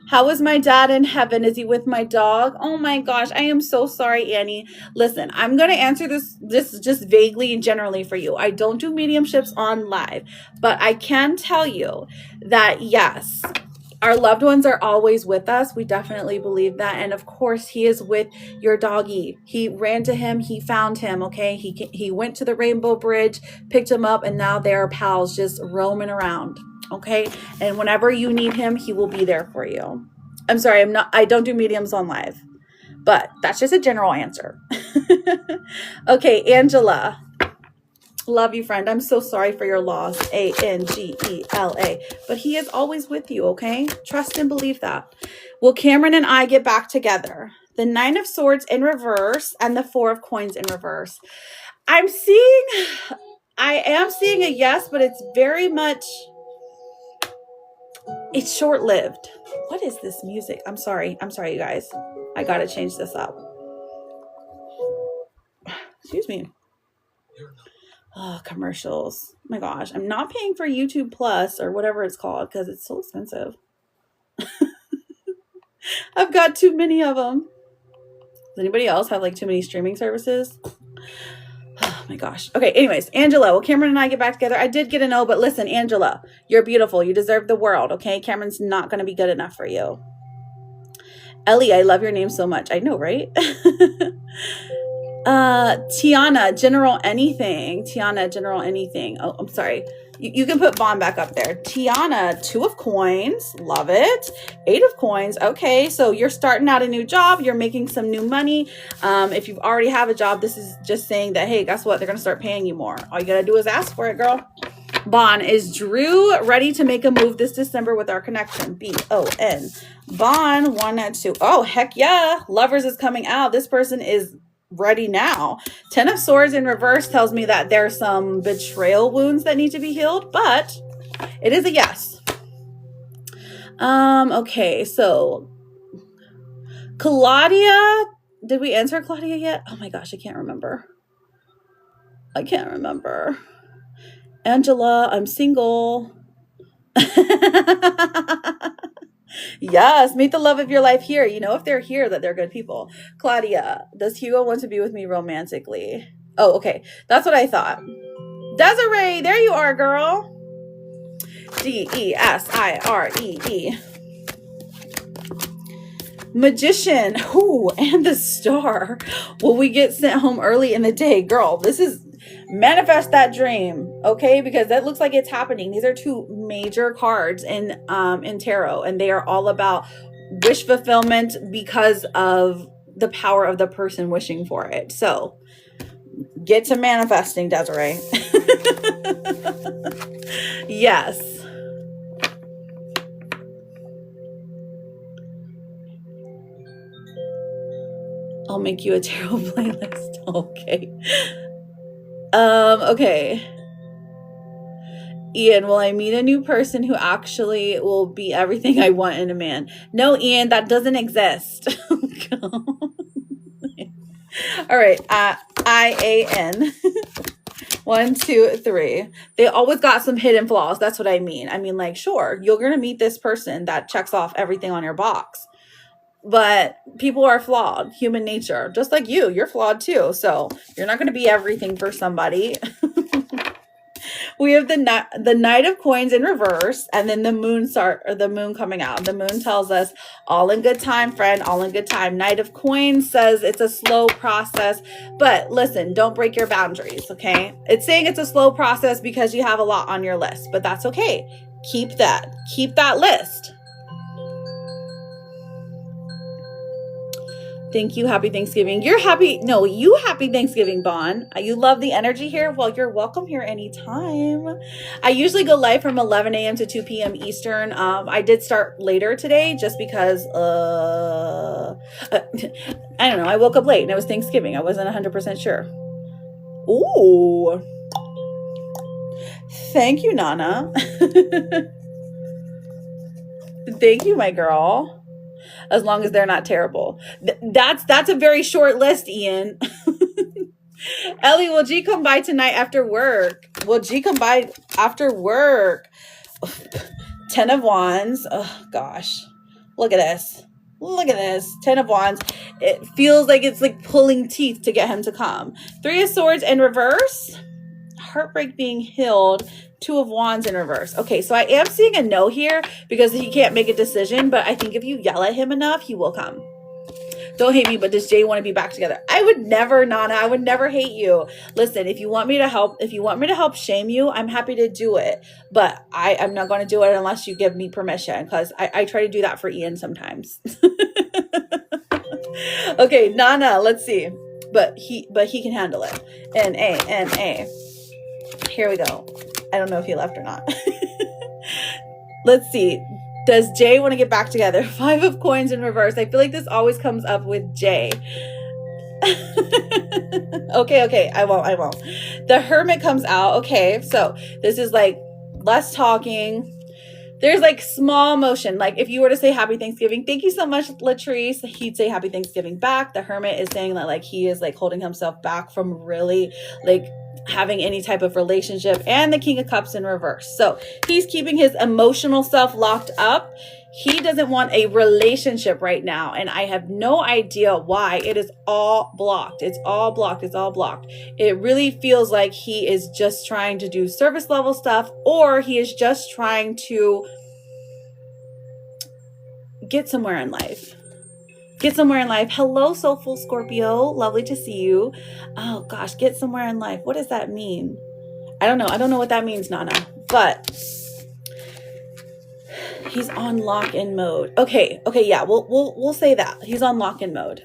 how is my dad in heaven? Is he with my dog? Oh my gosh, I am so sorry, Annie. Listen, I'm going to answer this just vaguely and generally for you. I don't do mediumships on live, but I can tell you that yes, our loved ones are always with us. We definitely believe that. And of course, he is with your doggy. He ran to him. He found him. Okay. He went to the Rainbow Bridge, picked him up, and now they are pals just roaming around. Okay. And whenever you need him, he will be there for you. I'm sorry. I don't do mediums on live, but that's just a general answer. Okay. Angela. Love you, friend. I'm so sorry for your loss. ANGELA. But he is always with you, okay? Trust and believe that. Will Cameron and I get back together? The Nine of Swords in reverse and the Four of Coins in reverse. I am seeing a yes, but it's very much, it's short-lived. What is this music? I'm sorry, you guys. I gotta change this up. Excuse me. Oh, commercials. Oh my gosh, I'm not paying for YouTube Plus or whatever it's called because it's so expensive. I've got too many of them. Does anybody else have like too many streaming services? Oh my gosh. Okay, anyways, Angela, will Cameron and I get back together? I did get a no, but listen, Angela, you're beautiful. You deserve the world, okay? Cameron's not going to be good enough for you. Ellie, I love your name so much. I know, right? Tiana, General Anything. Tiana, General Anything. Oh, I'm sorry. You can put Vaughn back up there. Tiana, Two of Coins. Love it. Eight of Coins. Okay, so you're starting out a new job. You're making some new money. If you already have a job, this is just saying that, hey, guess what? They're going to start paying you more. All you got to do is ask for it, girl. Bon, is Drew ready to make a move this December with our connection? B-O-N. Bon, 1 2. Oh, heck yeah. Lovers is coming out. This person is ready now. 10 of Swords in reverse tells me that there's some betrayal wounds that need to be healed, but it is a yes. Okay, so Claudia, did we answer Claudia yet? Oh my gosh, I can't remember. Angela, I'm single. Yes, meet the love of your life here. You know, if they're here, that they're good people. Claudia, does Hugo want to be with me romantically? Oh, okay. That's what I thought. Desiree, there you are, girl. DESIREE. Magician. Ooh, and the Star. Will we get sent home early in the day? Girl, this is manifest that dream, okay? Because that looks like it's happening. These are two major cards in tarot, and they are all about wish fulfillment because of the power of the person wishing for it. So get to manifesting, Desiree. Yes. I'll make you a tarot playlist. Okay. Okay. Ian, will I meet a new person who actually will be everything I want in a man? No, Ian, that doesn't exist. All right. IAN. 1, 2, 3. They always got some hidden flaws. That's what I mean. I mean, like, sure, you're going to meet this person that checks off everything on your box. But people are flawed, human nature. Just like you're flawed too. So you're not going to be everything for somebody. We have the Knight of Coins in reverse, and then the moon coming out. The moon tells us all in good time, friend, all in good time. Knight of Coins says it's a slow process, but listen, don't break your boundaries, okay? It's saying it's a slow process because you have a lot on your list, but that's okay. Keep that list. Thank you. Happy Thanksgiving. You happy Thanksgiving, Bon. You love the energy here? Well, you're welcome here anytime. I usually go live from 11 a.m. to 2 p.m. Eastern. I did start later today just because, I don't know. I woke up late and it was Thanksgiving. I wasn't 100% sure. Ooh. Thank you, Nana. Thank you, my girl. As long as they're not terrible. That's a very short list, Ian. Ellie, will G come by tonight after work? Will G come by after work? 10 of Wands. Oh, gosh. Look at this. 10 of Wands. It feels like it's like pulling teeth to get him to come. 3 of Swords in reverse. Heartbreak being healed. 2 of Wands in reverse. Okay, so I am seeing a no here because he can't make a decision, but I think if you yell at him enough, he will come. Don't hate me, but does Jay want to be back together? I would never, Nana. I would never hate you. Listen, if you want me to help shame you, I'm happy to do it. But I'm not going to do it unless you give me permission, because I try to do that for Ian sometimes. Okay, Nana, let's see. But he can handle it. N-A. Here we go. I don't know if he left or not. Let's see. Does Jay want to get back together? 5 of Coins in reverse. I feel like this always comes up with Jay. Okay. I won't. The Hermit comes out. Okay. So this is like less talking. There's like small motion. Like if you were to say Happy Thanksgiving, thank you so much, Latrice, he'd say Happy Thanksgiving back. The Hermit is saying that like he is like holding himself back from really like having any type of relationship, and the King of Cups in reverse. So he's keeping his emotional self locked up. He doesn't want a relationship right now, and I have no idea why. It is all blocked. It's all blocked. It really feels like he is just trying to do service level stuff, or he is just trying to get somewhere in life. Hello, Soulful Scorpio. Lovely to see you. Oh gosh, get somewhere in life. What does that mean? I don't know what that means, Nana. But he's on lock-in mode. Okay, yeah, we'll say that. He's on lock-in mode.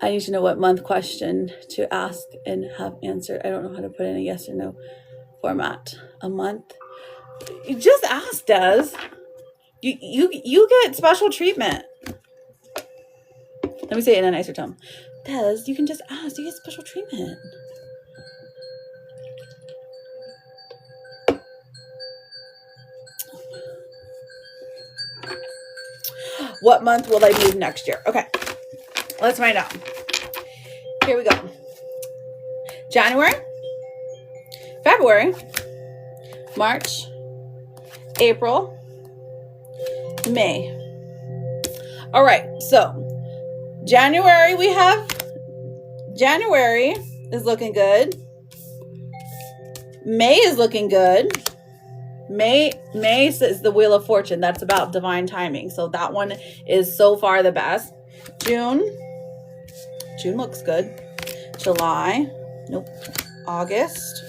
I need to know what month question to ask and have answered. I don't know how to put in a yes or no format. A month. You just ask, Des. You get special treatment. Let me say it in a nicer tone. Des, you can just ask. You get special treatment. What month will I move next year? Okay, let's find out. Here we go. January, February, March, April, May. All right, so January is looking good. May is looking good. May is the Wheel of Fortune. That's about divine timing. So that one is so far the best. June looks good. July, nope. August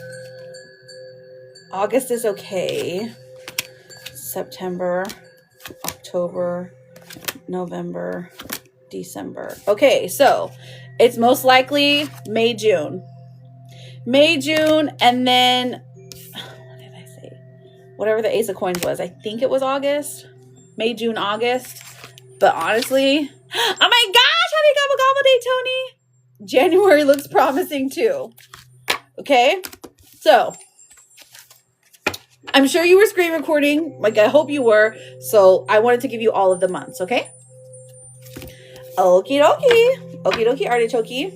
is okay. September, October, November, December. Okay, so it's most likely May, June, and then what did I say? Whatever the Ace of Coins was. I think it was August. May, June, August. But honestly, oh my gosh, happy Gobble Gobble Day, Tony. January looks promising too. Okay, so I'm sure you were screen recording. Like, I hope you were. So I wanted to give you all of the months, okay? Okie dokie. Okie dokie, artichoke.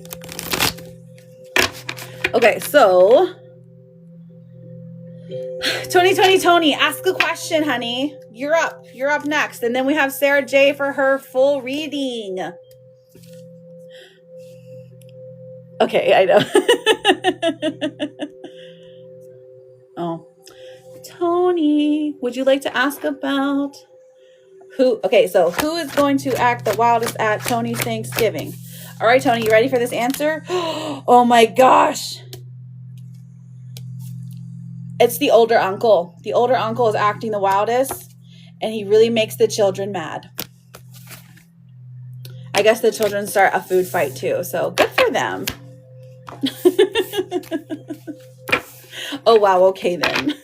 Okay, so Tony, ask a question, honey. You're up. You're up next. And then we have Sarah J for her full reading. Okay, I know. Oh. Tony, would you like to ask about who? Okay, so who is going to act the wildest at Tony's Thanksgiving? All right, Tony, you ready for this answer? Oh my gosh. It's the older uncle. The older uncle is acting the wildest, and he really makes the children mad. I guess the children start a food fight too, so good for them. Oh, wow. Okay, then.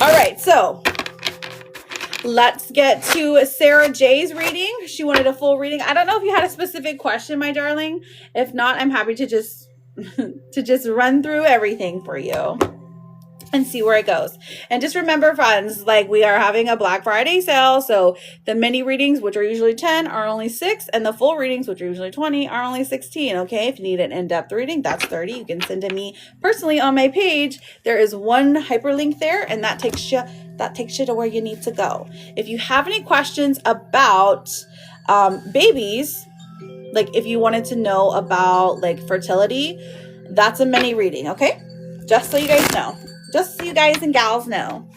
All right, so let's get to Sarah J's reading. She wanted a full reading. I don't know if you had a specific question, my darling. If not, I'm happy to just run through everything for you and see where it goes. And just remember, friends, like, we are having a Black Friday sale. So the mini readings, which are usually 10, are only 6. And the full readings, which are usually 20, are only 16. Okay. If you need an in-depth reading, that's 30. You can send to me personally on my page. There is one hyperlink there, and that takes you to where you need to go. If you have any questions about babies, like if you wanted to know about like fertility, that's a mini reading. Okay. Just so you guys know. Just so you guys and gals know.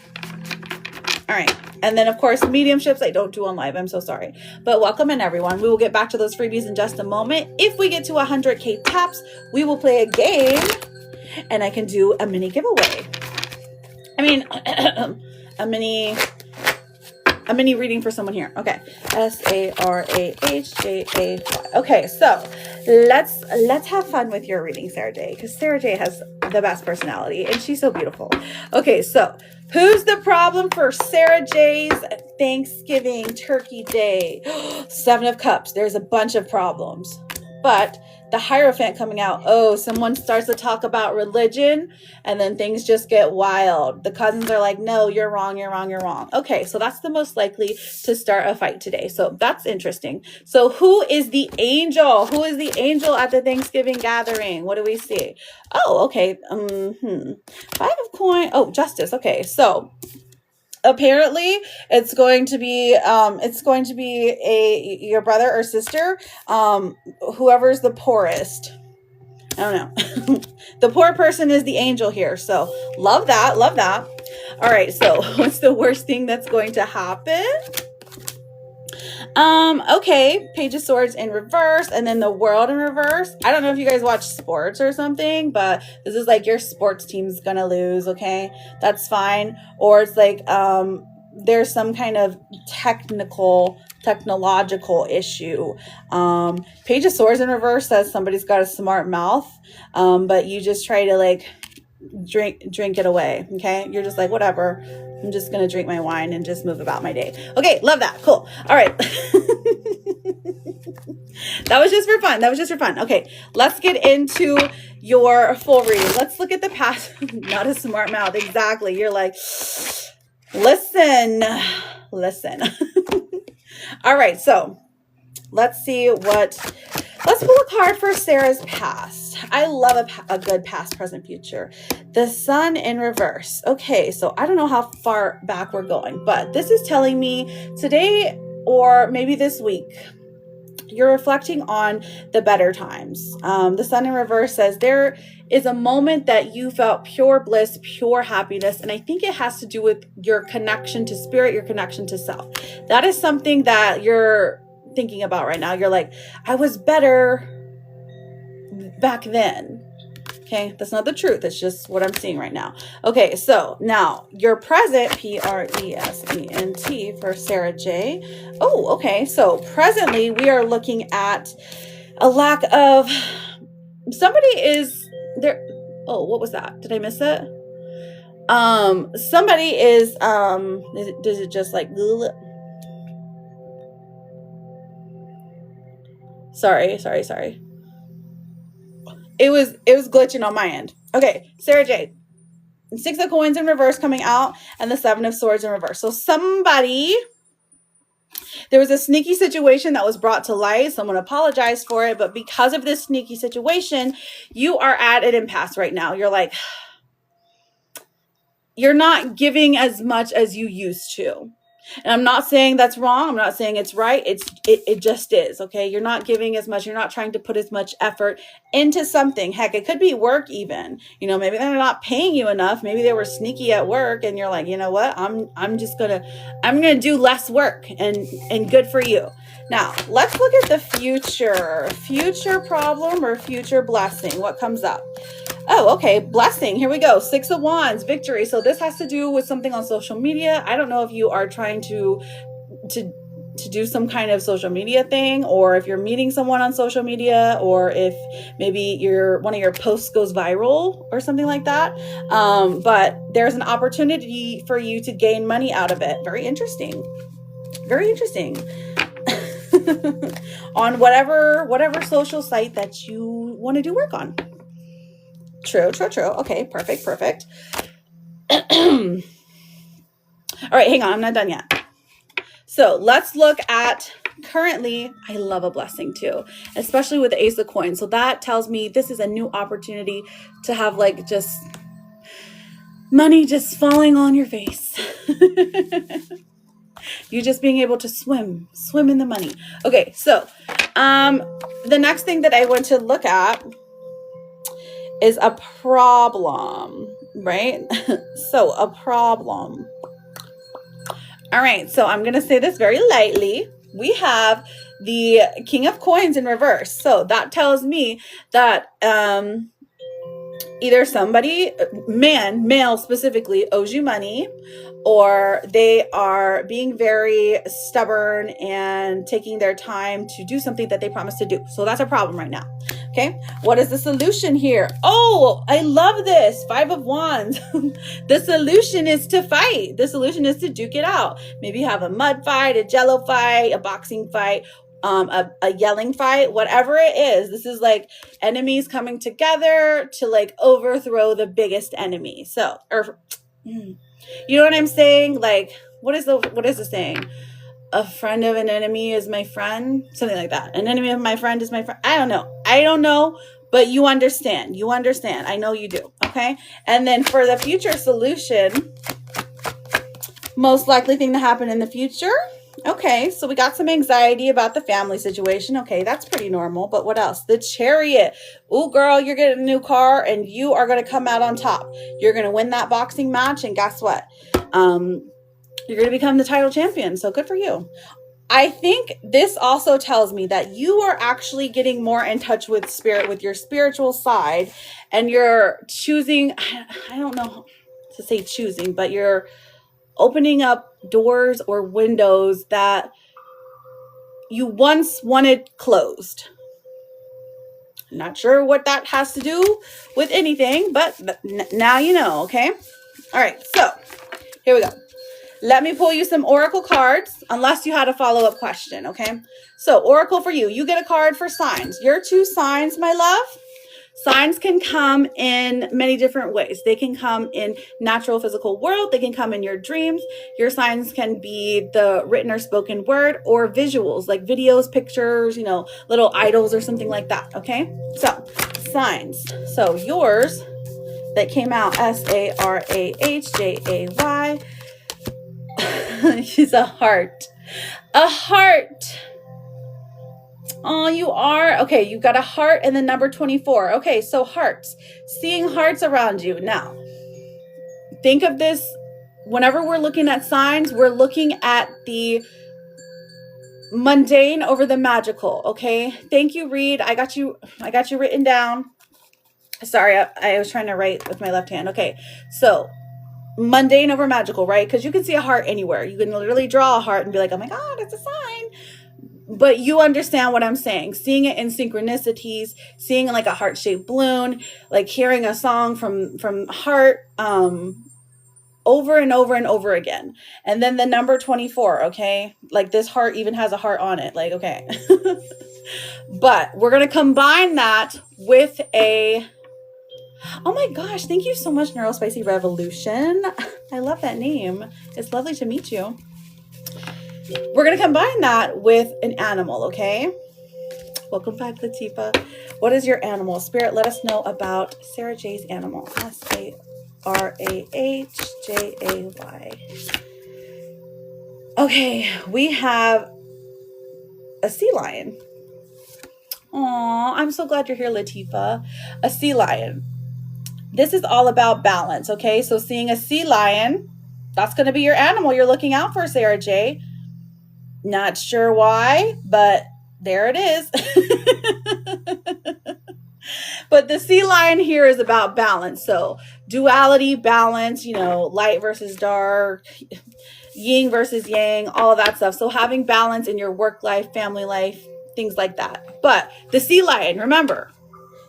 All right. And then, of course, mediumships I don't do on live. I'm so sorry. But welcome in, everyone. We will get back to those freebies in just a moment. If we get to 100K taps, we will play a game and I can do a mini giveaway. I mean, a mini reading for someone here. Okay. SARAHJA. Okay. So let's have fun with your reading, Sarah J, because Sarah J has the best personality and she's so beautiful. Okay. So who's the problem for Sarah J's Thanksgiving Turkey Day? 7 of Cups. There's a bunch of problems, but the Hierophant coming out. Oh, someone starts to talk about religion and then things just get wild. The cousins are like, no, you're wrong, you're wrong, you're wrong. Okay, so that's the most likely to start a fight today. So that's interesting. So who is the angel? Who is the angel at the Thanksgiving gathering? What do we see? Oh, okay. 5 of coin. Oh, Justice. Okay, so apparently it's going to be your brother or sister, whoever's the poorest. I don't know. The poor person is the angel here, so love that. All right, so what's the worst thing that's going to happen? Okay, Page of Swords in reverse, and then the World in reverse. I don't know if you guys watch sports or something, but this is like your sports team's gonna lose. Okay, that's fine. Or it's like there's some kind of technological issue. Page of Swords in reverse says somebody's got a smart mouth, but you just try to like drink it away. Okay, you're just like, whatever, I'm just gonna drink my wine and just move about my day. Okay, love that. Cool. All right. That was just for fun. Okay, let's get into your full reading. Let's look at the past. Not a smart mouth. Exactly. You're like, listen. All right, so let's pull a card for Sarah's past. I love a good past, present, future. The Sun in reverse. Okay, so I don't know how far back we're going, but this is telling me today or maybe this week, you're reflecting on the better times. The Sun in reverse says there is a moment that you felt pure bliss, pure happiness. And I think it has to do with your connection to spirit, your connection to self. That is something that you're thinking about right now. You're like, I was better back then. Okay, that's not the truth. It's just what I'm seeing right now. Okay, so now your present, present for Sarah J. Oh, okay. So presently we are looking at a lack of, somebody is there. Oh, what was that? Did I miss it? Somebody is, does it just like, sorry. It was glitching on my end. Okay, Sarah J. 6 of coins in reverse coming out, and the 7 of swords in reverse. So there was a sneaky situation that was brought to light. Someone apologized for it, but because of this sneaky situation, you are at an impasse right now. You're like, you're not giving as much as you used to. And I'm not saying that's wrong. I'm not saying it's right. It just is. Okay. You're not giving as much. You're not trying to put as much effort into something. Heck, it could be work even. Maybe they're not paying you enough. Maybe they were sneaky at work and you're like, you know what? I'm gonna do less work and good for you. Now let's look at the future problem or future blessing. What comes up? Oh, okay. Blessing. Here we go. 6 of Wands, victory. So this has to do with something on social media. I don't know if you are trying to do some kind of social media thing, or if you're meeting someone on social media, or if maybe one of your posts goes viral or something like that. But there's an opportunity for you to gain money out of it. Very interesting. Very interesting. On whatever social site that you want to do work on. True. Okay, perfect. All right, hang on. I'm not done yet. So let's look at currently. I love a blessing too, especially with the Ace of Coins. So that tells me this is a new opportunity to have like just money just falling on your face. You just being able to swim in the money. Okay, so the next thing that I want to look at is a problem, right? So a problem. All right, so I'm going to say this very lightly. We have the King of Coins in reverse. So that tells me that either somebody, male specifically, owes you money, or they are being very stubborn and taking their time to do something that they promised to do. So that's a problem right now. Okay, what is the solution here? Oh, I love this. 5 of Wands. The solution is to fight. The solution is to duke it out. Maybe have a mud fight, a jello fight, a boxing fight, a yelling fight, whatever it is. This is like enemies coming together to like overthrow the biggest enemy. So, you know what I'm saying? Like, what is the saying? A friend of an enemy is my friend, something like that. An enemy of my friend is my friend. I don't know, but you understand. I know you do. Okay. And then for the future solution, most likely thing to happen in the future. Okay. So we got some anxiety about the family situation. Okay. That's pretty normal. But what else? The Chariot. Ooh, girl, you're getting a new car and you are going to come out on top. You're going to win that boxing match. And guess what? You're going to become the title champion. So good for you. I think this also tells me that you are actually getting more in touch with spirit, with your spiritual side, and you're choosing, I don't know to say choosing, but you're opening up doors or windows that you once wanted closed. Not sure what that has to do with anything, but now you know, okay? All right, so here we go. Let me pull you some oracle cards, unless you had a follow-up question, okay? So, oracle for you. You get a card for signs. Your 2 signs, my love. Signs can come in many different ways. They can come in natural physical world. They can come in your dreams. Your signs can be the written or spoken word, or visuals, like videos, pictures, little idols or something like that, okay? So, signs. So, yours that came out, Sarahjay. She's a heart. A heart. Oh, you are? Okay, you got a heart and the number 24. Okay, so hearts. Seeing hearts around you. Now, think of this. Whenever we're looking at signs, we're looking at the mundane over the magical, okay? Thank you, Reed. I got you written down. Sorry, I was trying to write with my left hand. Okay, so mundane over magical, right? Because you can see a heart anywhere. You can literally draw a heart and be like, oh my God, it's a sign. But you understand what I'm saying. Seeing it in synchronicities, seeing like a heart-shaped balloon, like hearing a song from heart, over and over and over again. And then the number 24, okay? Like this heart even has a heart on it. Like, okay. But we're going to combine that with a, oh my gosh, thank you so much, Neurospicy Revolution. I love that name. It's lovely to meet you. We're going to combine that with an animal, okay? Welcome back, Latifa. What is your animal? Spirit, let us know about Sarah J's animal. Sarahjay. Okay, we have a sea lion. Aw, I'm so glad you're here, Latifa. A sea lion. This is all about balance, okay? So seeing a sea lion, that's going to be your animal you're looking out for, Sarah J. Not sure why, but there it is. But the sea lion here is about balance. So duality, balance, light versus dark, yin versus yang, all of that stuff. So having balance in your work life, family life, things like that. But the sea lion, remember,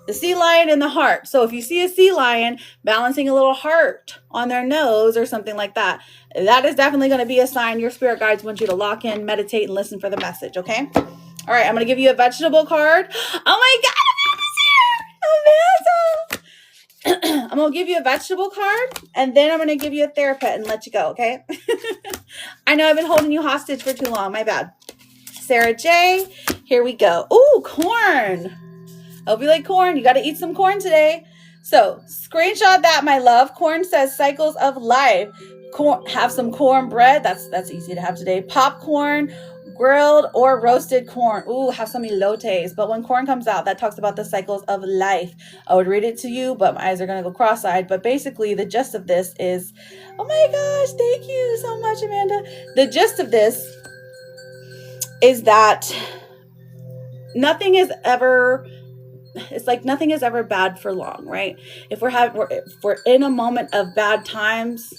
the sea lion in the heart. So if you see a sea lion balancing a little heart on their nose or something like that, that is definitely going to be a sign your spirit guides want you to lock in, meditate, and listen for the message, okay? All right, I'm going to give you a vegetable card. Oh my God, Amanda! I'm going to give you a vegetable card, and then I'm going to give you a therapet and let you go, okay? I know I've been holding you hostage for too long. My bad. Sarah J, here we go. Ooh, corn. I hope you like corn. You got to eat some corn today. So screenshot that, my love. Corn says cycles of life. Corn, have some cornbread. That's easy to have today. Popcorn, grilled or roasted corn. Ooh, have some elotes. But when corn comes out, that talks about the cycles of life. I would read it to you, but my eyes are going to go cross-eyed. But basically, the gist of this is, oh my gosh, thank you so much, Amanda. The gist of this is that nothing is ever bad for long, right? If we're in a moment of bad times,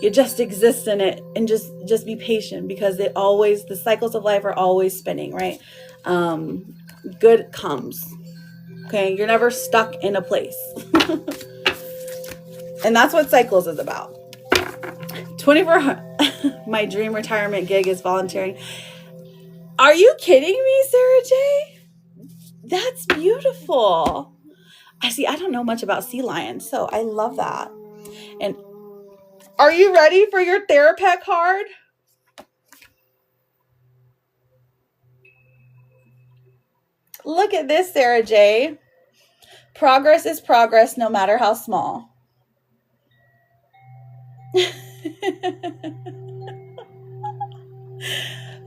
you just exist in it and just be patient, because the cycles of life are always spinning, right? Good comes. Okay, you're never stuck in a place. And that's what cycles is about. 24 my dream retirement gig is volunteering. Are you kidding me, Sarah J? That's beautiful. I don't know much about sea lions, so I love that. And are you ready for your therapet card? Look at this, Sarah J. Progress is progress, no matter how small.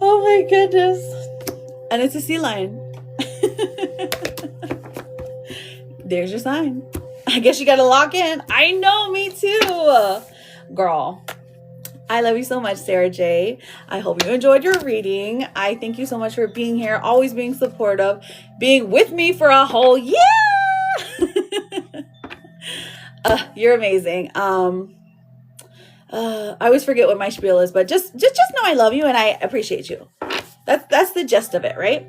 Oh my goodness. And it's a sea lion. There's your sign. I guess you got to lock in. I know, me too. Girl, I love you so much, Sarah J. I hope you enjoyed your reading. I thank you so much for being here, always being supportive, being with me for a whole year. You're amazing. I always forget what my spiel is, but just know I love you and I appreciate you. That's the gist of it, right?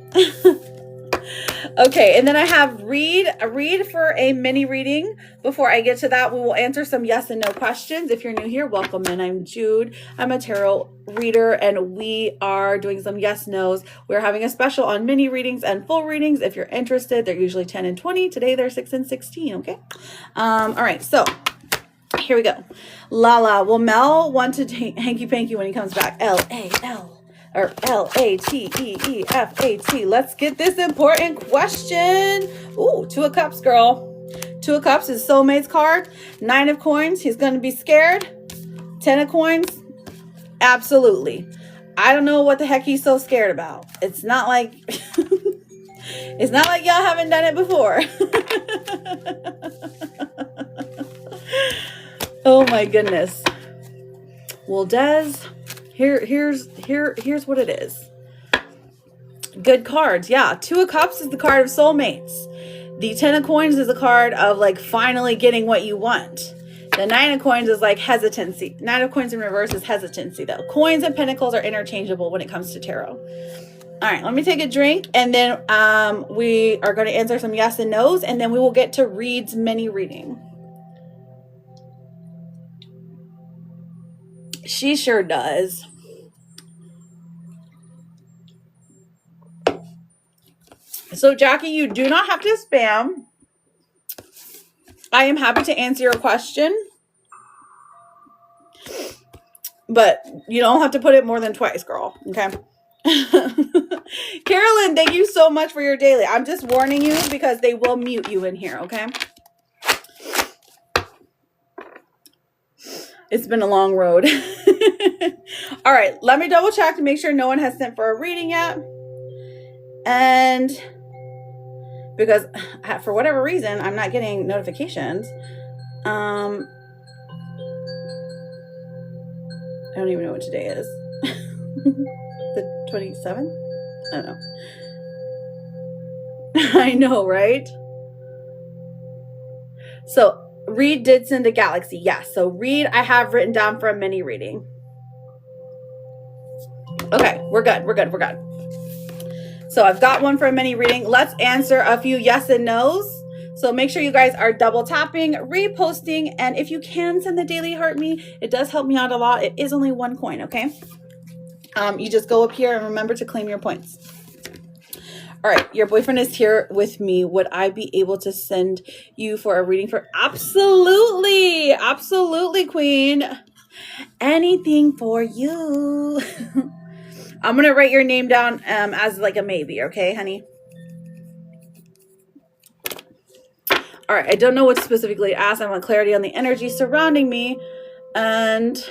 Okay, and then I have read for a mini reading. Before I get to that, we will answer some yes and no questions. If you're new here, welcome in. I'm Jude. I'm a tarot reader, and we are doing some yes nos. We're having a special on mini readings and full readings. If you're interested, they're usually 10 and 20. Today they're 6 and 16. Okay. All right. So here we go. Lala, will Mel want to hanky panky when he comes back? L-A-L. Or L-A-T-E-E-F-A-T. Let's get this important question. Ooh, 2 of Cups, girl. 2 of Cups is Soulmate's card. 9 of Coins, he's going to be scared. 10 of Coins, absolutely. I don't know what the heck he's so scared about. It's not like it's not like y'all haven't done it before. Oh my goodness. Well, Des, here's what it is. Good cards. Yeah. 2 of Cups is the card of soulmates. The 10 of Coins is a card of like finally getting what you want. The 9 of Coins is like hesitancy. 9 of Coins in reverse is hesitancy though. Coins and Pentacles are interchangeable when it comes to tarot. All right, let me take a drink, and then we are going to answer some yes and no's, and then we will get to Reed's mini reading. She sure does. So, Jackie, you do not have to spam. I am happy to answer your question, but you don't have to put it more than twice, girl. Okay. Carolyn, thank you so much for your daily. I'm just warning you because they will mute you in here, okay? It's been a long road. All right, let me double check to make sure no one has sent for a reading yet. And because for whatever reason, I'm not getting notifications. I don't even know what today is. The 27th? I don't know. I know, right? So Reed did send a galaxy. Yes. So Reed, I have written down for a mini reading. Okay, we're good. We're good. We're good. So I've got one for a mini reading. Let's answer a few yes and no's. So make sure you guys are double tapping, reposting, and if you can send the daily heart me, it does help me out a lot. It is only 1 coin, okay? You just go up here and remember to claim your points. All right, your boyfriend is here with me. Would I be able to send you for a reading for? Absolutely. Absolutely, queen. Anything for you. I'm going to write your name down as like a maybe, okay, honey? All right, I don't know what to specifically ask. I want clarity on the energy surrounding me. And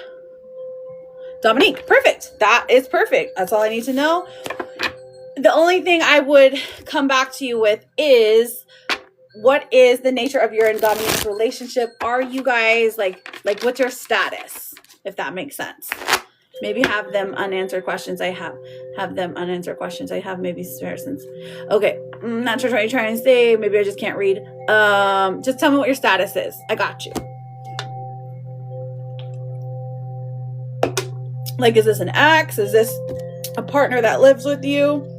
Dominique, perfect. That is perfect. That's all I need to know. The only thing I would come back to you with is, what is the nature of your and Dominique's relationship? Are you guys like what's your status, if that makes sense? Maybe have them unanswered questions. I have them unanswered questions. I have maybe comparisons. Okay, I'm not sure what you're trying to say. Maybe I just can't read. Just tell me what your status is. I got you. Like, is this an ex? Is this a partner that lives with you?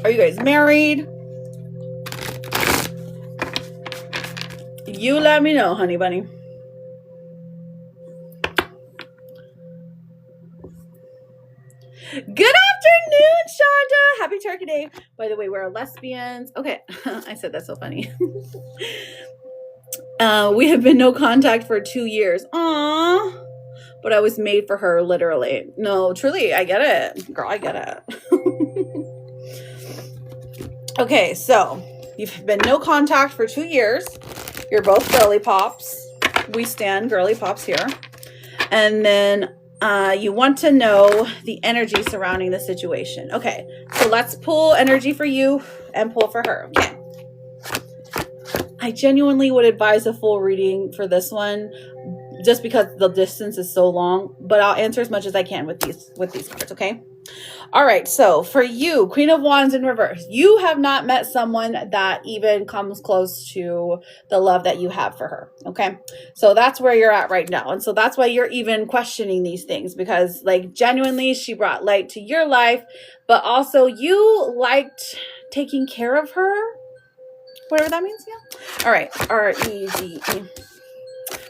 Are you guys married? You let me know, honey bunny. Good afternoon, Shonda. Happy Turkey Day. By the way, we're lesbians. Okay, I said that's so funny. We have been no contact for 2 years. Aww. But I was made for her, literally. No, truly, I get it. Girl, I get it. Okay, so you've been no contact for 2 years. You're both girly pops. We stand girly pops here. And then you want to know the energy surrounding the situation. Okay, so let's pull energy for you and pull for her. Okay. I genuinely would advise a full reading for this one, just because the distance is so long, but I'll answer as much as I can with these cards, okay? All right, so for you, Queen of Wands in reverse, you have not met someone that even comes close to the love that you have for her, okay? So that's where you're at right now. And so that's why you're even questioning these things, because like genuinely she brought light to your life, but also you liked taking care of her, whatever that means, yeah? All right, R-E-D-E.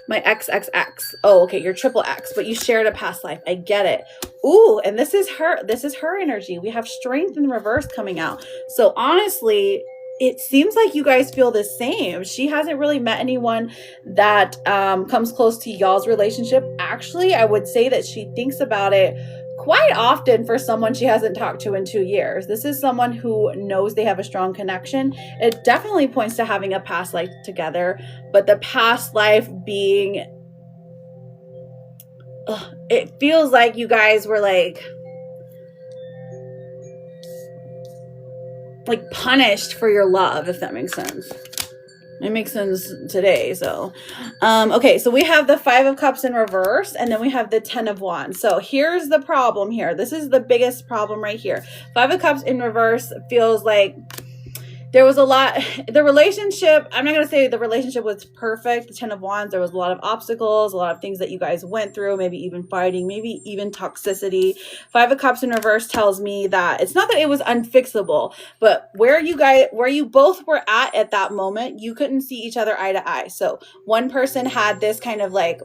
My XXX. Oh, okay, you're triple X, but you shared a past life. I get it. Ooh, and this is her energy. We have strength in reverse coming out. So honestly, it seems like you guys feel the same. She hasn't really met anyone that comes close to y'all's relationship. Actually, I would say that she thinks about it quite often for someone she hasn't talked to in 2 years. This is someone who knows they have a strong connection. It definitely points to having a past life together, but the past life being, it feels like you guys were like punished for your love, if that makes sense. It makes sense today. So, okay, so we have the 5 of Cups in reverse, and then we have the 10 of Wands. So here's the problem here. This is the biggest problem right here. 5 of Cups in reverse feels like there was a lot, the relationship, I'm not going to say the relationship was perfect. The 10 of Wands, there was a lot of obstacles, a lot of things that you guys went through, maybe even fighting, maybe even toxicity. 5 of Cups in reverse tells me that it's not that it was unfixable, but where you both were at that moment, you couldn't see each other eye to eye. So one person had this kind of like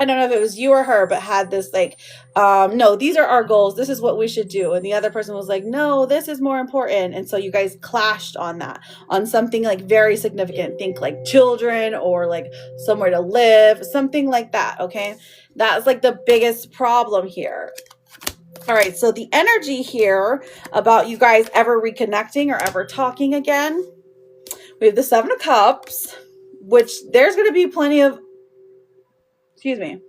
I don't know if it was you or her, but had this like, no, these are our goals. This is what we should do. And the other person was like, no, this is more important. And so you guys clashed on that, on something like very significant. Think like children or like somewhere to live, something like that. Okay. That's like the biggest problem here. All right. So the energy here about you guys ever reconnecting or ever talking again. We have the 7 of Cups, which there's going to be plenty of, excuse me.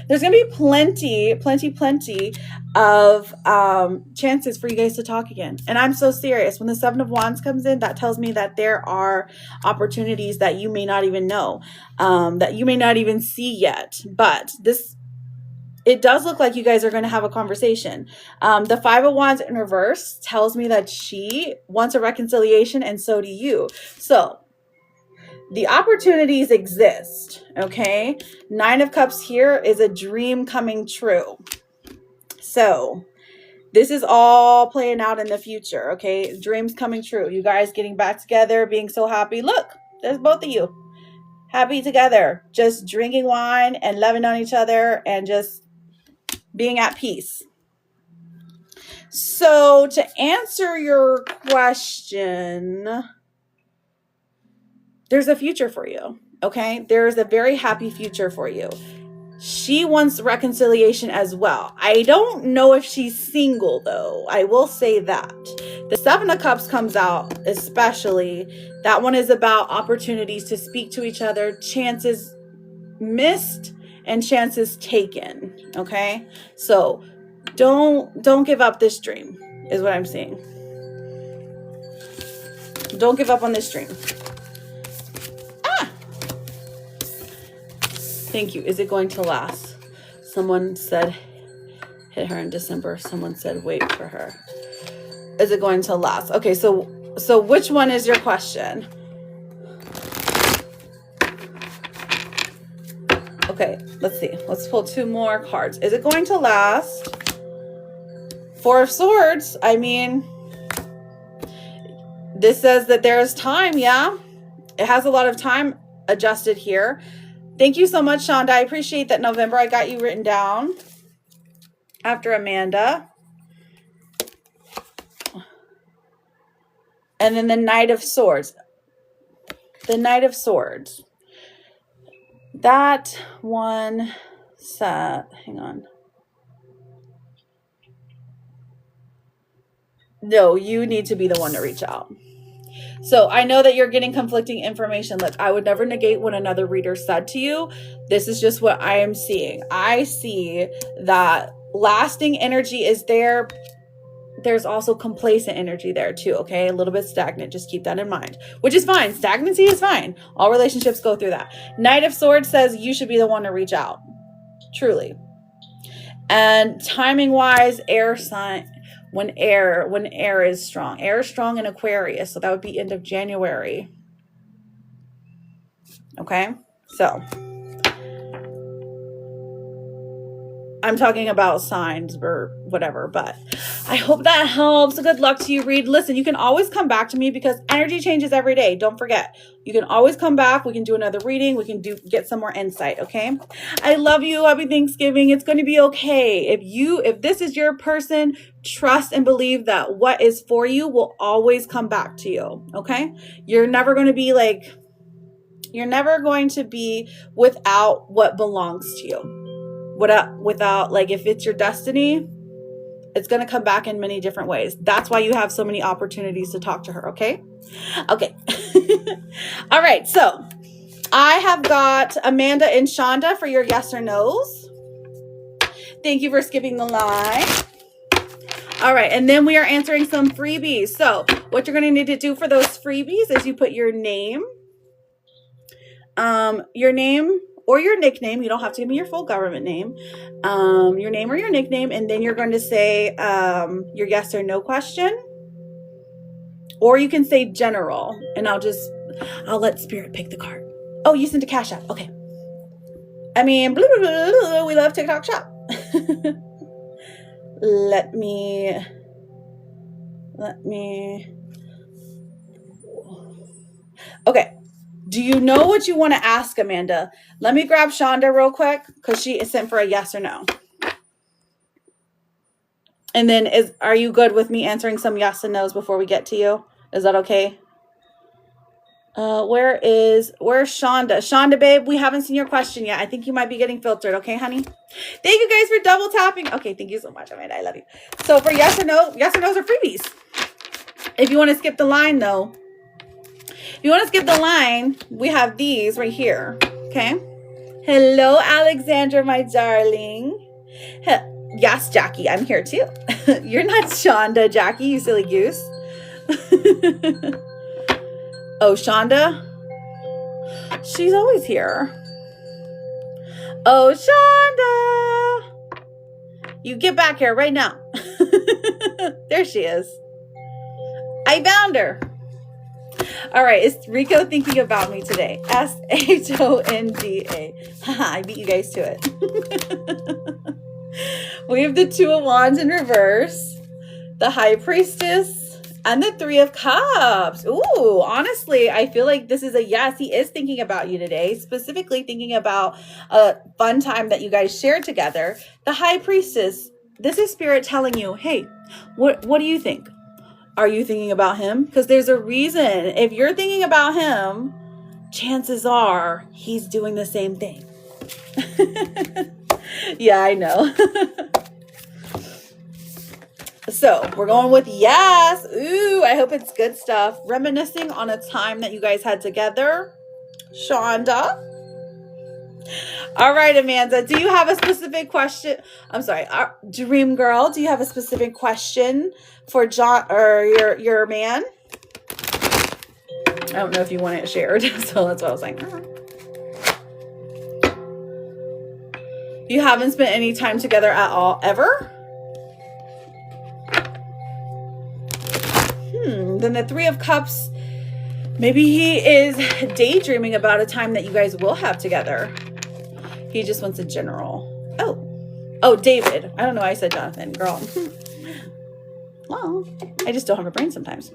There's going to be plenty of chances for you guys to talk again. And I'm so serious. When the 7 of Wands comes in, that tells me that there are opportunities that you may not even know, that you may not even see yet. But it does look like you guys are going to have a conversation. The 5 of Wands in reverse tells me that she wants a reconciliation, and so do you. So the opportunities exist, okay? 9 of Cups here is a dream coming true. So this is all playing out in the future, okay? Dreams coming true. You guys getting back together, being so happy. Look, there's both of you. Happy together. Just drinking wine and loving on each other and just being at peace. So to answer your question, there's a future for you, okay? There's a very happy future for you. She wants reconciliation as well. I don't know if she's single, though. I will say that. The 7 of Cups comes out, especially. That one is about opportunities to speak to each other, chances missed and chances taken, okay? So don't give up this dream, is what I'm saying. Don't give up on this dream. Thank you. Is it going to last? Someone said hit her in December. Someone said wait for her. Is it going to last? Okay, so which one is your question? Okay, let's see. Let's pull 2 more cards. Is it going to last? 4 of Swords. I mean, this says that there is time, yeah? It has a lot of time adjusted here. Thank you so much, Shonda. I appreciate that, November. I got you written down after Amanda. And then the Knight of Swords. The Knight of Swords. That one set, hang on. No, you need to be the one to reach out. So I know that you're getting conflicting information. Look, I would never negate what another reader said to you. This is just what I am seeing. I see that lasting energy is there. There's also complacent energy there too, okay? A little bit stagnant. Just keep that in mind, which is fine. Stagnancy is fine. All relationships go through that. Knight of Swords says you should be the one to reach out. Truly. And timing-wise, air sign. When air is strong. Air is strong in Aquarius, so that would be end of January. Okay? So, I'm talking about signs or whatever, but I hope that helps. Good luck to you, Reed. Listen, you can always come back to me because energy changes every day. Don't forget. You can always come back. We can do another reading. We can get some more insight, okay? I love you. Happy Thanksgiving. It's going to be okay. If this is your person, trust and believe that what is for you will always come back to you, okay? You're never going to be without what belongs to you. Without, like, if it's your destiny, it's going to come back in many different ways. That's why you have so many opportunities to talk to her, okay? Okay. All right, so I have got Amanda and Shonda for your yes or no's. Thank you for skipping the line. All right, and then we are answering some freebies. So what you're going to need to do for those freebies is you put your name or your nickname. You don't have to give me your full government name. Your name or your nickname, and then you're going to say your yes or no question. Or you can say general, and I'll let Spirit pick the card. Oh, you sent a Cash App. Okay. I mean, blah, blah, blah, blah, we love TikTok Shop. Let me. Okay. Do you know what you want to ask, Amanda? Let me grab Shonda real quick because she is sent for a yes or no. And then are you good with me answering some yes and no's before we get to you? Is that okay? Where's Shonda? Shonda, babe, we haven't seen your question yet. I think you might be getting filtered. Okay, honey? Thank you guys for double tapping. Okay, thank you so much, Amanda. I love you. So for yes or no, yes or no's are freebies. If you want to skip the line, though, if you want to skip the line, we have these right here. Okay? Hello, Alexandra, my darling. Yes, Jackie, I'm here too. You're not Shonda, Jackie, you silly goose. Oh, Shonda? She's always here. Oh, Shonda! You get back here right now. There she is. I found her. All right, is Rico thinking about me today? SHONDA. Haha, I beat you guys to it. We have the Two of Wands in reverse, the High Priestess, and the Three of Cups. Ooh, honestly, I feel like this is a yes. He is thinking about you today, specifically thinking about a fun time that you guys shared together. The High Priestess, this is Spirit telling you, hey, what do you think? Are you thinking about him? Because there's a reason. If you're thinking about him, chances are he's doing the same thing. Yeah, I know. So we're going with yes. Ooh, I hope it's good stuff. Reminiscing on a time that you guys had together. Shonda. All right, Amanda, do you have a specific question? I'm sorry, Dream Girl, do you have a specific question for John or your man? I don't know if you want it shared, so that's what I was like. You haven't spent any time together at all, ever? Then the Three of Cups, maybe he is daydreaming about a time that you guys will have together. He just wants a general. Oh, David. I don't know why I said Jonathan, girl. Well, I just don't have a brain sometimes.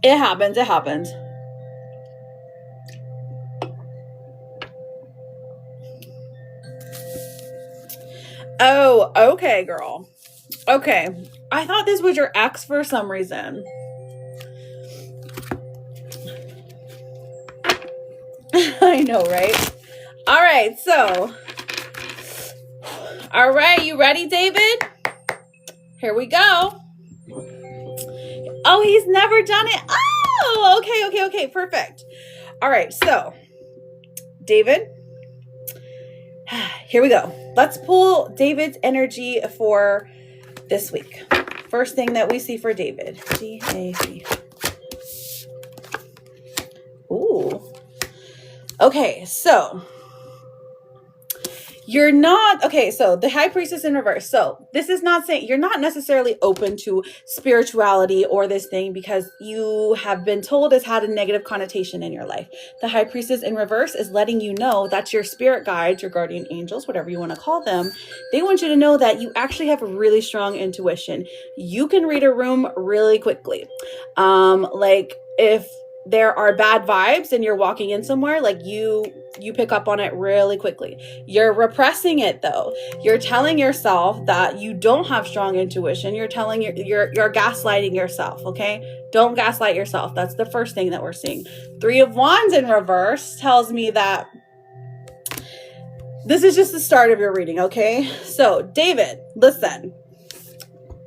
It happens. It happens. Oh, okay, girl. Okay. I thought this was your ex for some reason. I know, right? All right, so. All right, you ready, David? Here we go. Oh, he's never done it. Oh, okay, perfect. All right, so, David, here we go. Let's pull David's energy for this week. First thing that we see for David. D-A-V. Ooh. Okay, so you're not, okay, so the High Priestess in reverse. So this is not saying you're not necessarily open to spirituality or this thing because you have been told it's had a negative connotation in your life. The High Priestess in reverse is letting you know that your spirit guides, your guardian angels, whatever you want to call them, they want you to know that you actually have a really strong intuition. You can read a room really quickly. Like if there are bad vibes and you're walking in somewhere, like you pick up on it really quickly. You're repressing it though. You're telling yourself that you don't have strong intuition. You're telling you're gaslighting yourself, okay? Don't gaslight yourself. That's the first thing that we're seeing. Three of Wands in reverse tells me that this is just the start of your reading, okay? So, David, listen.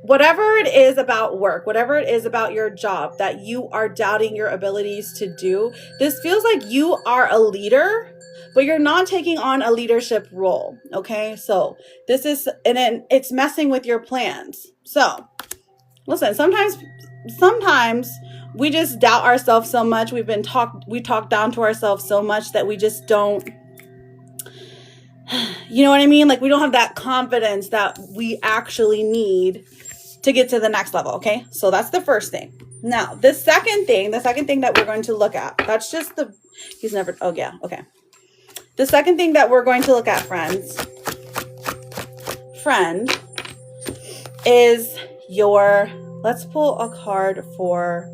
Whatever it is about work, whatever it is about your job that you are doubting your abilities to do, this feels like you are a leader, but you're not taking on a leadership role, okay? So this is, and then it's messing with your plans. So listen, sometimes we just doubt ourselves so much. We talk down to ourselves so much that we just don't, you know what I mean? Like we don't have that confidence that we actually need to get to the next level, okay? So that's the first thing. Now, the second thing that we're going to look at, that's just the, okay. The second thing that we're going to look at, friend, is your Let's pull a card for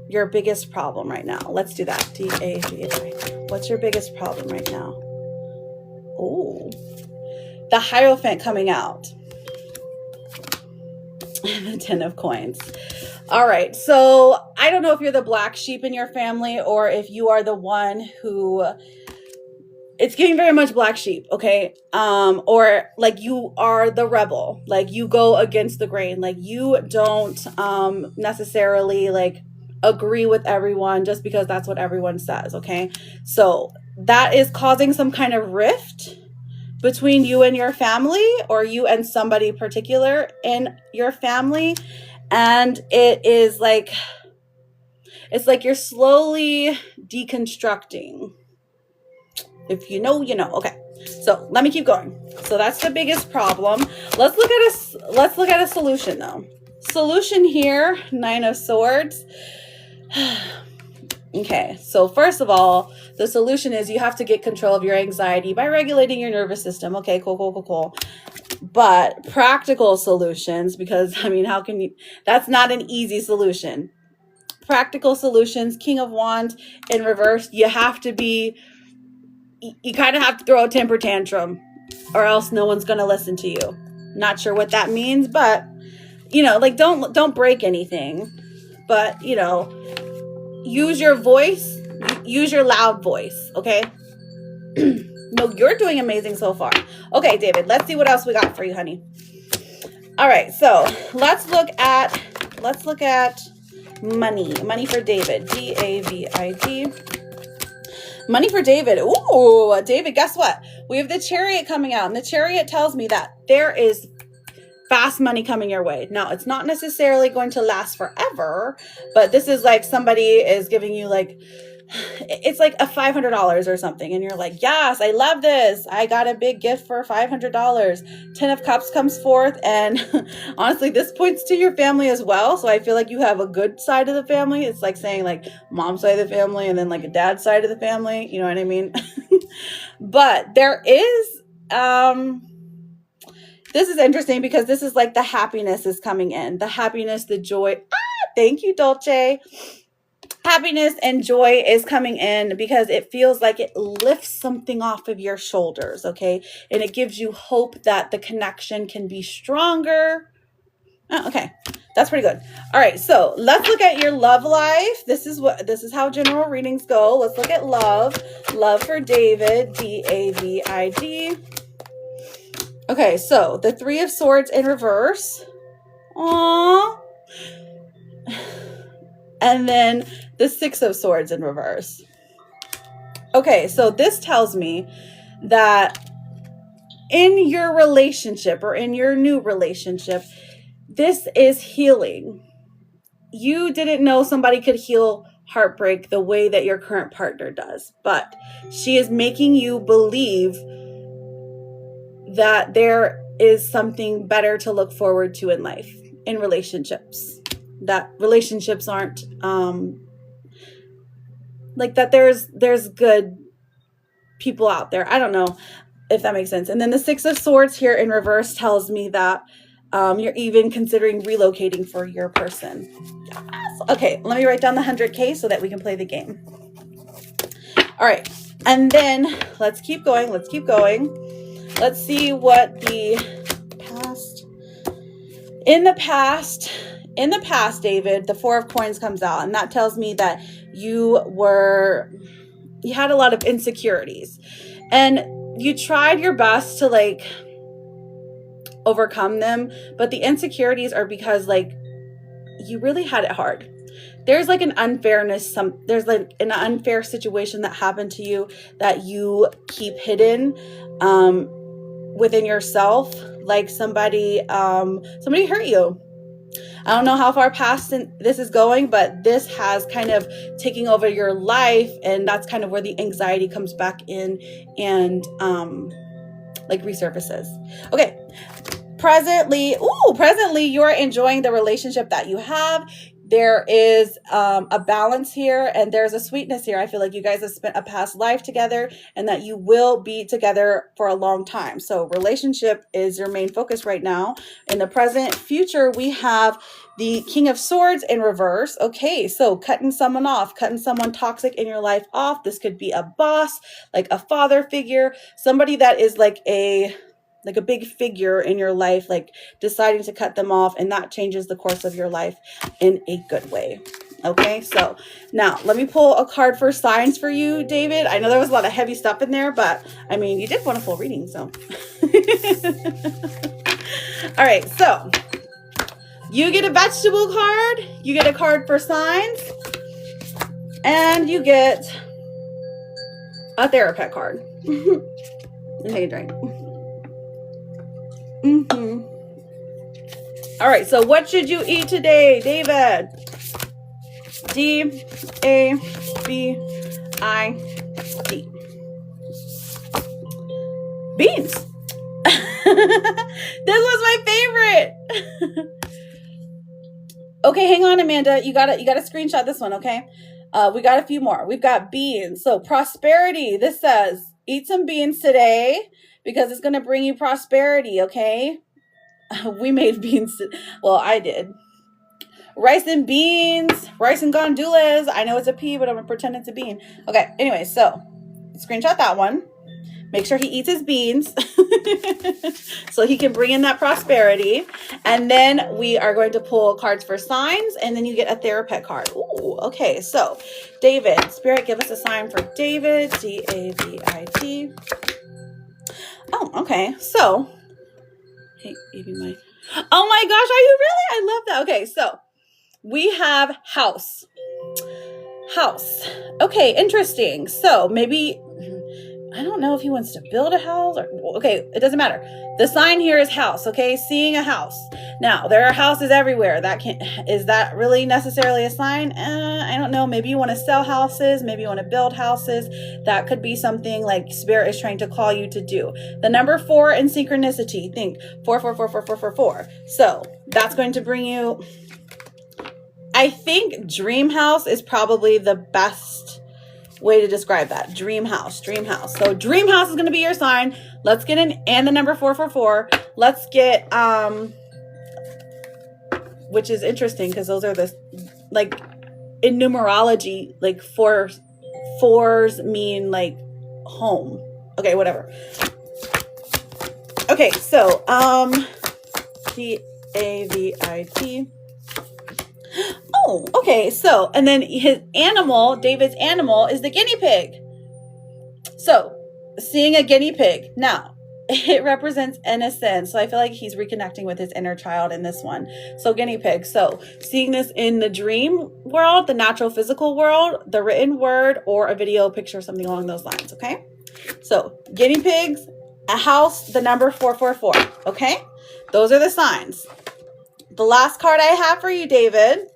your biggest problem right now. Let's do that. D-A-V-I. What's your biggest problem right now? Oh, the Hierophant coming out. The Ten of Coins. All right. So I don't know if you're the black sheep in your family or if you are the one who, it's giving very much black sheep. Okay. Or like you are the rebel, like you go against the grain, like you don't, necessarily like agree with everyone just because that's what everyone says. Okay. So that is causing some kind of rift between you and your family, or you and somebody particular in your family. And it is like, it's like you're slowly deconstructing. If you know, you know. Okay. So let me keep going. So that's the biggest problem. Let's look at a solution though. Solution here, 9 of Swords. Okay, so first of all, the solution is you have to get control of your anxiety by regulating your nervous system. Okay, cool. But practical solutions, because I mean, how can you, that's not an easy solution. Practical solutions, King of Wands in reverse, you have to be, you kind of have to throw a temper tantrum or else no one's going to listen to you. Not sure what that means, but you know, like don't break anything, but you know, use your voice, use your loud voice. Okay. No, you're doing amazing so far. Okay, David, let's see what else we got for you, honey. All right. So let's look at money for David. D-A-V-I-D. Money for David. Ooh, David, guess what? We have the Chariot coming out, and the Chariot tells me that there is fast money coming your way. Now, it's not necessarily going to last forever, but this is like somebody is giving you like, it's like a $500 or something. And you're like, yes, I love this. I got a big gift for $500. 10 of Cups comes forth. And honestly, this points to your family as well. So I feel like you have a good side of the family. It's like saying like mom's side of the family and then like a dad's side of the family. You know what I mean? But there is, this is interesting because this is like the happiness is coming in. The happiness, the joy. Thank you, Dolce. Happiness and joy is coming in because it feels like it lifts something off of your shoulders, okay? And it gives you hope that the connection can be stronger. Oh, okay, that's pretty good. All right, so let's look at your love life. This is how general readings go. Let's look at love. Love for David, D-A-V-I-D. Okay, so the 3 of Swords in reverse. Aww. And then the 6 of Swords in reverse. Okay, so this tells me that in your relationship or in your new relationship, this is healing. You didn't know somebody could heal heartbreak the way that your current partner does, but she is making you believe that there is something better to look forward to in life, in relationships, that relationships aren't, like that there's good people out there. I don't know if that makes sense. And then the 6 of Swords here in reverse tells me that you're even considering relocating for your person. Yes. Okay, let me write down the 100K so that we can play the game. All right, and then let's keep going. Let's see what the past. In the past, David, the 4 of Coins comes out, and that tells me that you had a lot of insecurities, and you tried your best to like overcome them, but the insecurities are because like you really had it hard. There's like an unfairness, there's like an unfair situation that happened to you that you keep hidden within yourself, like somebody hurt you. I don't know how far past this is going, but this has kind of taken over your life, and that's kind of where the anxiety comes back in and like resurfaces. Okay. Presently, you are enjoying the relationship that you have. there is a balance here, and there's a sweetness here. I feel like you guys have spent a past life together and that you will be together for a long time. So relationship is your main focus right now. In the present future, we have the King of Swords in reverse. Okay, so cutting someone off, cutting someone toxic in your life off. This could be a boss, like a father figure, somebody that is like a big figure in your life, like deciding to cut them off, and that changes the course of your life in a good way. Okay, so now let me pull a card for signs for you, David. I know there was a lot of heavy stuff in there, but I mean, you did want a full reading, so. All right, so you get a vegetable card, you get a card for signs, and you get a therapist card. Take a drink. All right, so what should you eat today, David? DAVID. Beans. This was my favorite. Okay, hang on, Amanda. You gotta screenshot this one, okay? We got a few more. We've got beans. So prosperity. This says eat some beans today, because it's going to bring you prosperity, okay? We made beans. Well, I did. Rice and beans. Rice and gandules. I know it's a P, but I'm going to pretend it's a bean. Okay, anyway, so screenshot that one. Make sure he eats his beans so he can bring in that prosperity. And then we are going to pull cards for signs, and then you get a therapist card. Ooh, okay, so David. Spirit, give us a sign for David. DAVID. Oh, okay. So, hey, maybe oh my gosh, are you really? I love that. Okay, so we have house. House. Okay, interesting. So maybe, I don't know if he wants to build a house or, okay, it doesn't matter. The sign here is house, okay? Seeing a house. Now, there are houses everywhere. Is that really necessarily a sign? I don't know. Maybe you want to sell houses. Maybe you want to build houses. That could be something like Spirit is trying to call you to do. The number 4 in synchronicity. Think 4, 4, 4, 4, 4, 4, 4. So that's going to bring you, I think dream house is probably the best way to describe that. Dream house. So dream house is going to be your sign. Let's get in, and the number 444. Let's get which is interesting because those are the, like, in numerology, like fours mean like home. Okay, whatever. Okay, so DAVID. Oh, okay. So, and then his animal, David's animal, is the guinea pig. So, seeing a guinea pig. Now, it represents innocence. So I feel like he's reconnecting with his inner child in this one. So guinea pig. So seeing this in the dream world, the natural physical world, the written word, or a video picture, something along those lines. Okay. So guinea pigs, a house, the number 444. Okay. Those are the signs. The last card I have for you, David,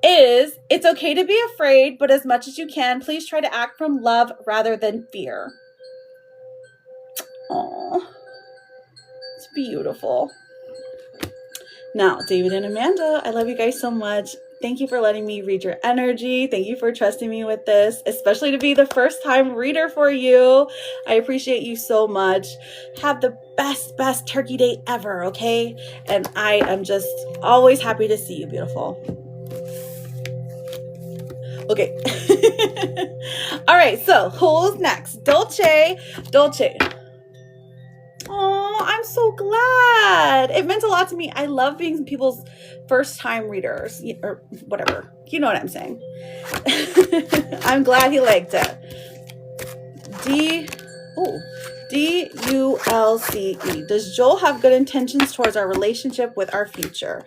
is it's okay to be afraid, but as much as you can, please try to act from love rather than fear. Oh, it's beautiful. Now, David and Amanda, I love you guys so much. Thank you for letting me read your energy. Thank you for trusting me with this, especially to be the first time reader for you. I appreciate you so much. Have the best turkey day ever, okay? And I am just always happy to see you, beautiful. Okay. All right, so who's next? Dolce. Oh, I'm so glad. It meant a lot to me. I love being people's first time readers, or whatever. You know what I'm saying. I'm glad he liked it. DULCE. Does Joel have good intentions towards our relationship with our future?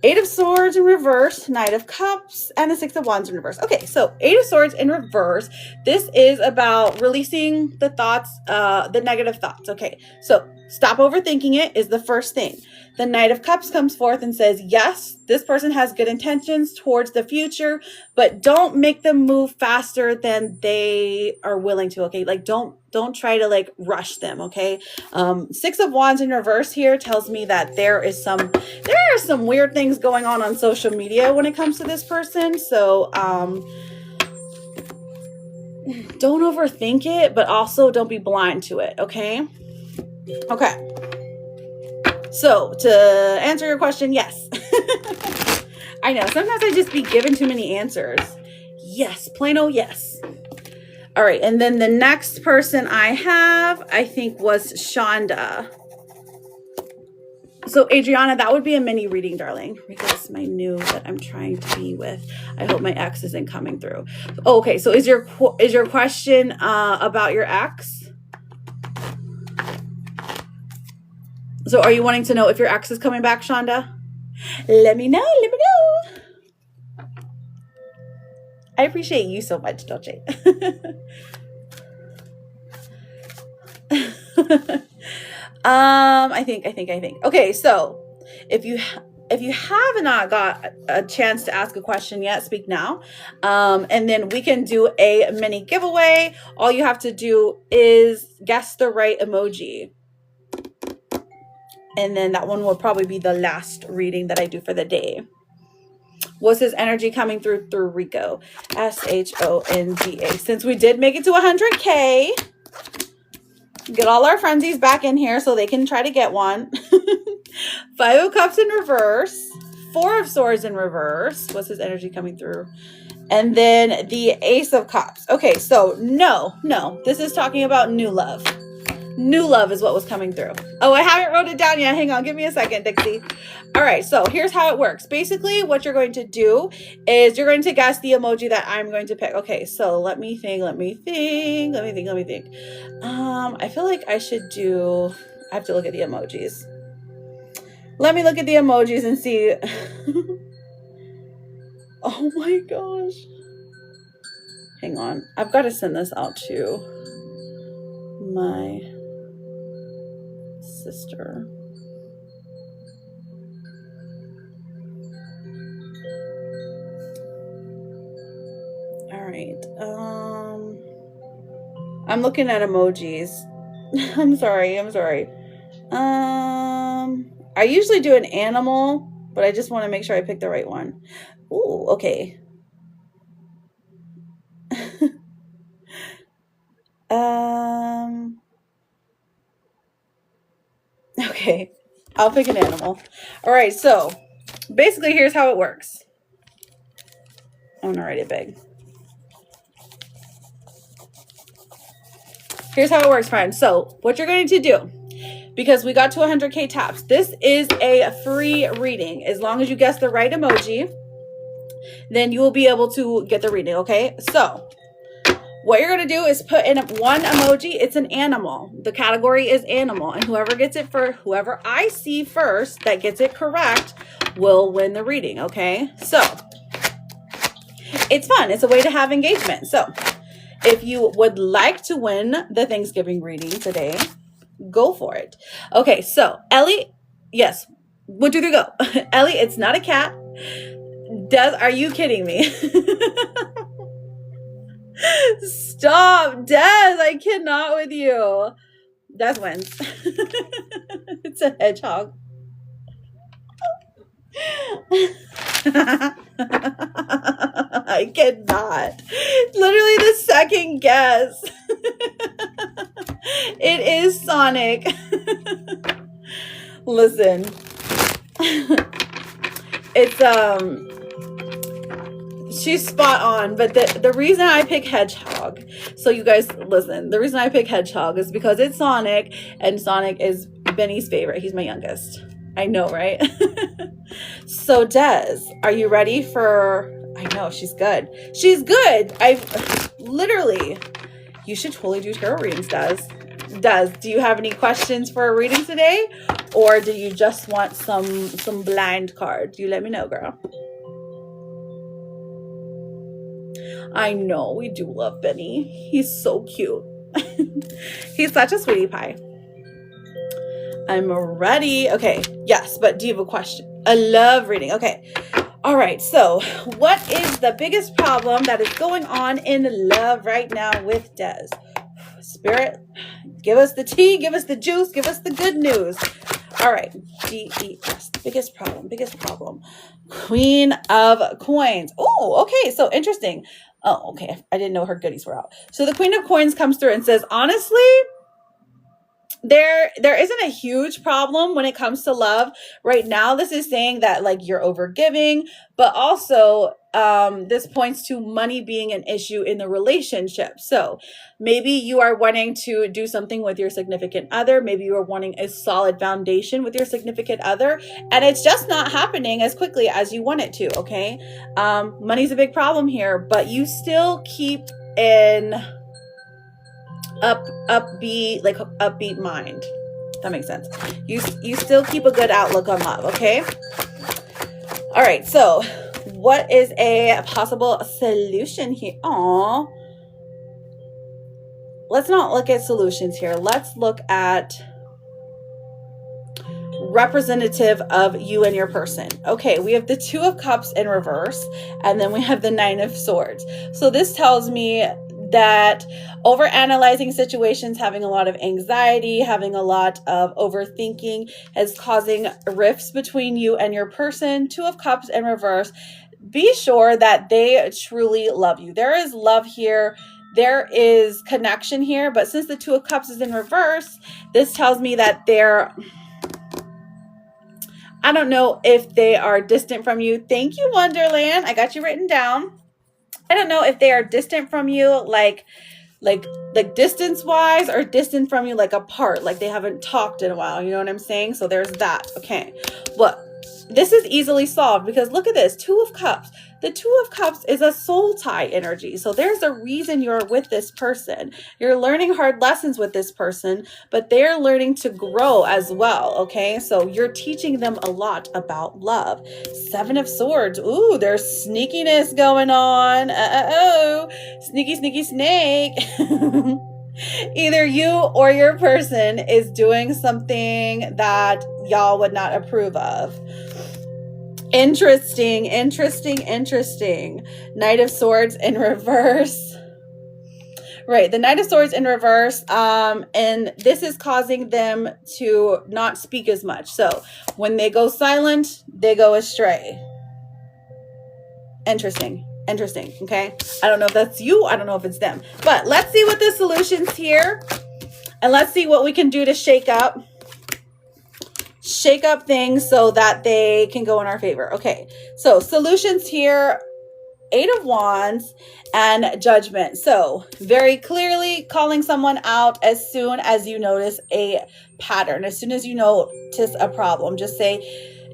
8 of Swords in reverse, Knight of Cups, and the 6 of Wands in reverse. Okay, so 8 of Swords in reverse. This is about releasing the thoughts, the negative thoughts. Okay, so stop overthinking it is the first thing. The Knight of Cups comes forth and says, yes, this person has good intentions towards the future, but don't make them move faster than they are willing to, okay? Like, don't try to like rush them, okay? Six of Wands in reverse here tells me that there are some weird things going on social media when it comes to this person. So, don't overthink it, but also don't be blind to it, okay? Okay. So, to answer your question, yes. I know, sometimes I just be given too many answers. Yes, plain old yes. All right, and then the next person I have, I think, was Shonda. So, Adriana, that would be a mini reading, darling, because my new that I'm trying to be with. I hope my ex isn't coming through. Okay, so is your question about your ex? So are you wanting to know if your ex is coming back, Shonda? Let me know. Let me know. I appreciate you so much, Dolce. I think. Okay, so if you have not got a chance to ask a question yet, speak now. And then we can do a mini giveaway. All you have to do is guess the right emoji. And then that one will probably be the last reading that I do for the day. Was his energy coming through Rico? SHONDA. Since we did make it to 100K, get all our frenzies back in here so they can try to get one. 5 of Cups in reverse. 4 of Swords in reverse. Was his energy coming through? And then the Ace of Cups. Okay, so no. This is talking about new love. New love is what was coming through. Oh, I haven't wrote it down yet. Hang on. Give me a second, Dixie. All right. So here's how it works. Basically, what you're going to do is you're going to guess the emoji that I'm going to pick. Okay. So let me think. I feel like I have to look at the emojis. Let me look at the emojis and see. Oh my gosh. Hang on. I've got to send this out to my sister. All right. I'm looking at emojis. I'm sorry. I usually do an animal, but I just want to make sure I pick the right one. Ooh, okay. Okay, I'll pick an animal. All right, so basically here's how it works. I'm gonna write it big. Here's how it works, friends. So what you're going to do, because we got to 100K taps, this is a free reading. As long as you guess the right emoji, then you will be able to get the reading, okay? So what you're going to do is put in one emoji. It's an animal. The category is animal. And whoever I see first that gets it correct will win the reading, okay? So it's fun. It's a way to have engagement. So if you would like to win the Thanksgiving reading today, go for it. Okay, so Ellie, yes. 1, 2, 3, go. Ellie, it's not a cat. Are you kidding me? Stop, Des. I cannot with you. Des wins. It's a hedgehog. I cannot. Literally the second guess. It is Sonic. Listen. It's she's spot on, but the reason I pick hedgehog, so you guys listen, the reason I pick hedgehog is because it's Sonic, and Sonic is Benny's favorite. He's my youngest. I know, right? So Des, are you ready for, I know, she's good. She's good. You should totally do tarot readings, Des. Des, do you have any questions for a reading today? Or do you just want some blind cards? You let me know, girl. I know, we do love Benny. He's so cute. He's such a sweetie pie. I'm ready. Okay, yes, but do you have a question? I love reading. Okay. All right, so what is the biggest problem that is going on in love right now with Des? Spirit, give us the tea, give us the juice, give us the good news. All right, DES, biggest problem. Queen of Coins. Oh, okay, so interesting. Oh, okay, I didn't know her goodies were out. So the Queen of Coins comes through and says, honestly, there isn't a huge problem when it comes to love right now. This is saying that like you're overgiving, but also this points to money being an issue in the relationship. So maybe you are wanting to do something with your significant other. Maybe you are wanting a solid foundation with your significant other, and it's just not happening as quickly as you want it to. Okay, money's a big problem here, but you still keep in upbeat mind. That makes sense. You still keep a good outlook on love. Okay. All right. So what is a possible solution here? Aw. Let's not look at solutions here. Let's look at representative of you and your person. Okay, we have the Two of Cups in reverse, and then we have the Nine of Swords. So this tells me that overanalyzing situations, having a lot of anxiety, having a lot of overthinking is causing rifts between you and your person. Two of Cups in reverse. Be sure that they truly love you. There is love here. There is connection here. But since the Two of Cups is in reverse, this tells me that I don't know if they are distant from you. Thank you, Wonderland. I got you written down. I don't know if they are distant from you, like distance wise, or distant from you, like apart, like they haven't talked in a while. You know what I'm saying? So there's that. Okay. Well, this is easily solved because look at this. Two of Cups. The Two of Cups is a soul tie energy. So there's a reason you're with this person. You're learning hard lessons with this person, but they're learning to grow as well. Okay. So you're teaching them a lot about love. Seven of Swords. Ooh, there's sneakiness going on. Sneaky snake. Either you or your person is doing something that y'all would not approve of. Interesting. Knight of Swords in reverse. Right, the Knight of Swords in reverse, and this is causing them to not speak as much. So when they go silent, they go astray. Interesting, okay? I don't know if that's you, I don't know if it's them. But let's see what the solution's here, and let's see what we can do to shake up things so that they can go in our favor. Okay, so solutions here, Eight of Wands and Judgment. So very clearly calling someone out as soon as you notice a pattern, as soon as you notice a problem. Just say,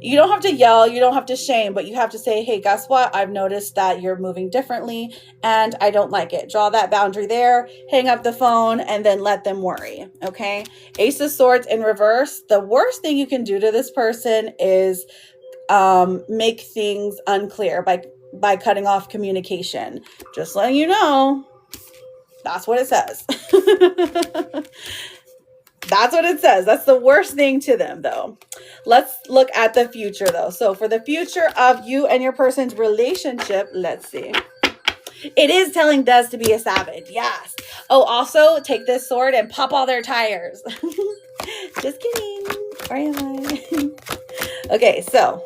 you don't have to yell, you don't have to shame, but you have to say, hey, guess what? I've noticed that you're moving differently and I don't like it. Draw that boundary there, hang up the phone, and then let them worry. Okay. Ace of Swords in reverse. The worst thing you can do to this person is make things unclear by cutting off communication. Just letting you know, that's what it says. That's what it says. That's the worst thing to them, though. Let's look at the future, though. So for the future of you and your person's relationship, let's see. It is telling Des to be a savage. Yes. Oh, also take this sword and pop all their tires. Just kidding. Or am I? Okay, so.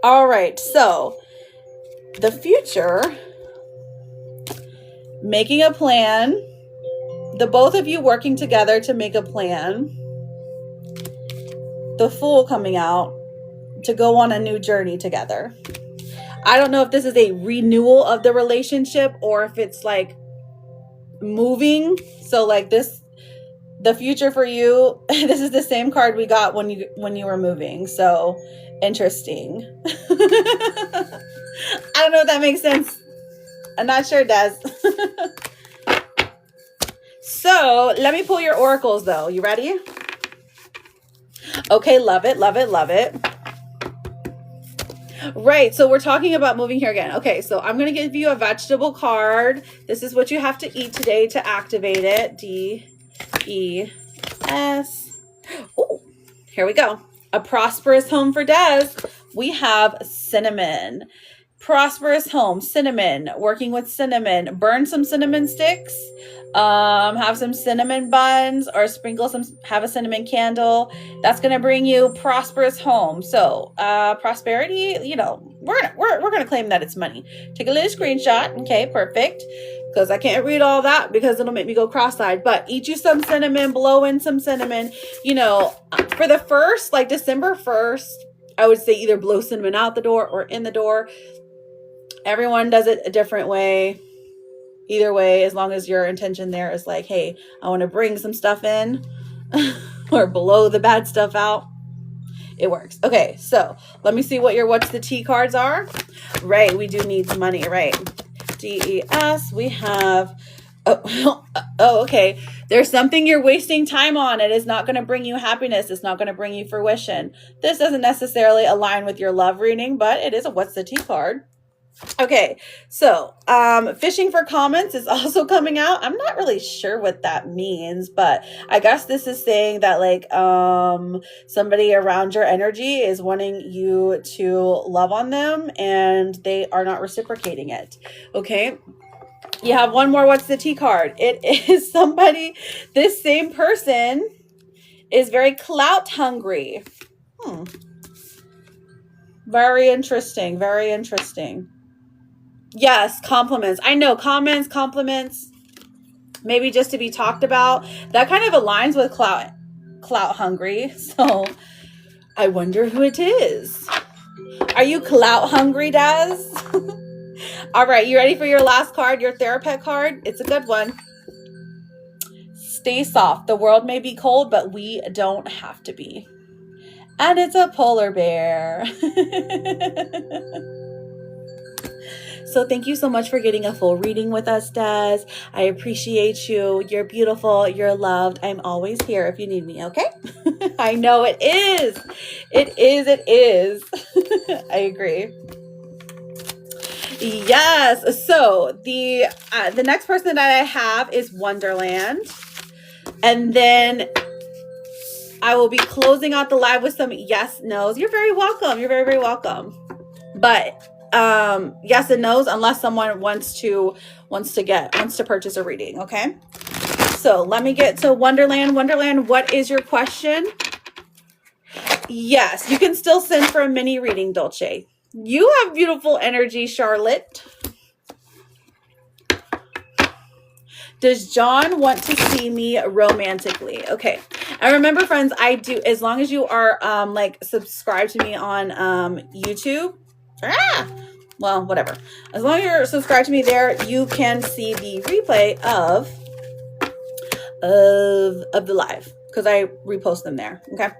All right. So the future, making a plan. The both of you working together to make a plan. The Fool coming out to go on a new journey together. I don't know if this is a renewal of the relationship or if it's like moving. So like this, the future for you, this is the same card we got when you were moving. So interesting. I don't know if that makes sense. I'm not sure it does. So let me pull your oracles though. You ready? Okay, love it. Right, so we're talking about moving here again. Okay, so I'm going to give you a vegetable card. This is what you have to eat today to activate it. D-E-S. Oh, Here we go. A prosperous home for Des. We have cinnamon. Prosperous home, cinnamon, working with cinnamon. Burn some cinnamon sticks. Have some cinnamon buns or sprinkle some, have a cinnamon candle. That's going to bring you prosperous home. So, prosperity, you know, we're going to claim that it's money. Take a little screenshot. Okay, perfect. Because I can't read all that because it'll make me go cross-eyed. But eat you some cinnamon, blow in some cinnamon. You know, for the first, like December 1st, I would say either blow cinnamon out the door or in the door. Everyone does it a different way. Either way, as long as your intention there is like, hey, I want to bring some stuff in or blow the bad stuff out, it works. Okay, so let me see what your what's the tea cards are. Right, we do need some money, right? DES, we have, okay. There's something you're wasting time on. It is not going to bring you happiness. It's not going to bring you fruition. This doesn't necessarily align with your love reading, but it is a what's the tea card. Okay, so fishing for comments is also coming out. I'm not really sure what that means, but I guess this is saying that like somebody around your energy is wanting you to love on them and they are not reciprocating it. Okay, you have one more what's the tea card. It is somebody, this same person is very clout hungry. Very interesting, very interesting. Yes, compliments. I know, comments, compliments, maybe just to be talked about. That kind of aligns with clout hungry. So I wonder who it is. Are you clout hungry, Des? All right, you ready for your last card, your Therapet card? It's a good one. Stay soft. The world may be cold, but we don't have to be. And it's a polar bear. So thank you so much for getting a full reading with us, Des. I appreciate you. You're beautiful. You're loved. I'm always here if you need me, okay? I know it is. It is. It is. I agree. Yes. So the next person that I have is Wonderland. And then I will be closing out the live with some yes, no's. You're very welcome. You're very, very welcome. But yes and no's unless someone wants to purchase a reading. Okay. So let me get to Wonderland. Wonderland, what is your question? Yes, you can still send for a mini reading, Dolce. You have beautiful energy, Charlotte. Does John want to see me romantically? Okay. And remember, friends, I do, as long as you are like subscribed to me on YouTube. Well, whatever. As long as you're subscribed to me there, you can see the replay of the live because I repost them there. Okay.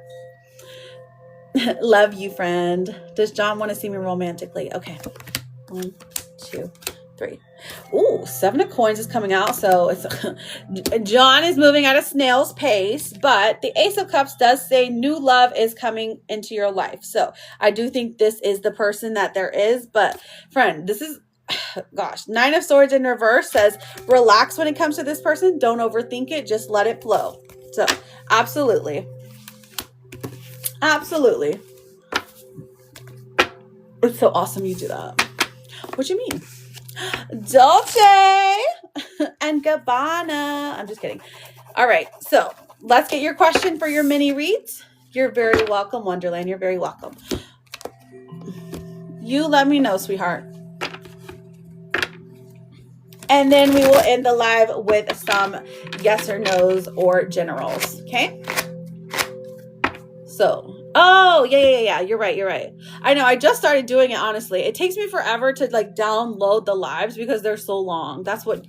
Love you, friend. Does John want to see me romantically? Okay. 1, 2, 3. Ooh, 7 of coins is coming out. So it's John is moving at a snail's pace, but the Ace of Cups does say new love is coming into your life. So I do think this is the person that there is, but friend, this is, gosh, 9 of Swords in reverse says relax when it comes to this person. Don't overthink it. Just let it flow. So absolutely. Absolutely. It's so awesome you do that. What do you mean? Dolce and Gabbana. I'm just kidding. All right. So let's get your question for your mini reads. You're very welcome, Wonderland. You're very welcome. You let me know, sweetheart. And then we will end the live with some yes or no's or generals. Okay. So, oh, yeah. You're right. I know. I just started doing it, honestly. It takes me forever to like download the lives because they're so long. That's what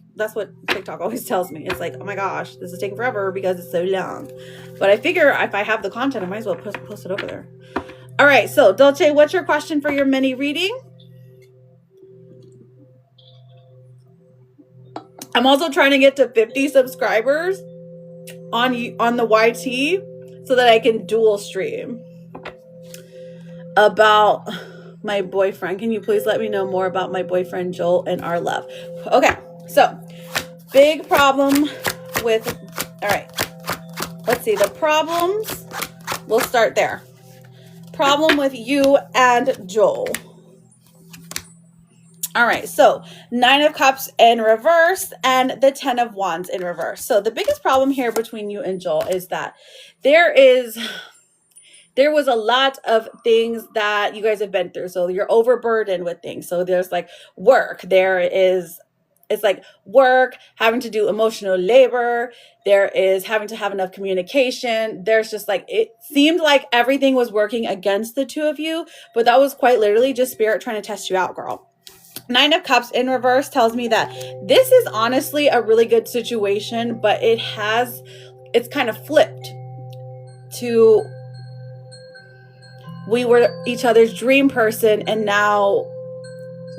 TikTok always tells me. It's like, oh my gosh, this is taking forever because it's so long. But I figure if I have the content, I might as well post it over there. All right. So, Dolce, what's your question for your mini reading? I'm also trying to get to 50 subscribers on the YT so that I can dual stream about my boyfriend. Can you please let me know more about my boyfriend Joel and our love? Okay, so big problem with, all right, let's see, the problems we'll start there. Problem with you and Joel. All right, so 9 of Cups in reverse and the 10 of Wands in reverse. So the biggest problem here between you and Joel is that there was a lot of things that you guys have been through. So you're overburdened with things. So there's like work. It's like work, having to do emotional labor. There is having to have enough communication. There's just like, it seemed like everything was working against the two of you, but that was quite literally just spirit trying to test you out, girl. 9 of Cups in reverse tells me that this is honestly a really good situation, but it's kind of flipped to we were each other's dream person and now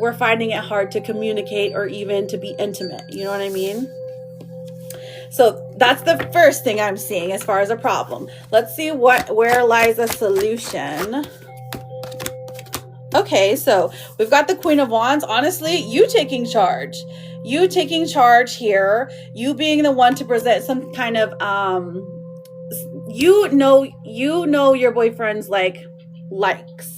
we're finding it hard to communicate or even to be intimate. You know what I mean? So that's the first thing I'm seeing as far as a problem. Let's see where lies a solution. Okay, so we've got the Queen of Wands. Honestly, you taking charge. You taking charge here. You being the one to present some kind of you know your boyfriend's likes.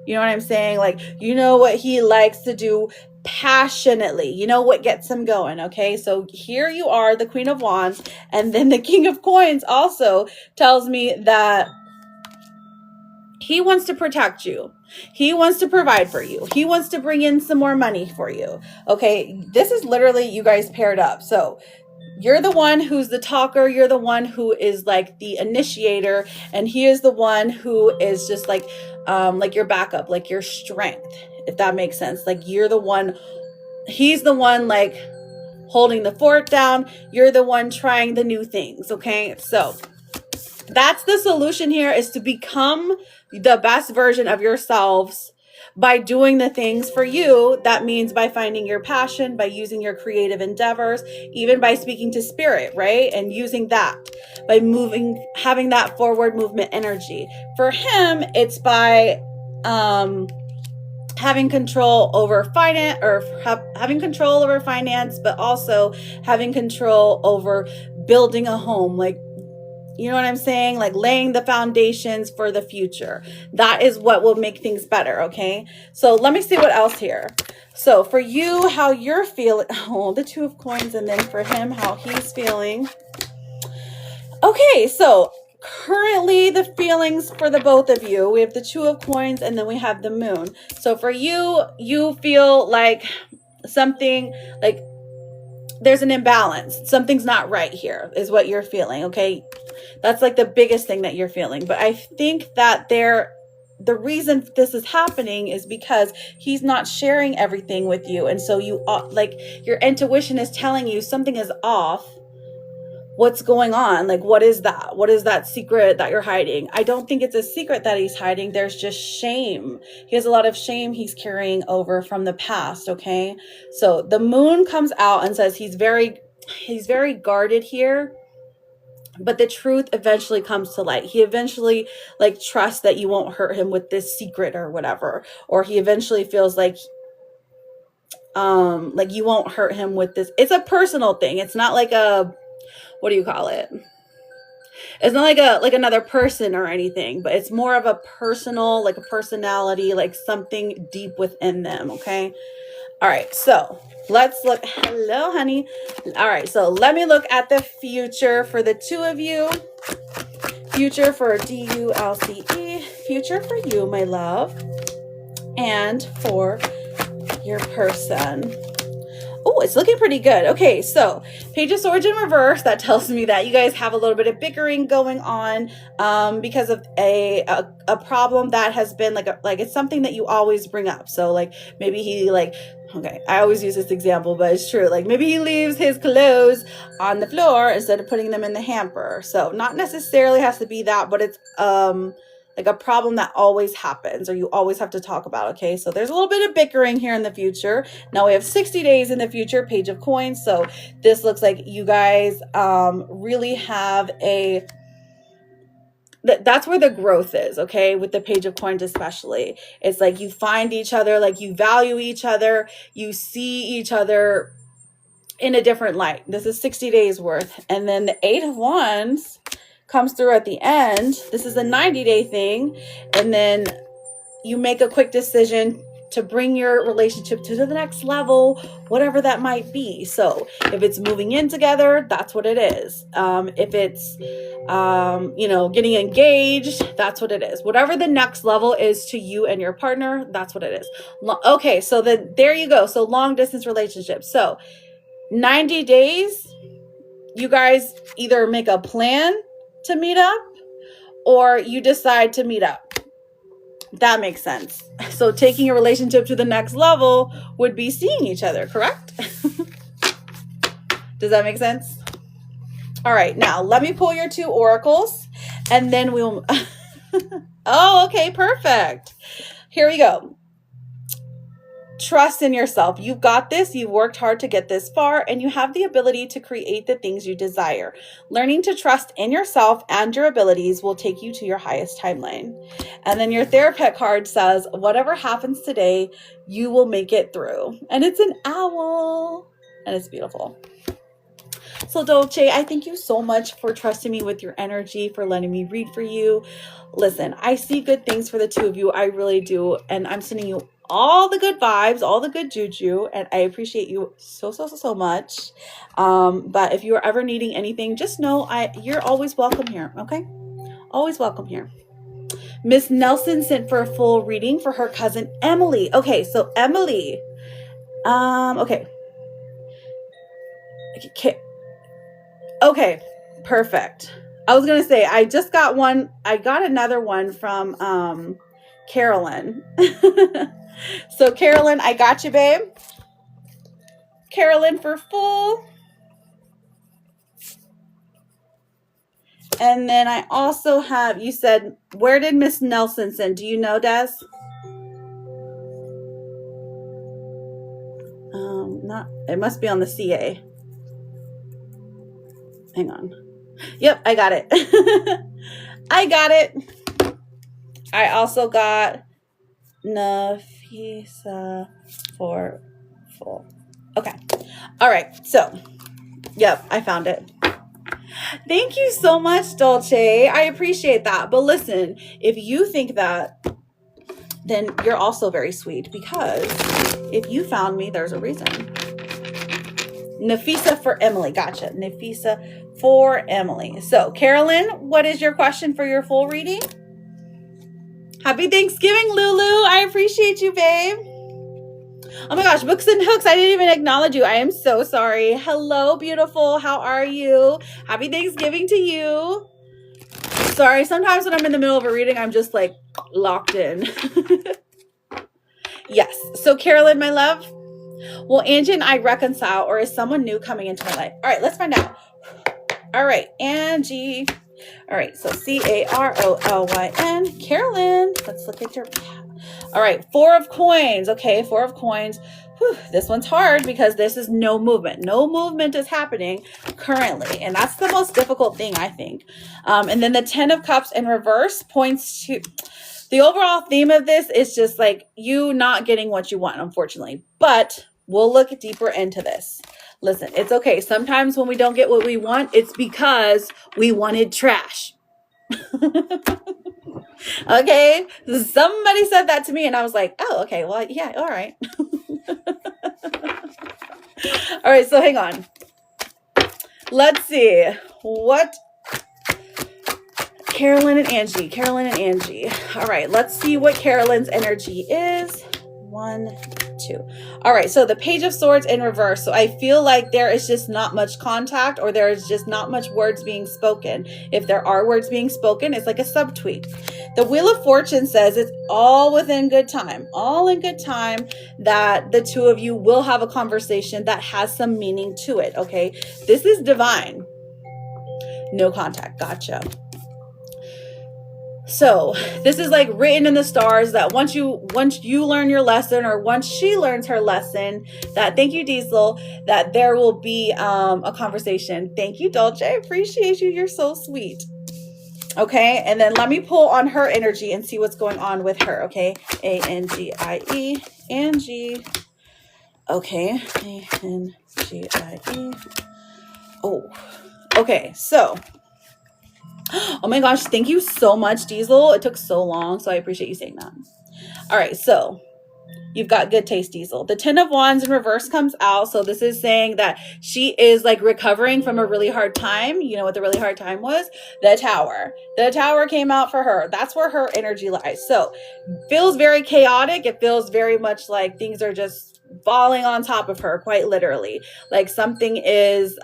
You know what I'm saying? Like, you know what he likes to do passionately. You know what gets him going, okay? So here you are, the Queen of Wands, and then the King of Coins also tells me that he wants to protect you. He wants to provide for you. He wants to bring in some more money for you. Okay, this is literally you guys paired up. So you're the one who's the talker. You're the one who is like the initiator. And he is the one who is just like your backup, like your strength, if that makes sense. Like you're the one, he's the one like holding the fort down. You're the one trying the new things. Okay, so that's the solution here, is to become the best version of yourselves by doing the things for you. That means by finding your passion, by using your creative endeavors, even by speaking to spirit, right? And using that, by having that forward movement energy. For him, it's by having control over finance, or having control over finance, but also having control over building a home. Like, you know what I'm saying? Like laying the foundations for the future. That is what will make things better, okay? So let me see what else here. So for you, how you're feeling. Oh, the 2 of Coins. And then for him, how he's feeling. Okay, so currently the feelings for the both of you. We have the 2 of Coins and then we have the Moon. So for you, you feel like something like there's an imbalance. Something's not right here is what you're feeling, okay? That's like the biggest thing that you're feeling. But I think that the reason this is happening is because he's not sharing everything with you. And so you like your intuition is telling you something is off. What's going on? Like, what is that? What is that secret that you're hiding? I don't think it's a secret that he's hiding. There's just shame. He has a lot of shame he's carrying over from the past, okay? So the Moon comes out and says he's very guarded here, but the truth eventually comes to light. He eventually like trusts that you won't hurt him with this secret or whatever, or he eventually feels like you won't hurt him with this. It's a personal thing. It's not like what do you call it? It's not like another person or anything, but it's more of a personal, like a personality, like something deep within them. Okay. All right. So let's look. Hello, honey. All right. So let me look at the future for the 2 of you. Future for DULCE. Future for you, my love. And for your person. Oh, it's looking pretty good. Okay, so Page of Swords in reverse. That tells me that you guys have a little bit of bickering going on because of a problem that has been like it's something that you always bring up. So like maybe he okay, I always use this example, but it's true. Like maybe he leaves his clothes on the floor instead of putting them in the hamper. So not necessarily has to be that, but it's like a problem that always happens or you always have to talk about, okay? So there's a little bit of bickering here in the future. Now we have 60 days in the future, Page of Coins. So this looks like you guys really have that's where the growth is, okay? With the Page of Coins especially. It's like you find each other, like you value each other, you see each other in a different light. This is 60 days worth. And then the 8 of Wands comes through at the end. This is a 90-day thing. And then you make a quick decision to bring your relationship to the next level, whatever that might be. So if it's moving in together, that's what it is. If it's, getting engaged, that's what it is. Whatever the next level is to you and your partner, that's what it is. Okay, so then there you go. So long distance relationship. So 90 days, you guys either make a plan to meet up or you decide to meet up. That makes sense. So taking your relationship to the next level would be seeing each other, correct? Does that make sense? All right, now let me pull your 2 oracles and then we'll... Oh, okay, perfect. Here we go. Trust in yourself. You've got this. You've worked hard to get this far, and you have the ability to create the things you desire. Learning to trust in yourself and your abilities will take you to your highest timeline. And then your therapist card says, whatever happens today, you will make it through. And it's an owl, and it's beautiful. So Dolce, I thank you so much for trusting me with your energy, for letting me read for you. Listen, I see good things for the 2 of you. I really do. And I'm sending you all the good vibes, all the good juju, and I appreciate you so much. But if you are ever needing anything, just know you're always welcome here, okay? Always welcome here. Miss Nelson sent for a full reading for her cousin Emily. Okay, so Emily. Okay. Okay, perfect. I was gonna say I just got one. I got another one from Carolyn. So Carolyn, I got you, babe. Carolyn for full. And then I also have, you said, where did Miss Nelson send? Do you know, Des? It must be on the CA. Hang on. Yep, I got it. I got it. I also got Nafisa for full. Okay. All right. So, yep, I found it. Thank you so much, Dolce. I appreciate that. But listen, if you think that, then you're also very sweet, because if you found me, there's a reason. Nafisa for Emily. Gotcha. Nafisa for Emily. So, Carolyn, what is your question for your full reading? Happy Thanksgiving, Lulu. I appreciate you, babe. Oh my gosh, Books and Hooks. I didn't even acknowledge you. I am so sorry. Hello, beautiful. How are you? Happy Thanksgiving to you. Sorry, sometimes when I'm in the middle of a reading, I'm just like locked in. Yes. So, Carolyn, my love, will Angie and I reconcile, or is someone new coming into my life? All right, let's find out. All right, Angie. All right, so Carolyn. Carolyn, let's look at your... All right, 4 of coins. Okay, 4 of coins. Whew, this one's hard because this is no movement. No movement is happening currently, and that's the most difficult thing, I think. And then the 10 of Cups in reverse points to... The overall theme of this is just like you not getting what you want, unfortunately. But we'll look deeper into this. Listen, it's okay. Sometimes when we don't get what we want, it's because we wanted trash. Okay? Somebody said that to me and I was like, oh, okay. Well, yeah, all right. All right, so hang on. Let's see. What... Carolyn and Angie. All right, let's see what Carolyn's energy is. 1, 2. All right, so the Page of Swords in reverse. So I feel like there is just not much contact, or there is just not much words being spoken. If there are words being spoken, it's like a subtweet. The Wheel of Fortune says it's all within good time. All in good time that the 2 of you will have a conversation that has some meaning to it, okay? This is divine. No contact. Gotcha. So this is like written in the stars that once you learn your lesson, or once she learns her lesson, that, thank you, Diesel, that there will be a conversation. Thank you, Dolce. I appreciate you. You're so sweet. Okay. And then let me pull on her energy and see what's going on with her. Okay. A-N-G-I-E. Angie. Okay. A-N-G-I-E. Oh, okay. So Oh my gosh, thank you so much, Diesel. It took so long, so I appreciate you saying that. All right, so you've got good taste, Diesel. The 10 of Wands in reverse comes out. So this is saying that she is like recovering from a really hard time. You know what the really hard time was? The Tower. The Tower came out for her. That's where her energy lies. So feels very chaotic. It feels very much like things are just falling on top of her, quite literally. Like something is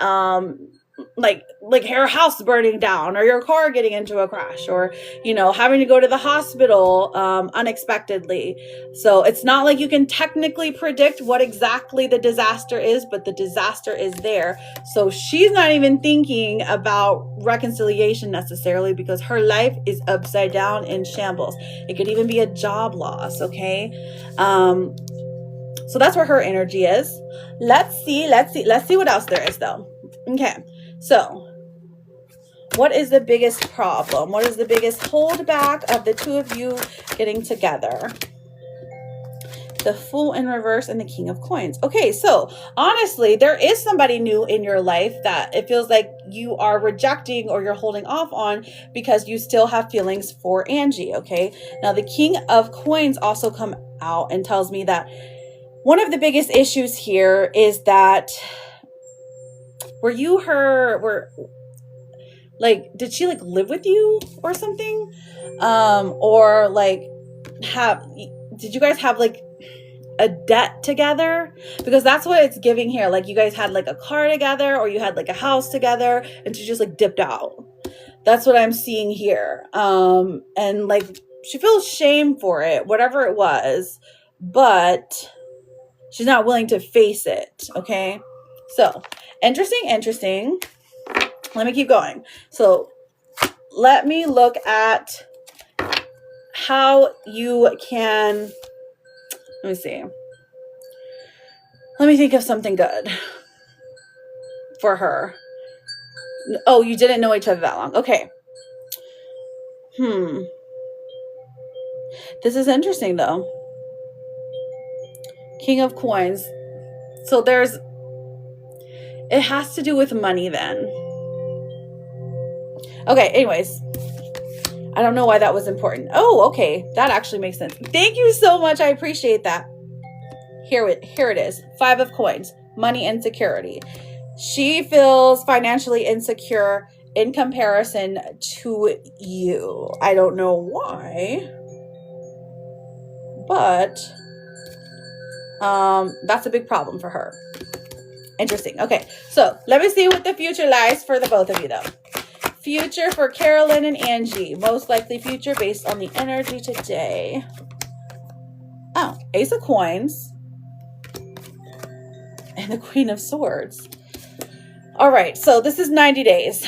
like her house burning down, or your car getting into a crash, or you know, having to go to the hospital unexpectedly. So it's not like you can technically predict what exactly the disaster is, but the disaster is there. So she's not even thinking about reconciliation necessarily, because her life is upside down in shambles. It could even be a job loss. Okay. So that's where her energy is. Let's see what else there is though. Okay. So what is the biggest problem? What is the biggest holdback of the two of you getting together? The Fool in reverse and the King of Coins. Okay, so honestly, there is somebody new in your life that it feels like you are rejecting or you're holding off on because you still have feelings for Angie, okay? Now, the King of Coins also come out and tells me that one of the biggest issues here is that did she like live with you or something? Or like did you guys have like a debt together? Because that's what it's giving here. Like you guys had like a car together, or you had like a house together, and she just like dipped out. That's what I'm seeing here. And like she feels shame for it, whatever it was, but she's not willing to face it. Okay. So interesting. Let me keep going. So let me look at how you can, let me see. Let me think of something good for her. Oh, you didn't know each other that long. Okay. This is interesting though. King of Coins. So it has to do with money then. Okay, anyways. I don't know why that was important. Oh, okay. That actually makes sense. Thank you so much. I appreciate that. Here it is. 5 of Coins. Money insecurity. She feels financially insecure in comparison to you. I don't know why, but that's a big problem for her. Interesting. Okay, so let me see what the future lies for the both of you though. Future for Carolyn and Angie. Most likely future based on the energy today. Oh, Ace of Coins. And the Queen of Swords. All right, so this is 90 days.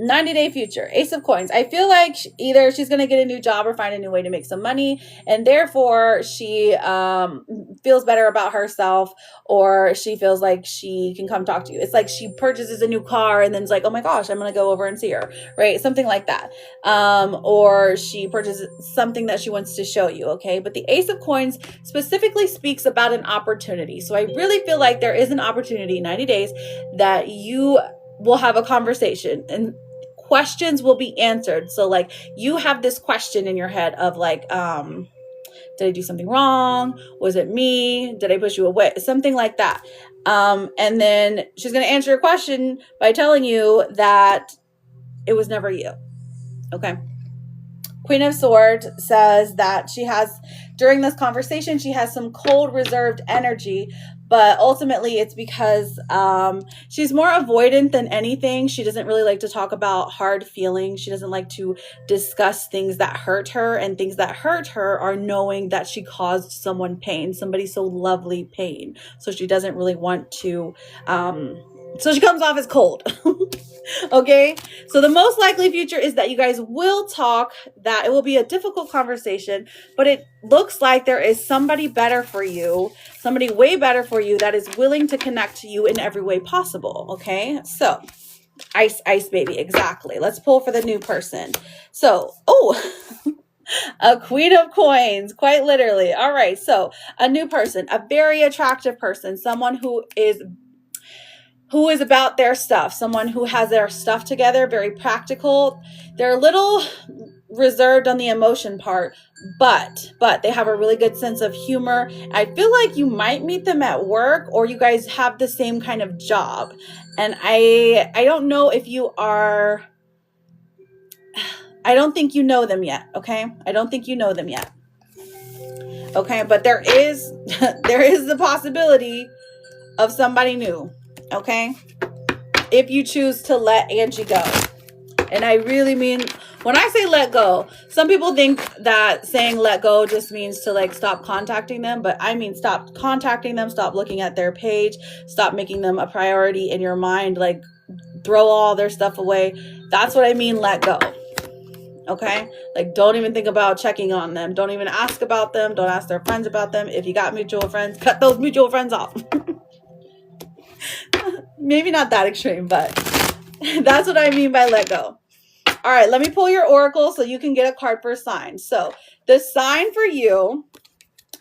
90-day future. Ace of Coins. I feel like either she's going to get a new job or find a new way to make some money, and therefore she feels better about herself, or she feels like she can come talk to you. It's like she purchases a new car and then it's like, oh my gosh, I'm going to go over and see her, right? Something like that. Or she purchases something that she wants to show you, okay? But the Ace of Coins specifically speaks about an opportunity. So I really feel like there is an opportunity in 90 days that you will have a conversation and questions will be answered. So like you have this question in your head of like, did I do something wrong? Was it me? Did I push you away? Something like that. And then she's going to answer your question by telling you that it was never you. Okay. Queen of Swords says that during this conversation, she has some cold, reserved energy, but ultimately it's because she's more avoidant than anything. She doesn't really like to talk about hard feelings. She doesn't like to discuss things that hurt her, and things that hurt her are knowing that she caused someone pain, somebody so lovely pain. So she doesn't really want to, so she comes off as cold. Okay, so the most likely future is that you guys will talk, that it will be a difficult conversation, but it looks like there is somebody better for you, somebody way better for you that is willing to connect to you in every way possible. Okay, so ice baby, exactly. Let's pull for the new person. So, a Queen of Coins, quite literally. All right, so a new person, a very attractive person, someone who who is about their stuff, someone who has their stuff together, very practical. They're a little reserved on the emotion part, but they have a really good sense of humor. I feel like you might meet them at work, or you guys have the same kind of job. And I don't know if you are, I don't think you know them yet, okay? I don't think you know them yet. Okay, but there is the possibility of somebody new, okay? If you choose to let Angie go. And I really mean, when I say let go, some people think that saying let go just means to like stop contacting them, but I mean stop contacting them, stop looking at their page, stop making them a priority in your mind, like throw all their stuff away. That's what I mean, let go. Okay? Like, don't even think about checking on them. Don't even ask about them. Don't ask their friends about them. If you got mutual friends, cut those mutual friends off. Maybe not that extreme, but that's what I mean by let go. All right, let me pull your oracle so you can get a card for a sign. So the sign for you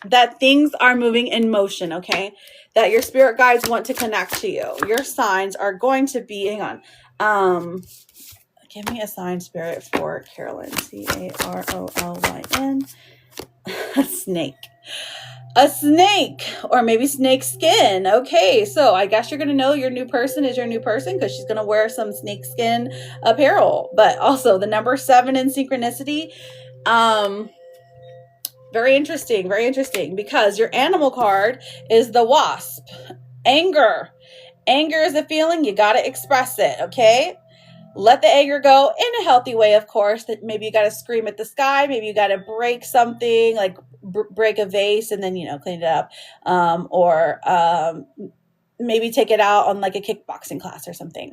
that things are moving in motion, okay? That your spirit guides want to connect to you. Your signs are going to be, hang on. Give me a sign, Spirit, for Carolyn. Carolyn. A snake. A snake, or maybe snake skin. Okay, so I guess you're going to know your new person is your new person because she's going to wear some snake skin apparel. But also the number 7 in synchronicity. Very interesting because your animal card is the wasp. Anger. Anger is a feeling. You got to express it, okay? Let the anger go in a healthy way, of course. That maybe you got to scream at the sky. Maybe you got to break something, like break a vase and then, clean it up. Or maybe take it out on like a kickboxing class or something.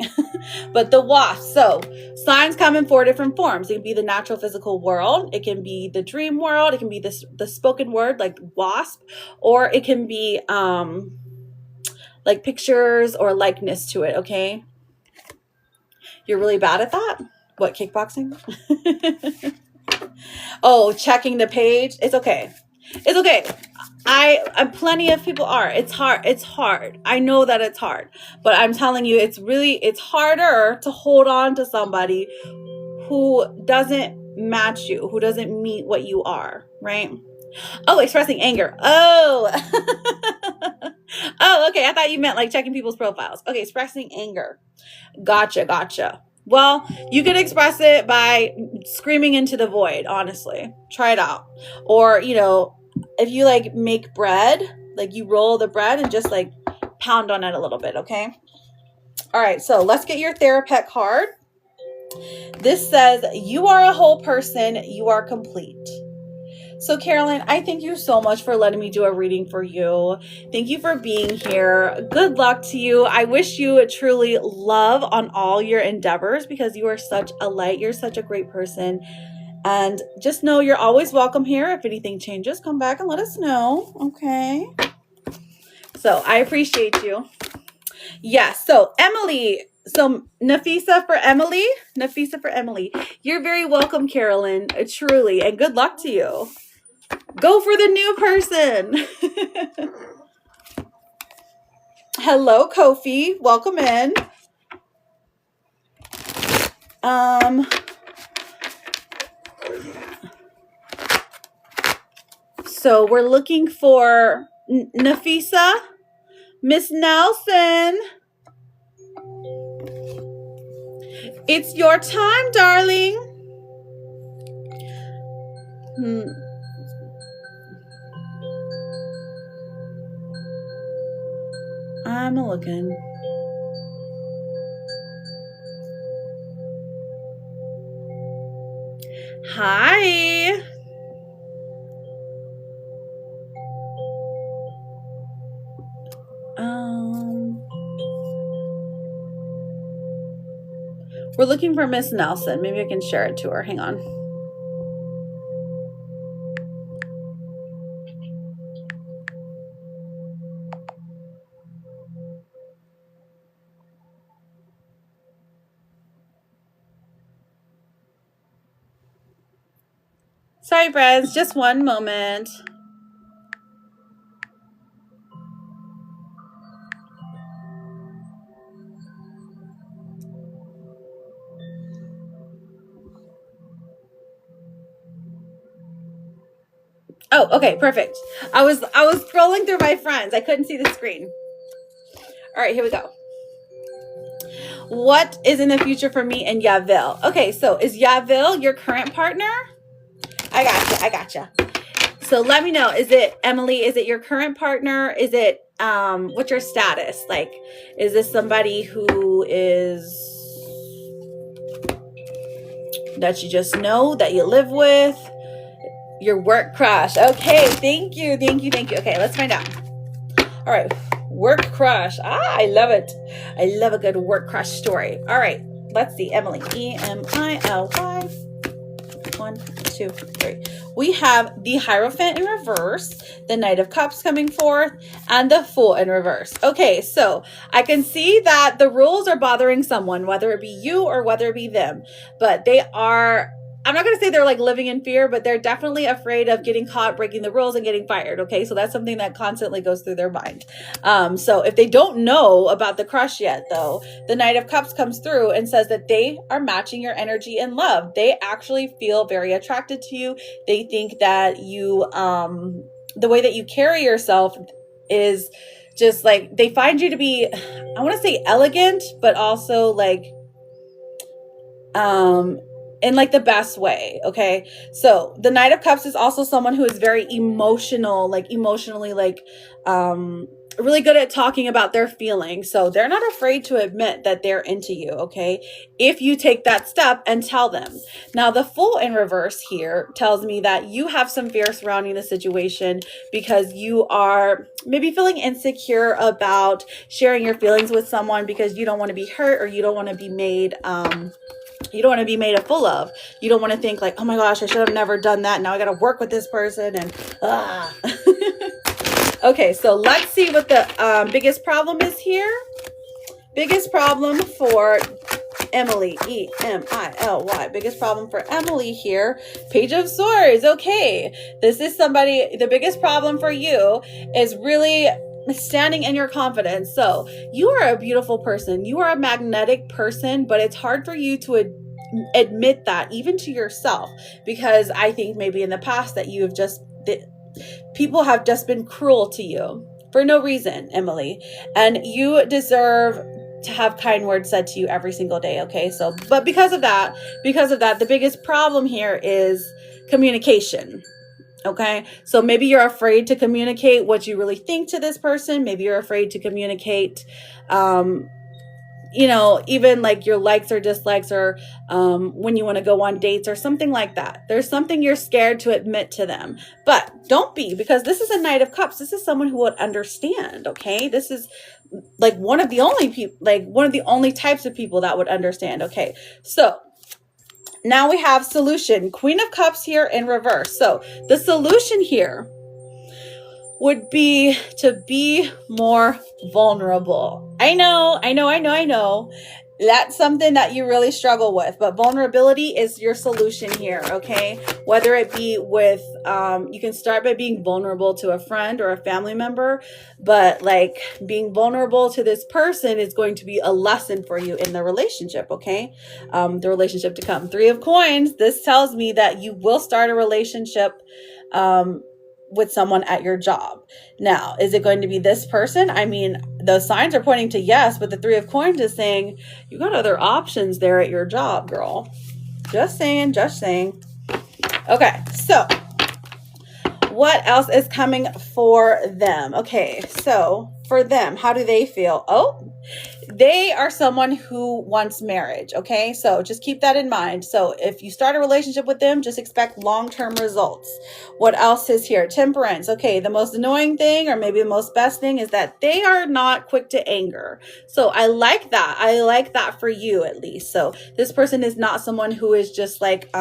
But the wasp. So signs come in 4 different forms. It can be the natural physical world. It can be the dream world. It can be the spoken word, like wasp. Or it can be like pictures or likeness to it, okay? You're really bad at that? What, kickboxing? Oh, checking the page? It's okay. It's okay. Plenty of people are. It's hard. I know that it's hard. But I'm telling you, it's harder to hold on to somebody who doesn't match you, who doesn't meet what you are, right? Oh, expressing anger. Oh. Oh, okay. I thought you meant like checking people's profiles. Okay, expressing anger. Gotcha. Well, you can express it by screaming into the void, honestly. Try it out. Or, if you like make bread, like you roll the bread and just like pound on it a little bit, okay? All right, so let's get your Therapet card. This says, you are a whole person, you are complete. So Carolyn, I thank you so much for letting me do a reading for you. Thank you for being here. Good luck to you. I wish you truly love on all your endeavors because you are such a light. You're such a great person. And just know you're always welcome here. If anything changes, come back and let us know. Okay. So I appreciate you. Yes. So Emily. So Nafisa for Emily. You're very welcome, Carolyn. Truly. And good luck to you. Go for the new person. Hello, Kofi. Welcome in. So we're looking for Nafisa. Miss Nelson. It's your time, darling. I'm looking. Hi. We're looking for Miss Nelson. Maybe I can share it to her. Hang on. Sorry, friends. Just one moment. Oh, okay, perfect. I was scrolling through my friends. I couldn't see the screen. All right, here we go. What is in the future for me and Yavil? Okay, so is Yavil your current partner? I gotcha. So let me know. Is it Emily? Is it your current partner? Is it what's your status? Like, is this somebody who is that you just know, that you live with? Your work crush. Okay, thank you. Okay, let's find out. All right, work crush. I love it. I love a good work crush story. All right, let's see. Emily, E-M-I-L-Y. 1, 2, 3. We have the Hierophant in reverse, the Knight of Cups coming forth, and the Fool in reverse. Okay, so I can see that the rules are bothering someone, whether it be you or whether it be them, but they are, I'm not going to say they're like living in fear, but they're definitely afraid of getting caught breaking the rules and getting fired. Okay, so that's something that constantly goes through their mind. So if they don't know about the crush yet, though, the Knight of Cups comes through and says that they are matching your energy in love. They actually feel very attracted to you. They think that you, the way that you carry yourself is just like, they find you to be, I want to say elegant, but also like, in like the best way. Okay. So the Knight of Cups is also someone who is very emotional, like emotionally, like, really good at talking about their feelings. So they're not afraid to admit that they're into you. Okay. If you take that step and tell them. Now the Fool in reverse here tells me that you have some fear surrounding the situation because you are maybe feeling insecure about sharing your feelings with someone because you don't want to be hurt or you don't want to be made, you don't want to be made a fool of. You don't want to think like, oh my gosh, I should have never done that. Now I got to work with this person and Okay, so let's see what the biggest problem is here. Biggest problem for Emily, E-M-I-L-Y. Biggest problem for Emily here. Page of Swords. Okay, this is somebody, the biggest problem for you is really standing in your confidence. So you are a beautiful person. You are a magnetic person, but it's hard for you to admit that even to yourself, because I think maybe in the past that you have just, people have just been cruel to you for no reason, Emily, and you deserve to have kind words said to you every single day. Okay. So, but because of that, the biggest problem here is communication. Okay. So maybe you're afraid to communicate what you really think to this person. Maybe you're afraid to communicate, you know, even like your likes or dislikes or when you want to go on dates or something like that. There's something you're scared to admit to them, but don't be, because this is a Knight of Cups. This is someone who would understand. Okay. This is like one of the only people, like one of the only types of people that would understand. Okay. So now we have solution, Queen of Cups here in reverse. So the solution here would be to be more vulnerable. I know. That's something that you really struggle with, but vulnerability is your solution here, okay? Whether it be with, you can start by being vulnerable to a friend or a family member, but like being vulnerable to this person is going to be a lesson for you in the relationship, okay? The relationship to come. 3 of Coins, this tells me that you will start a relationship, with someone at your job. Now, is it going to be this person? I mean, the signs are pointing to yes, but the 3 of Coins is saying you got other options there at your job, girl. Just saying. Okay, so what else is coming for them? Okay, so for them, how do they feel? Oh, they are someone who wants marriage. Okay, so just keep that in mind. So if you start a relationship with them, just expect long-term results. What else is here? Temperance. Okay, the most annoying thing, or maybe the most best thing, is that they are not quick to anger. So I like that. I like that for you, at least. So this person is not someone who is just like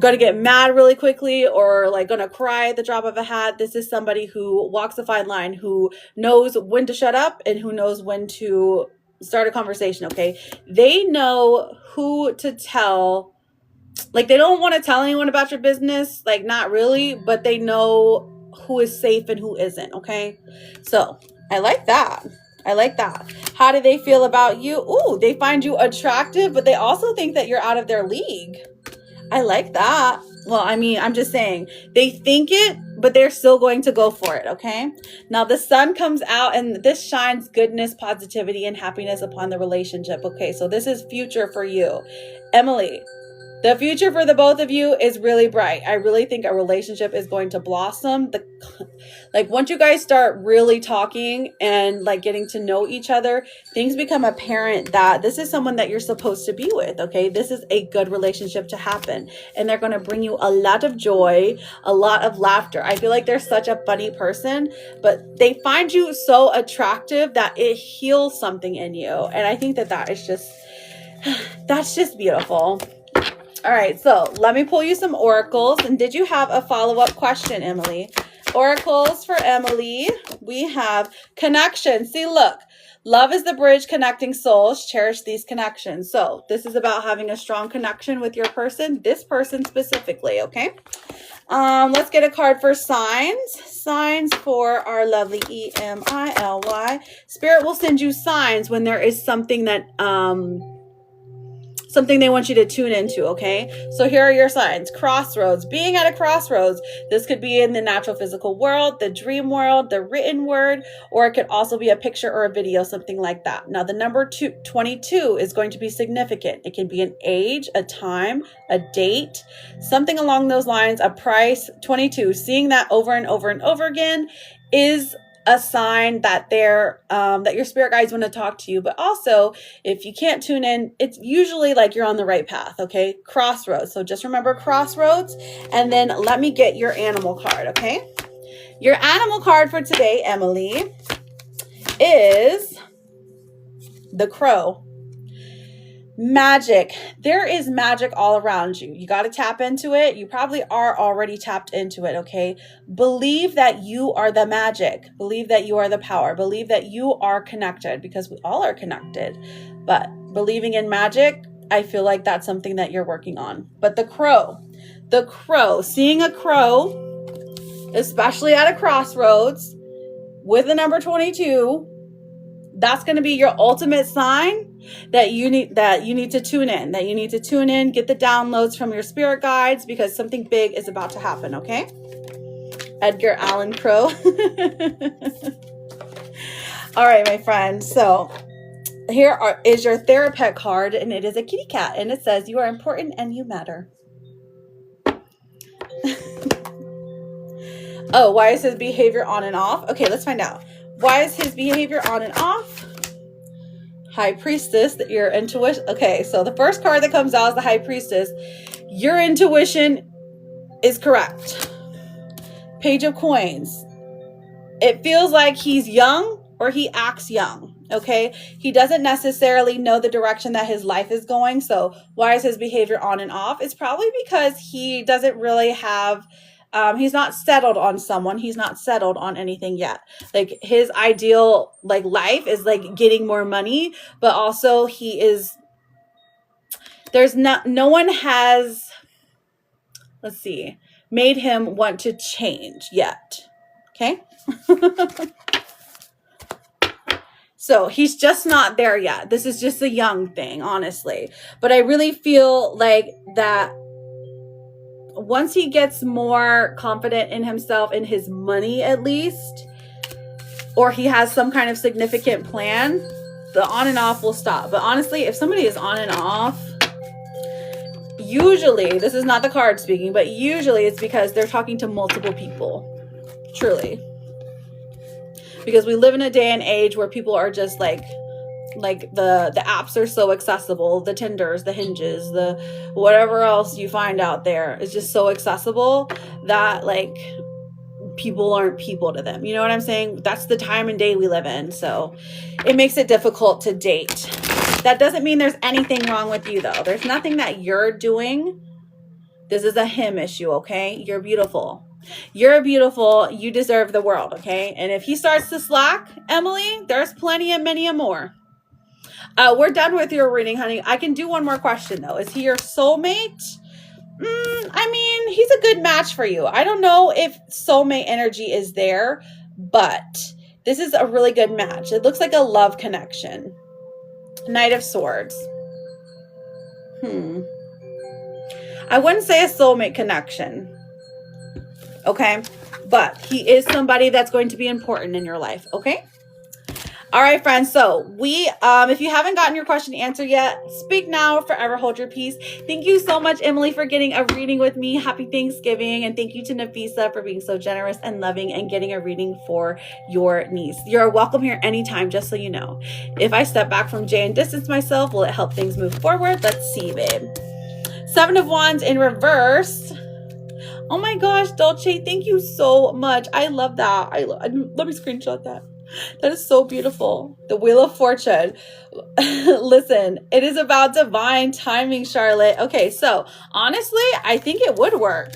going to get mad really quickly or like going to cry at the drop of a hat. This is somebody who walks a fine line, who knows when to shut up and who knows when to start a conversation. Okay, they know who to tell. Like, they don't want to tell anyone about your business, like not really, but they know who is safe and who isn't. Okay, so I like that. How do they feel about you? Ooh, they find you attractive, but they also think that you're out of their league. I like that. Well, I mean, I'm just saying they think it, but they're still going to go for it. Okay. Now the sun comes out and this shines goodness, positivity, and happiness upon the relationship. Okay. So this is future for you, Emily. The future for the both of you is really bright. I really think a relationship is going to blossom. Like once you guys start really talking and like getting to know each other, things become apparent that this is someone that you're supposed to be with. Okay. This is a good relationship to happen. And they're going to bring you a lot of joy, a lot of laughter. I feel like they're such a funny person, but they find you so attractive that it heals something in you. And I think that that is just, that's just beautiful. All right, so let me pull you some oracles. And did you have a follow-up question, Emily? Oracles for Emily. We have connection. See, look, love is the bridge connecting souls. Cherish these connections. So this is about having a strong connection with your person, this person specifically, okay? Let's get a card for signs. Signs for our lovely Emily. Spirit will send you signs when there is something that something they want you to tune into, okay? So here are your signs. Crossroads. Being at a crossroads. This could be in the natural physical world, the dream world, the written word, or it could also be a picture or a video, something like that. Now, the number 22 is going to be significant. It can be an age, a time, a date, something along those lines, a price. 22. Seeing that over and over and over again is a sign that they're that your spirit guides want to talk to you. But also, if you can't tune in, it's usually like you're on the right path. Okay, crossroads. So just remember crossroads, and then let me get your animal card. Okay, your animal card for today, Emily, is the crow. Magic. There is magic all around you. You got to tap into it. You probably are already tapped into it, okay? Believe that you are the magic. Believe that you are the power. Believe that you are connected, because we all are connected. But believing in magic, I feel like that's something that you're working on. But the crow, seeing a crow, especially at a crossroads with the number 22, that's going to be your ultimate sign that you need to tune in, get the downloads from your spirit guides, because something big is about to happen, okay? Edgar Allan Poe. All right, my friend. So here is your Therapet card, and it is a kitty cat, and it says, you are important and you matter. Oh, why is his behavior on and off? Okay, let's find out. Why is his behavior on and off? High Priestess, your intuition. Okay, so the first card that comes out is the High Priestess. Your intuition is correct. Page of Coins. It feels like he's young or he acts young, okay? He doesn't necessarily know the direction that his life is going. So why is his behavior on and off? It's probably because he doesn't really have... he's not settled on someone. He's not settled on anything yet. Like his ideal like life is like getting more money, but also no one has, let's see, made him want to change yet. Okay. So he's just not there yet. This is just a young thing, honestly. But I really feel like that once he gets more confident in himself, in his money at least, or he has some kind of significant plan, the on and off will stop. But honestly, if somebody is on and off, usually, this is not the card speaking, but usually it's because they're talking to multiple people. Truly. Because we live in a day and age where people are just like the apps are so accessible, the Tinders, the Hinges, the whatever else you find out there is just so accessible that like people aren't people to them. You know what I'm saying? That's the time and day we live in. So it makes it difficult to date. That doesn't mean there's anything wrong with you though. There's nothing that you're doing. This is a him issue, okay? You're beautiful. You're beautiful. You deserve the world, okay? And if he starts to slack, Emily, there's plenty and many more. We're done with your reading, honey. I can do one more question, though. Is he your soulmate? I mean, he's a good match for you. I don't know if soulmate energy is there, but this is a really good match. It looks like a love connection. Knight of Swords. I wouldn't say a soulmate connection. Okay. But he is somebody that's going to be important in your life. Okay. All right, friends. So if you haven't gotten your question answered yet, speak now, forever hold your peace. Thank you so much, Emily, for getting a reading with me. Happy Thanksgiving. And thank you to Nafisa for being so generous and loving and getting a reading for your niece. You're welcome here anytime, just so you know. If I step back from Jay and distance myself, will it help things move forward? Let's see, babe. 7 of Wands in reverse. Oh my gosh, Dolce, thank you so much. I love that. Let me screenshot that. That is so beautiful. The Wheel of Fortune. Listen, it is about divine timing, Charlotte. Okay, so honestly, I think it would work.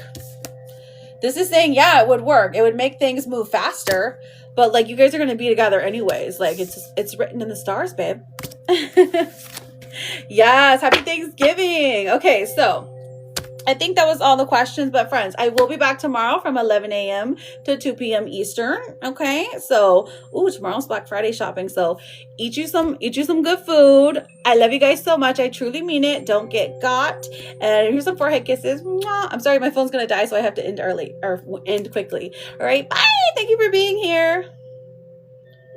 This is saying, yeah, it would work. It would make things move faster. But like, you guys are going to be together anyways. Like, it's written in the stars, babe. Yes, happy Thanksgiving. Okay, so I think that was all the questions, but friends, I will be back tomorrow from 11 a.m. to 2 p.m. Eastern. Okay. So, tomorrow's Black Friday shopping. So eat you some good food. I love you guys so much. I truly mean it. Don't get got. And here's some forehead kisses. Mwah. I'm sorry, my phone's going to die, so I have to end early or end quickly. All right. Bye. Thank you for being